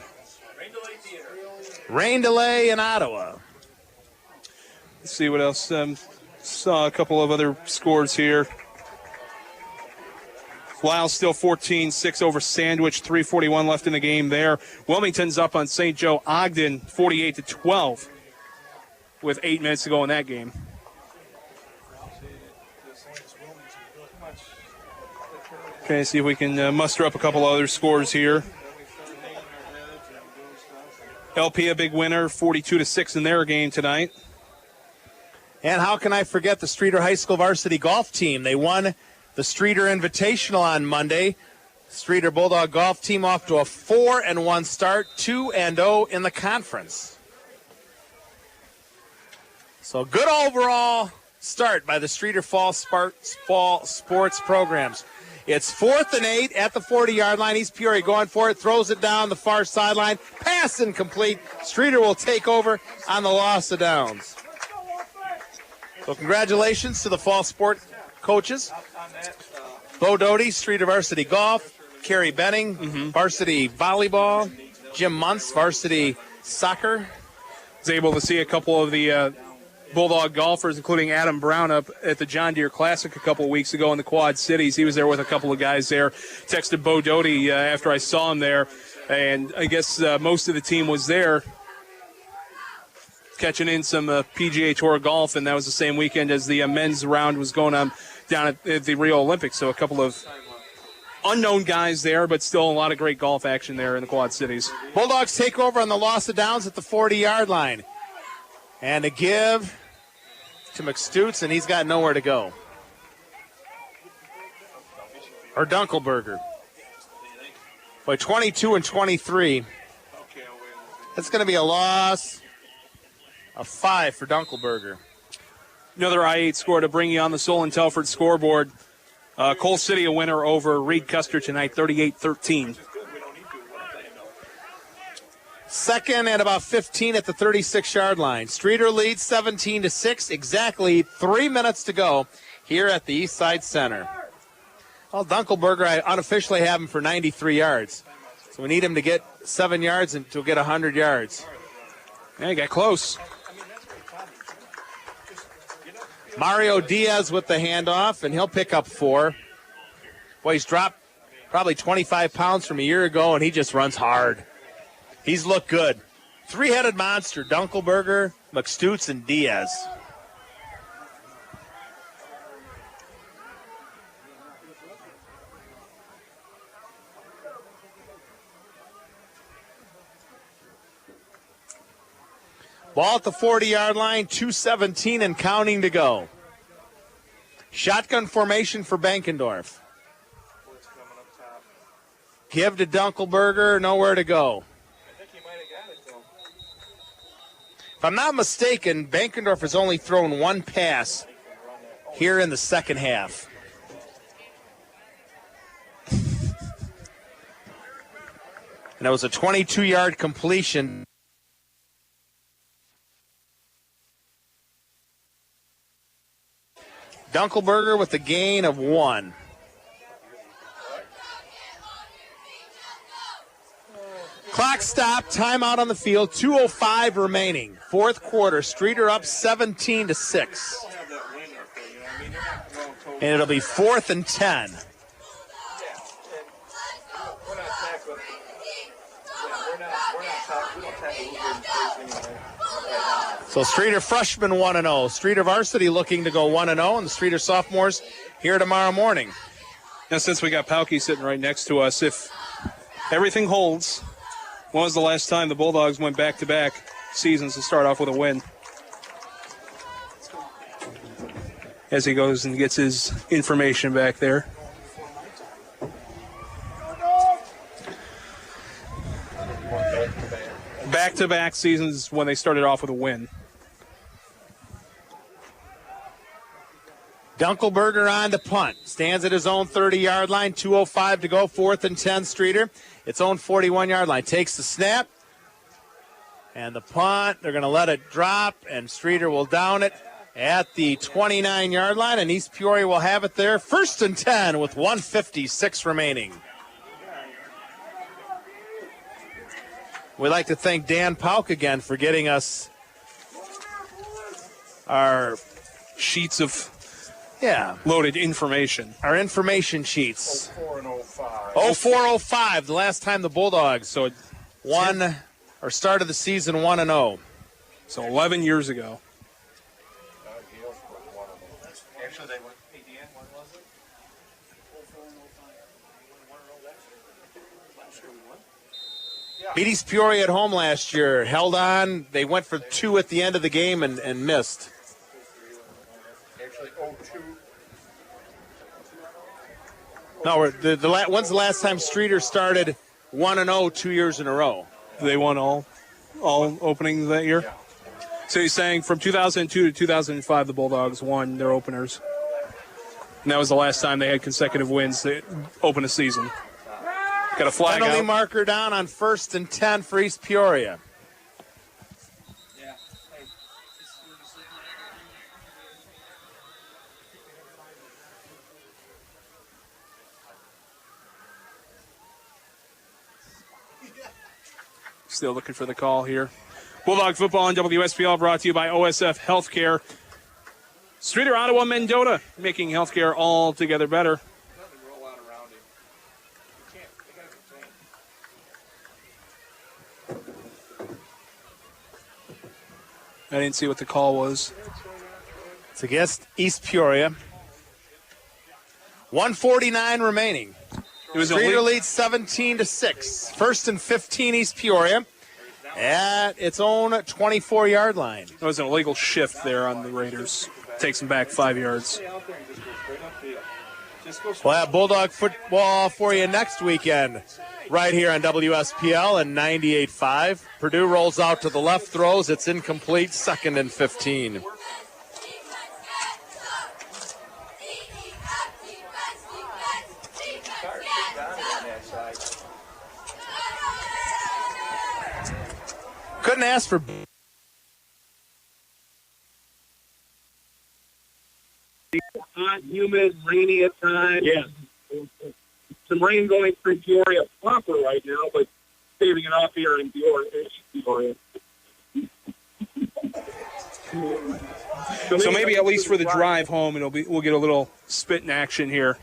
Rain delay in Ottawa. Let's see what else. Saw a couple of other scores here. Lyle still 14-6 over Sandwich, 3:41 left in the game there. Wilmington's up on St. Joe Ogden, 48-12, with 8 minutes to go in that game. Okay, see if we can muster up a couple other scores here. LP a big winner, 42-6 in their game tonight. And how can I forget the Streator High School varsity golf team? They won the Streator Invitational on Monday. Streator Bulldog golf team off to a 4-1 start, 2-0 in the conference. So good overall start by the Streator Fall Sports programs. It's 4th and 8 at the 40-yard line. East Peoria going for it, throws it down the far sideline. Pass incomplete. Streator will take over on the loss of downs. So congratulations to the fall sport coaches. Bo Doty, Streator varsity golf. Carrie Benning, varsity volleyball. Jim Muntz, varsity soccer. Was able to see a couple of the Bulldog golfers, including Adam Brown, up at the John Deere Classic a couple of weeks ago in the Quad Cities. He was there with a couple of guys there. Texted Bo Doty after I saw him there, and I guess most of the team was there catching in some PGA Tour golf, and that was the same weekend as the men's round was going on down at the Rio Olympics. So a couple of unknown guys there, but still a lot of great golf action there in the Quad Cities. Bulldogs take over on the loss of downs at the 40-yard line. And a give to McStutz, and he's got nowhere to go. Or Dunkelberger. By 22-23. That's going to be a loss of 5 for Dunkelberger. Another I-8 score to bring you on the Solon Telford scoreboard. Coal City a winner over Reed Custer tonight, 38-13. Second and about 15 at the 36-yard line. Streator leads 17-6, exactly 3 minutes to go here at the East Side Center. Well, Dunkelberger, I unofficially have him for 93 yards. So we need him to get 7 yards and to get 100 yards. Yeah, he got close. Mario Diaz with the handoff, and he'll pick up 4. Boy, he's dropped probably 25 pounds from a year ago, and he just runs hard. He's looked good. 3-headed monster, Dunkelberger, McStutz, and Diaz. Ball at the 40-yard line, 2:17 and counting to go. Shotgun formation for Bankendorf. Give to Dunkelberger, nowhere to go. If I'm not mistaken, Bankendorf has only thrown one pass here in the second half. And that was a 22-yard completion. Dunkelberger with a gain of 1. Clock stop, timeout on the field, 2:05 remaining. Fourth quarter, Streator up 17-6. And it'll be 4th and 10. So Streator freshman 1-0. Streator varsity looking to go 1-0, and the Streator sophomores here tomorrow morning. Now, since we got Pauke sitting right next to us, if everything holds, when was the last time the Bulldogs went back-to-back seasons to start off with a win? As he goes and gets his information back there. Back-to-back seasons when they started off with a win. Dunkelberger on the punt. Stands at his own 30-yard line. 2:05 to go. 4th and 10, Streator. Its own 41-yard line. Takes the snap. And the punt, they're going to let it drop, and Streator will down it at the 29-yard line, and East Peoria will have it there. 1st and 10 with 1:56 remaining. We'd like to thank Dan Pauk again for getting us our sheets of loaded information. Our information sheets. 04 and 05. 04-05, the last time the Bulldogs started the season 1-0. So 11 years ago. Actually, they went ADN. When was it? 04 and 05. Beat East Peoria at home last year. Held on. They went for 2 at the end of the game and missed. Actually, 02. No, when's the last time Streator started 1-0 2 years in a row? They won all openings that year? Yeah. So you're saying from 2002 to 2005, the Bulldogs won their openers. And that was the last time they had consecutive wins to open a season. Got a flag Penalty out. marker down on 1st and 10 for East Peoria. Still looking for the call here. Bulldog football on WSPL brought to you by OSF Healthcare. Streator, Ottawa, Mendota, making healthcare all together better. I didn't see what the call was. It's against East Peoria. 1:49 remaining. Streator leads 17-6. 1st and 15, East Peoria at its own 24-yard line. It was an illegal shift there on the Raiders. Takes them back 5 yards. We'll have Bulldog football for you next weekend right here on WSPL and 98.5. Purdue rolls out to the left, throws. It's incomplete. 2nd and 15. Couldn't ask for hot, humid, rainy at times. Yes. Some rain going through Peoria proper right now, but saving it off here in Peoria. So maybe at least for the drive home, we'll get a little spit in action here.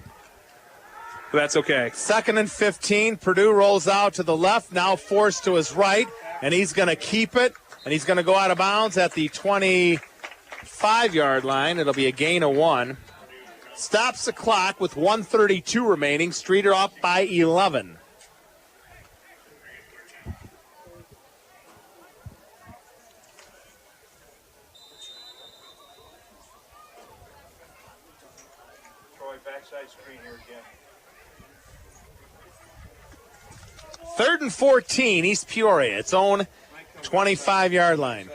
But that's okay. 2nd and 15. Purdue rolls out to the left, now forced to his right, and he's going to keep it, and he's going to go out of bounds at the 25-yard line. It'll be a gain of 1. Stops the clock with 1:32 remaining. Streator up by 11. Troy, backside screen here again. 3rd and 14, East Peoria, its own 25-yard line.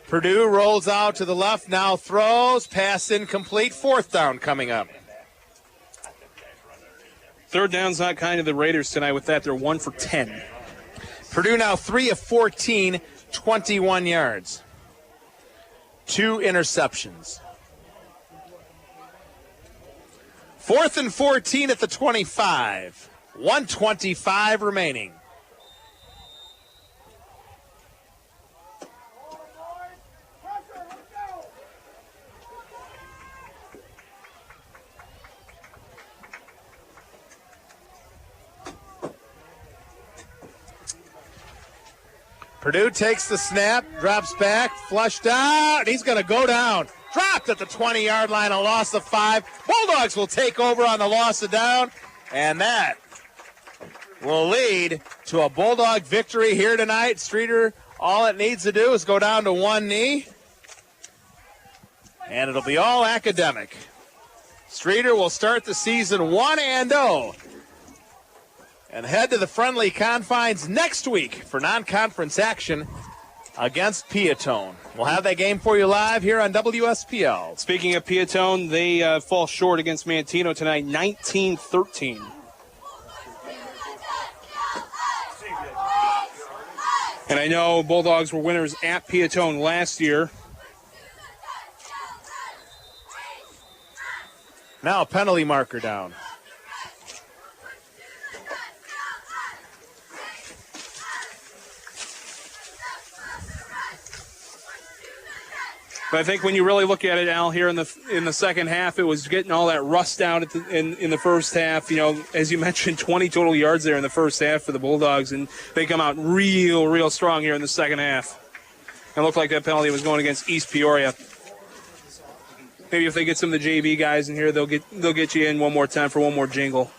Purdue rolls out to the left, now throws, pass incomplete, 4th down coming up. 3rd down's not kind of the Raiders tonight with that. They're 1 for 10. Purdue now 3 of 14, 21 yards. 2 interceptions. 4th and 14 at the 25. 1:25 remaining. Purdue takes the snap, drops back, flushed out. He's going to go down. Dropped at the 20-yard line, a loss of 5. Bulldogs will take over on the loss of down, and that will lead to a Bulldog victory here tonight. Streator, all it needs to do is go down to one knee, and it'll be all academic. Streator will start the season 1-0. and head to the friendly confines next week for non-conference action against Piatone. We'll have that game for you live here on WSPL. Speaking of Piatone, they fall short against Mantino tonight, 19-13. And I know Bulldogs were winners at Piatone last year. Now a penalty marker down. But I think when you really look at it, Al, here in the second half, it was getting all that rust out in the first half. You know, as you mentioned, 20 total yards there in the first half for the Bulldogs, and they come out real strong here in the second half. It looked like that penalty was going against East Peoria. Maybe if they get some of the JV guys in here, they'll get you in one more time for one more jingle.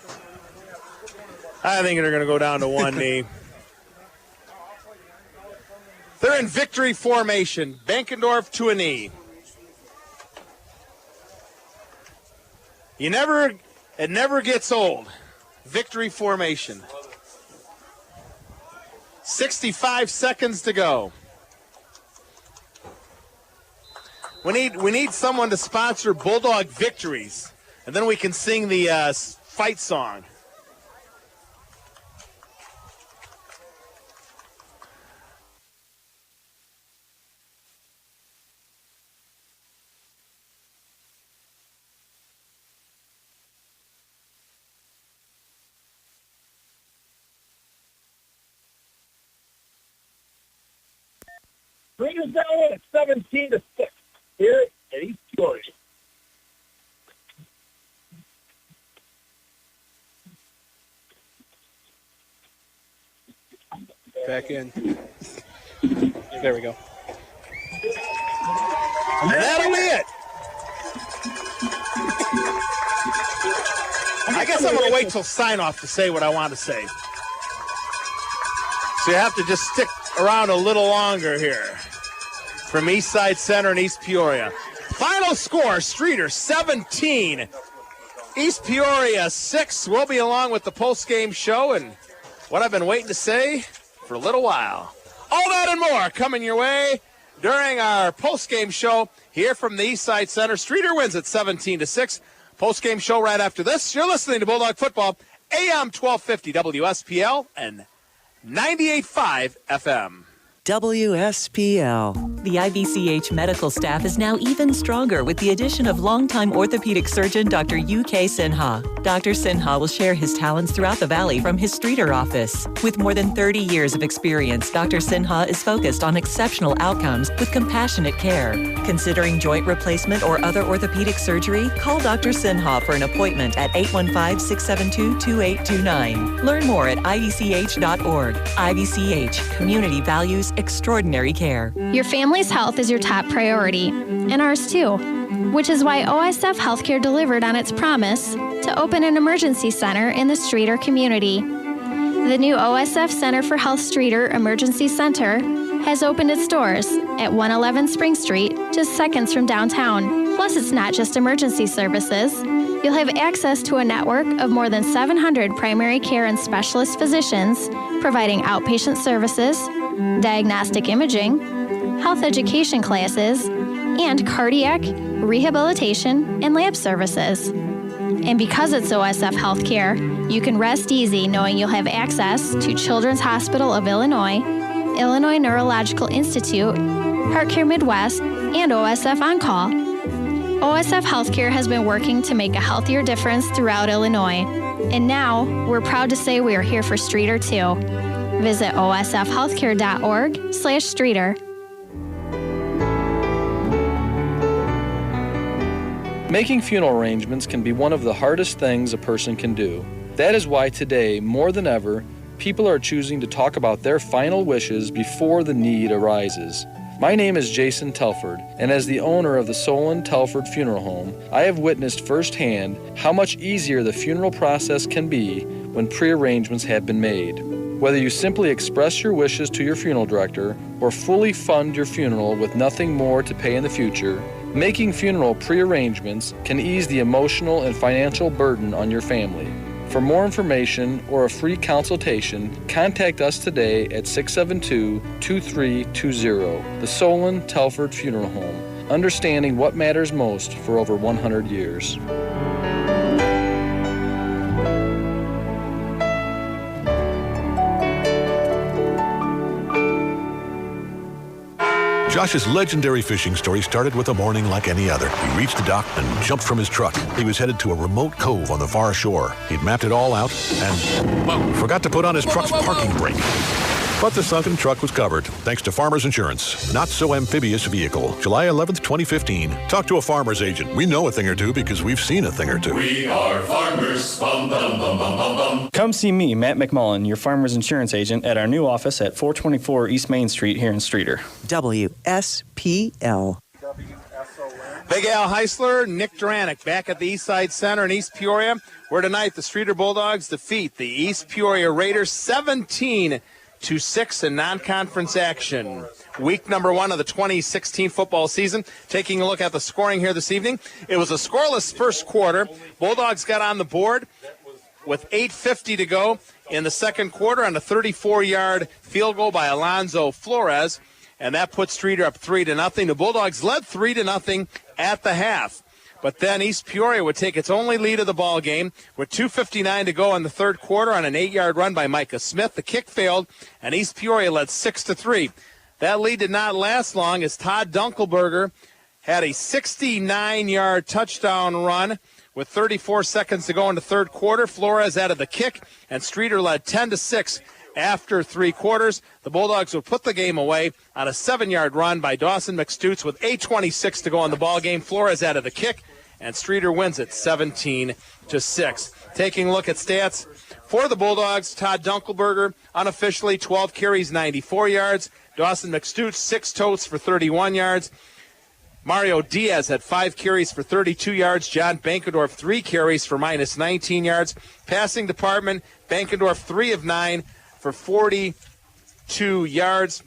I think they're going to go down to one knee. They're in victory formation. Bankendorf to a knee. It never gets old. Victory formation. 65 seconds to go. We need someone to sponsor Bulldog victories, and then we can sing the fight song. Raiders down at 17-6 here at East Peoria. Back in. There we go. That'll be it. I guess I'm going to wait till sign-off to say what I want to say. So you have to just stick around a little longer here. From East Side Center and East Peoria. Final score, Streator 17, East Peoria 6. We'll be along with the post-game show and what I've been waiting to say for a little while. All that and more coming your way during our post-game show here from the East Side Center. Streator wins at 17-6. Post-game show right after this. You're listening to Bulldog Football, AM 1250 WSPL and 98.5 FM. WSPL. The IBCH medical staff is now even stronger with the addition of longtime orthopedic surgeon Dr. UK Sinha. Dr. Sinha will share his talents throughout the valley from his Streator office. With more than 30 years of experience, Dr. Sinha is focused on exceptional outcomes with compassionate care. Considering joint replacement or other orthopedic surgery? Call Dr. Sinha for an appointment at 815-672-2829. Learn more at ibch.org. IBCH, community values extraordinary care. Your family's health is your top priority, and ours too, which is why OSF Healthcare delivered on its promise to open an emergency center in the Streator community. The new OSF Center for Health Streator Emergency Center has opened its doors at 111 Spring Street, just seconds from downtown. Plus, it's not just emergency services. You'll have access to a network of more than 700 primary care and specialist physicians providing outpatient services, diagnostic imaging, health education classes, and cardiac, rehabilitation, and lab services. And because it's OSF Healthcare, you can rest easy knowing you'll have access to Children's Hospital of Illinois, Illinois Neurological Institute, HeartCare Midwest, and OSF On Call. OSF Healthcare has been working to make a healthier difference throughout Illinois. And now, we're proud to say we are here for Streator too. Visit osfhealthcare.org/Streator. Making funeral arrangements can be one of the hardest things a person can do. That is why today, more than ever, people are choosing to talk about their final wishes before the need arises. My name is Jason Telford, and as the owner of the Solon Telford Funeral Home, I have witnessed firsthand how much easier the funeral process can be when pre-arrangements have been made. Whether you simply express your wishes to your funeral director or fully fund your funeral with nothing more to pay in the future, making funeral pre-arrangements can ease the emotional and financial burden on your family. For more information or a free consultation, contact us today at 672-2320, the Solon Telford Funeral Home, understanding what matters most for over 100 years. Josh's legendary fishing story started with a morning like any other. He reached the dock and jumped from his truck. He was headed to a remote cove on the far shore. He'd mapped it all out and forgot to put on his truck's parking brake. But the sunken truck was covered, thanks to Farmers Insurance. Not so amphibious vehicle. July 11th, 2015. Talk to a Farmers agent. We know a thing or two because we've seen a thing or two. We are farmers. Bum, bum, bum, bum, bum, bum. Come see me, Matt McMullen, your Farmers Insurance agent, at our new office at 424 East Main Street here in Streator. WSPL. Big Al Heisler, Nick Duranick back at the East Side Center in East Peoria, where tonight the Streator Bulldogs defeat the East Peoria Raiders 17-6 in non-conference action. Week number 1 of the 2016 football season. Taking a look at the scoring here this evening. It was a scoreless first quarter. Bulldogs got on the board with 8:50 to go in the second quarter on a 34-yard field goal by Alonzo Flores, and that put Streator up 3-0. The Bulldogs led 3-0 at the half. But then East Peoria would take its only lead of the ball game with 2:59 to go in the third quarter on an 8-yard run by Micah Smith. The kick failed, and East Peoria led 6-3. That lead did not last long as Todd Dunkelberger had a 69-yard touchdown run with 34 seconds to go in the third quarter. Flores added the kick, and Streator led 10-6 after 3 quarters. The Bulldogs would put the game away on a 7-yard run by Dawson McStutes with 8:26 to go in the ball game. Flores added the kick, and Streator wins it 17-6. Taking a look at stats for the Bulldogs, Todd Dunkelberger unofficially 12 carries, 94 yards. Dawson McStutes 6 totes for 31 yards. Mario Diaz had 5 carries for 32 yards. John Bankendorf 3 carries for minus 19 yards. Passing department, Bankendorf 3 of 9 for 42 yards.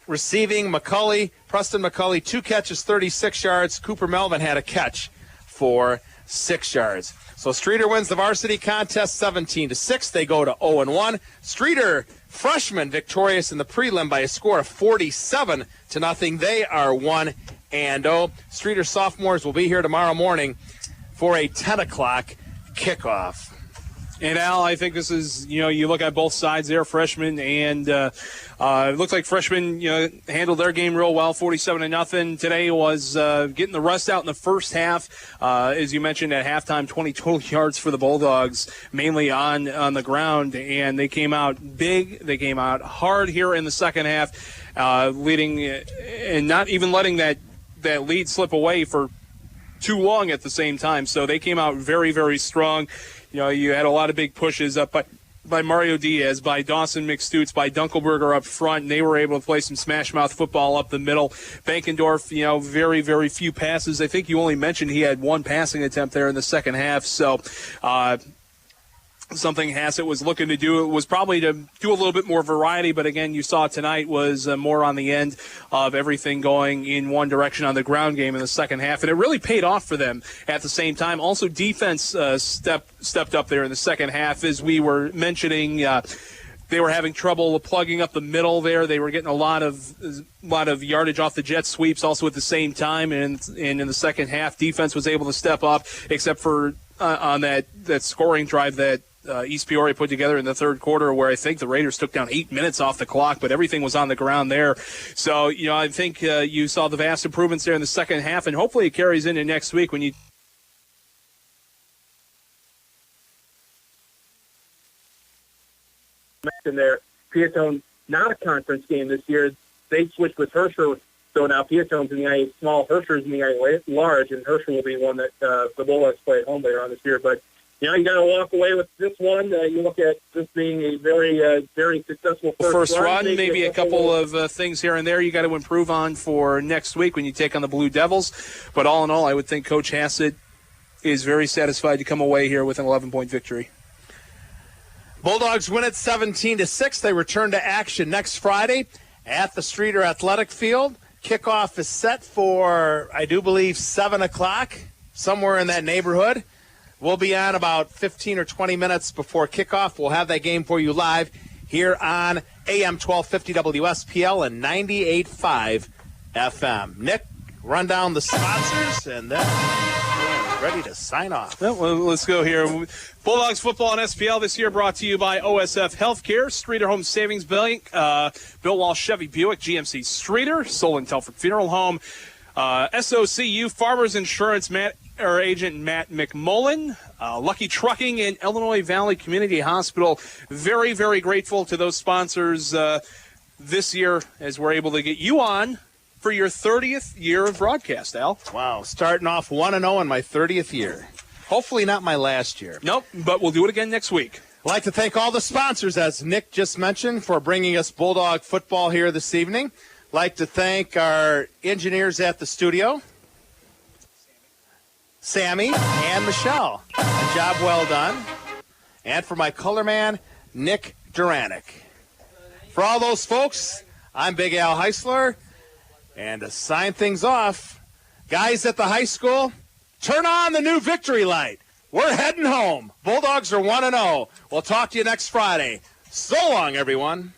Receiving, Preston McCulley, 2 catches, 36 yards. Cooper Melvin had a catch for 6 yards. So Streator wins the varsity contest 17-6. They go to 0-1. Streator freshmen victorious in the prelim by a score of 47-0. They are 1-0. Streator sophomores will be here tomorrow morning for a 10 o'clock kickoff. And Al, I think this is, you look at both sides there, freshmen, and it looks like freshmen, handled their game real well, 47-0. Today was getting the rust out in the first half. As you mentioned at halftime, 20 total yards for the Bulldogs, mainly on the ground, and they came out big. They came out hard here in the second half, leading and not even letting that lead slip away for too long at the same time. So they came out very, very strong. You had a lot of big pushes up by Mario Diaz, by Dawson McStutes, by Dunkelberger up front, and they were able to play some smash-mouth football up the middle. Bankendorf, very, very few passes. I think you only mentioned he had 1 passing attempt there in the second half. So something Hassett was looking to do was probably to do a little bit more variety, but again, you saw tonight was more on the end of everything going in one direction on the ground game in the second half, and it really paid off for them at the same time. Also, defense stepped up there in the second half, as we were mentioning. They were having trouble plugging up the middle there. They were getting a lot of yardage off the jet sweeps also at the same time, and in the second half, defense was able to step up, except for on that scoring drive that East Peoria put together in the third quarter, where I think the Raiders took down 8 minutes off the clock, but everything was on the ground there. So, I think you saw the vast improvements there in the second half, and hopefully it carries into next week when you mentioned there. Peatone, not a conference game this year. They switched with Hersher, so now Peatone's in the IA small, Hersher's in the IA large, and Hersher will be one that the Bulldogs play at home later on this year. But you got to walk away with this one. You look at this being a very, very successful first run. Maybe a couple of things here and there you got to improve on for next week when you take on the Blue Devils. But all in all, I would think Coach Hassett is very satisfied to come away here with an 11-point victory. Bulldogs win it 17-6. They return to action next Friday at the Streator Athletic Field. Kickoff is set for, I do believe, 7 o'clock, somewhere in that neighborhood. We'll be on about 15 or 20 minutes before kickoff. We'll have that game for you live here on AM 1250 WSPL and 98.5 FM. Nick, run down the sponsors, and then we're ready to sign off. Well, let's go here. Bulldogs football and SPL this year brought to you by OSF Healthcare, Streator Home Savings Bank, Bill Walsh Chevy Buick, GMC Streator, Solon Telford Funeral Home, SOCU, Farmers Insurance Agent Matt McMullen, Lucky Trucking, and Illinois Valley Community Hospital. Very, very grateful to those sponsors this year as we're able to get you on for your 30th year of broadcast, Al. Wow, starting off 1-0 in my 30th year. Hopefully not my last year. Nope, but we'll do it again next week. I'd like to thank all the sponsors, as Nick just mentioned, for bringing us Bulldog football here this evening. Like to thank our engineers at the studio, Sammy and Michelle. A job well done. And for my color man, Nick Duranick. For all those folks, I'm Big Al Heisler. And to sign things off, guys at the high school, turn on the new victory light. We're heading home. Bulldogs are 1-0. We'll talk to you next Friday. So long, everyone.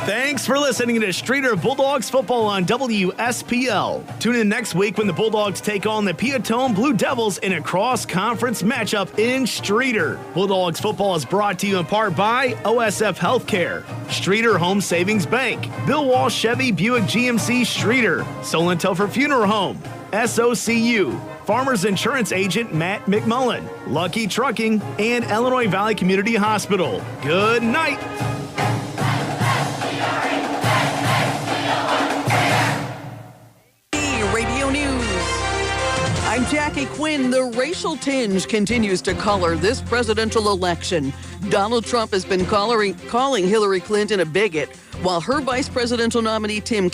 Thanks for listening to Streator Bulldogs football on WSPL. Tune in next week when the Bulldogs take on the Piatone Blue Devils in a cross-conference matchup in Streator. Bulldogs football is brought to you in part by OSF Healthcare, Streator Home Savings Bank, Bill Walsh Chevy Buick GMC Streator, Solon Telford Funeral Home, SOCU, Farmers Insurance Agent Matt McMullen, Lucky Trucking, and Illinois Valley Community Hospital. Good night. I'm Jackie Quinn. The racial tinge continues to color this presidential election. Donald Trump has been calling Hillary Clinton a bigot, while her vice presidential nominee Tim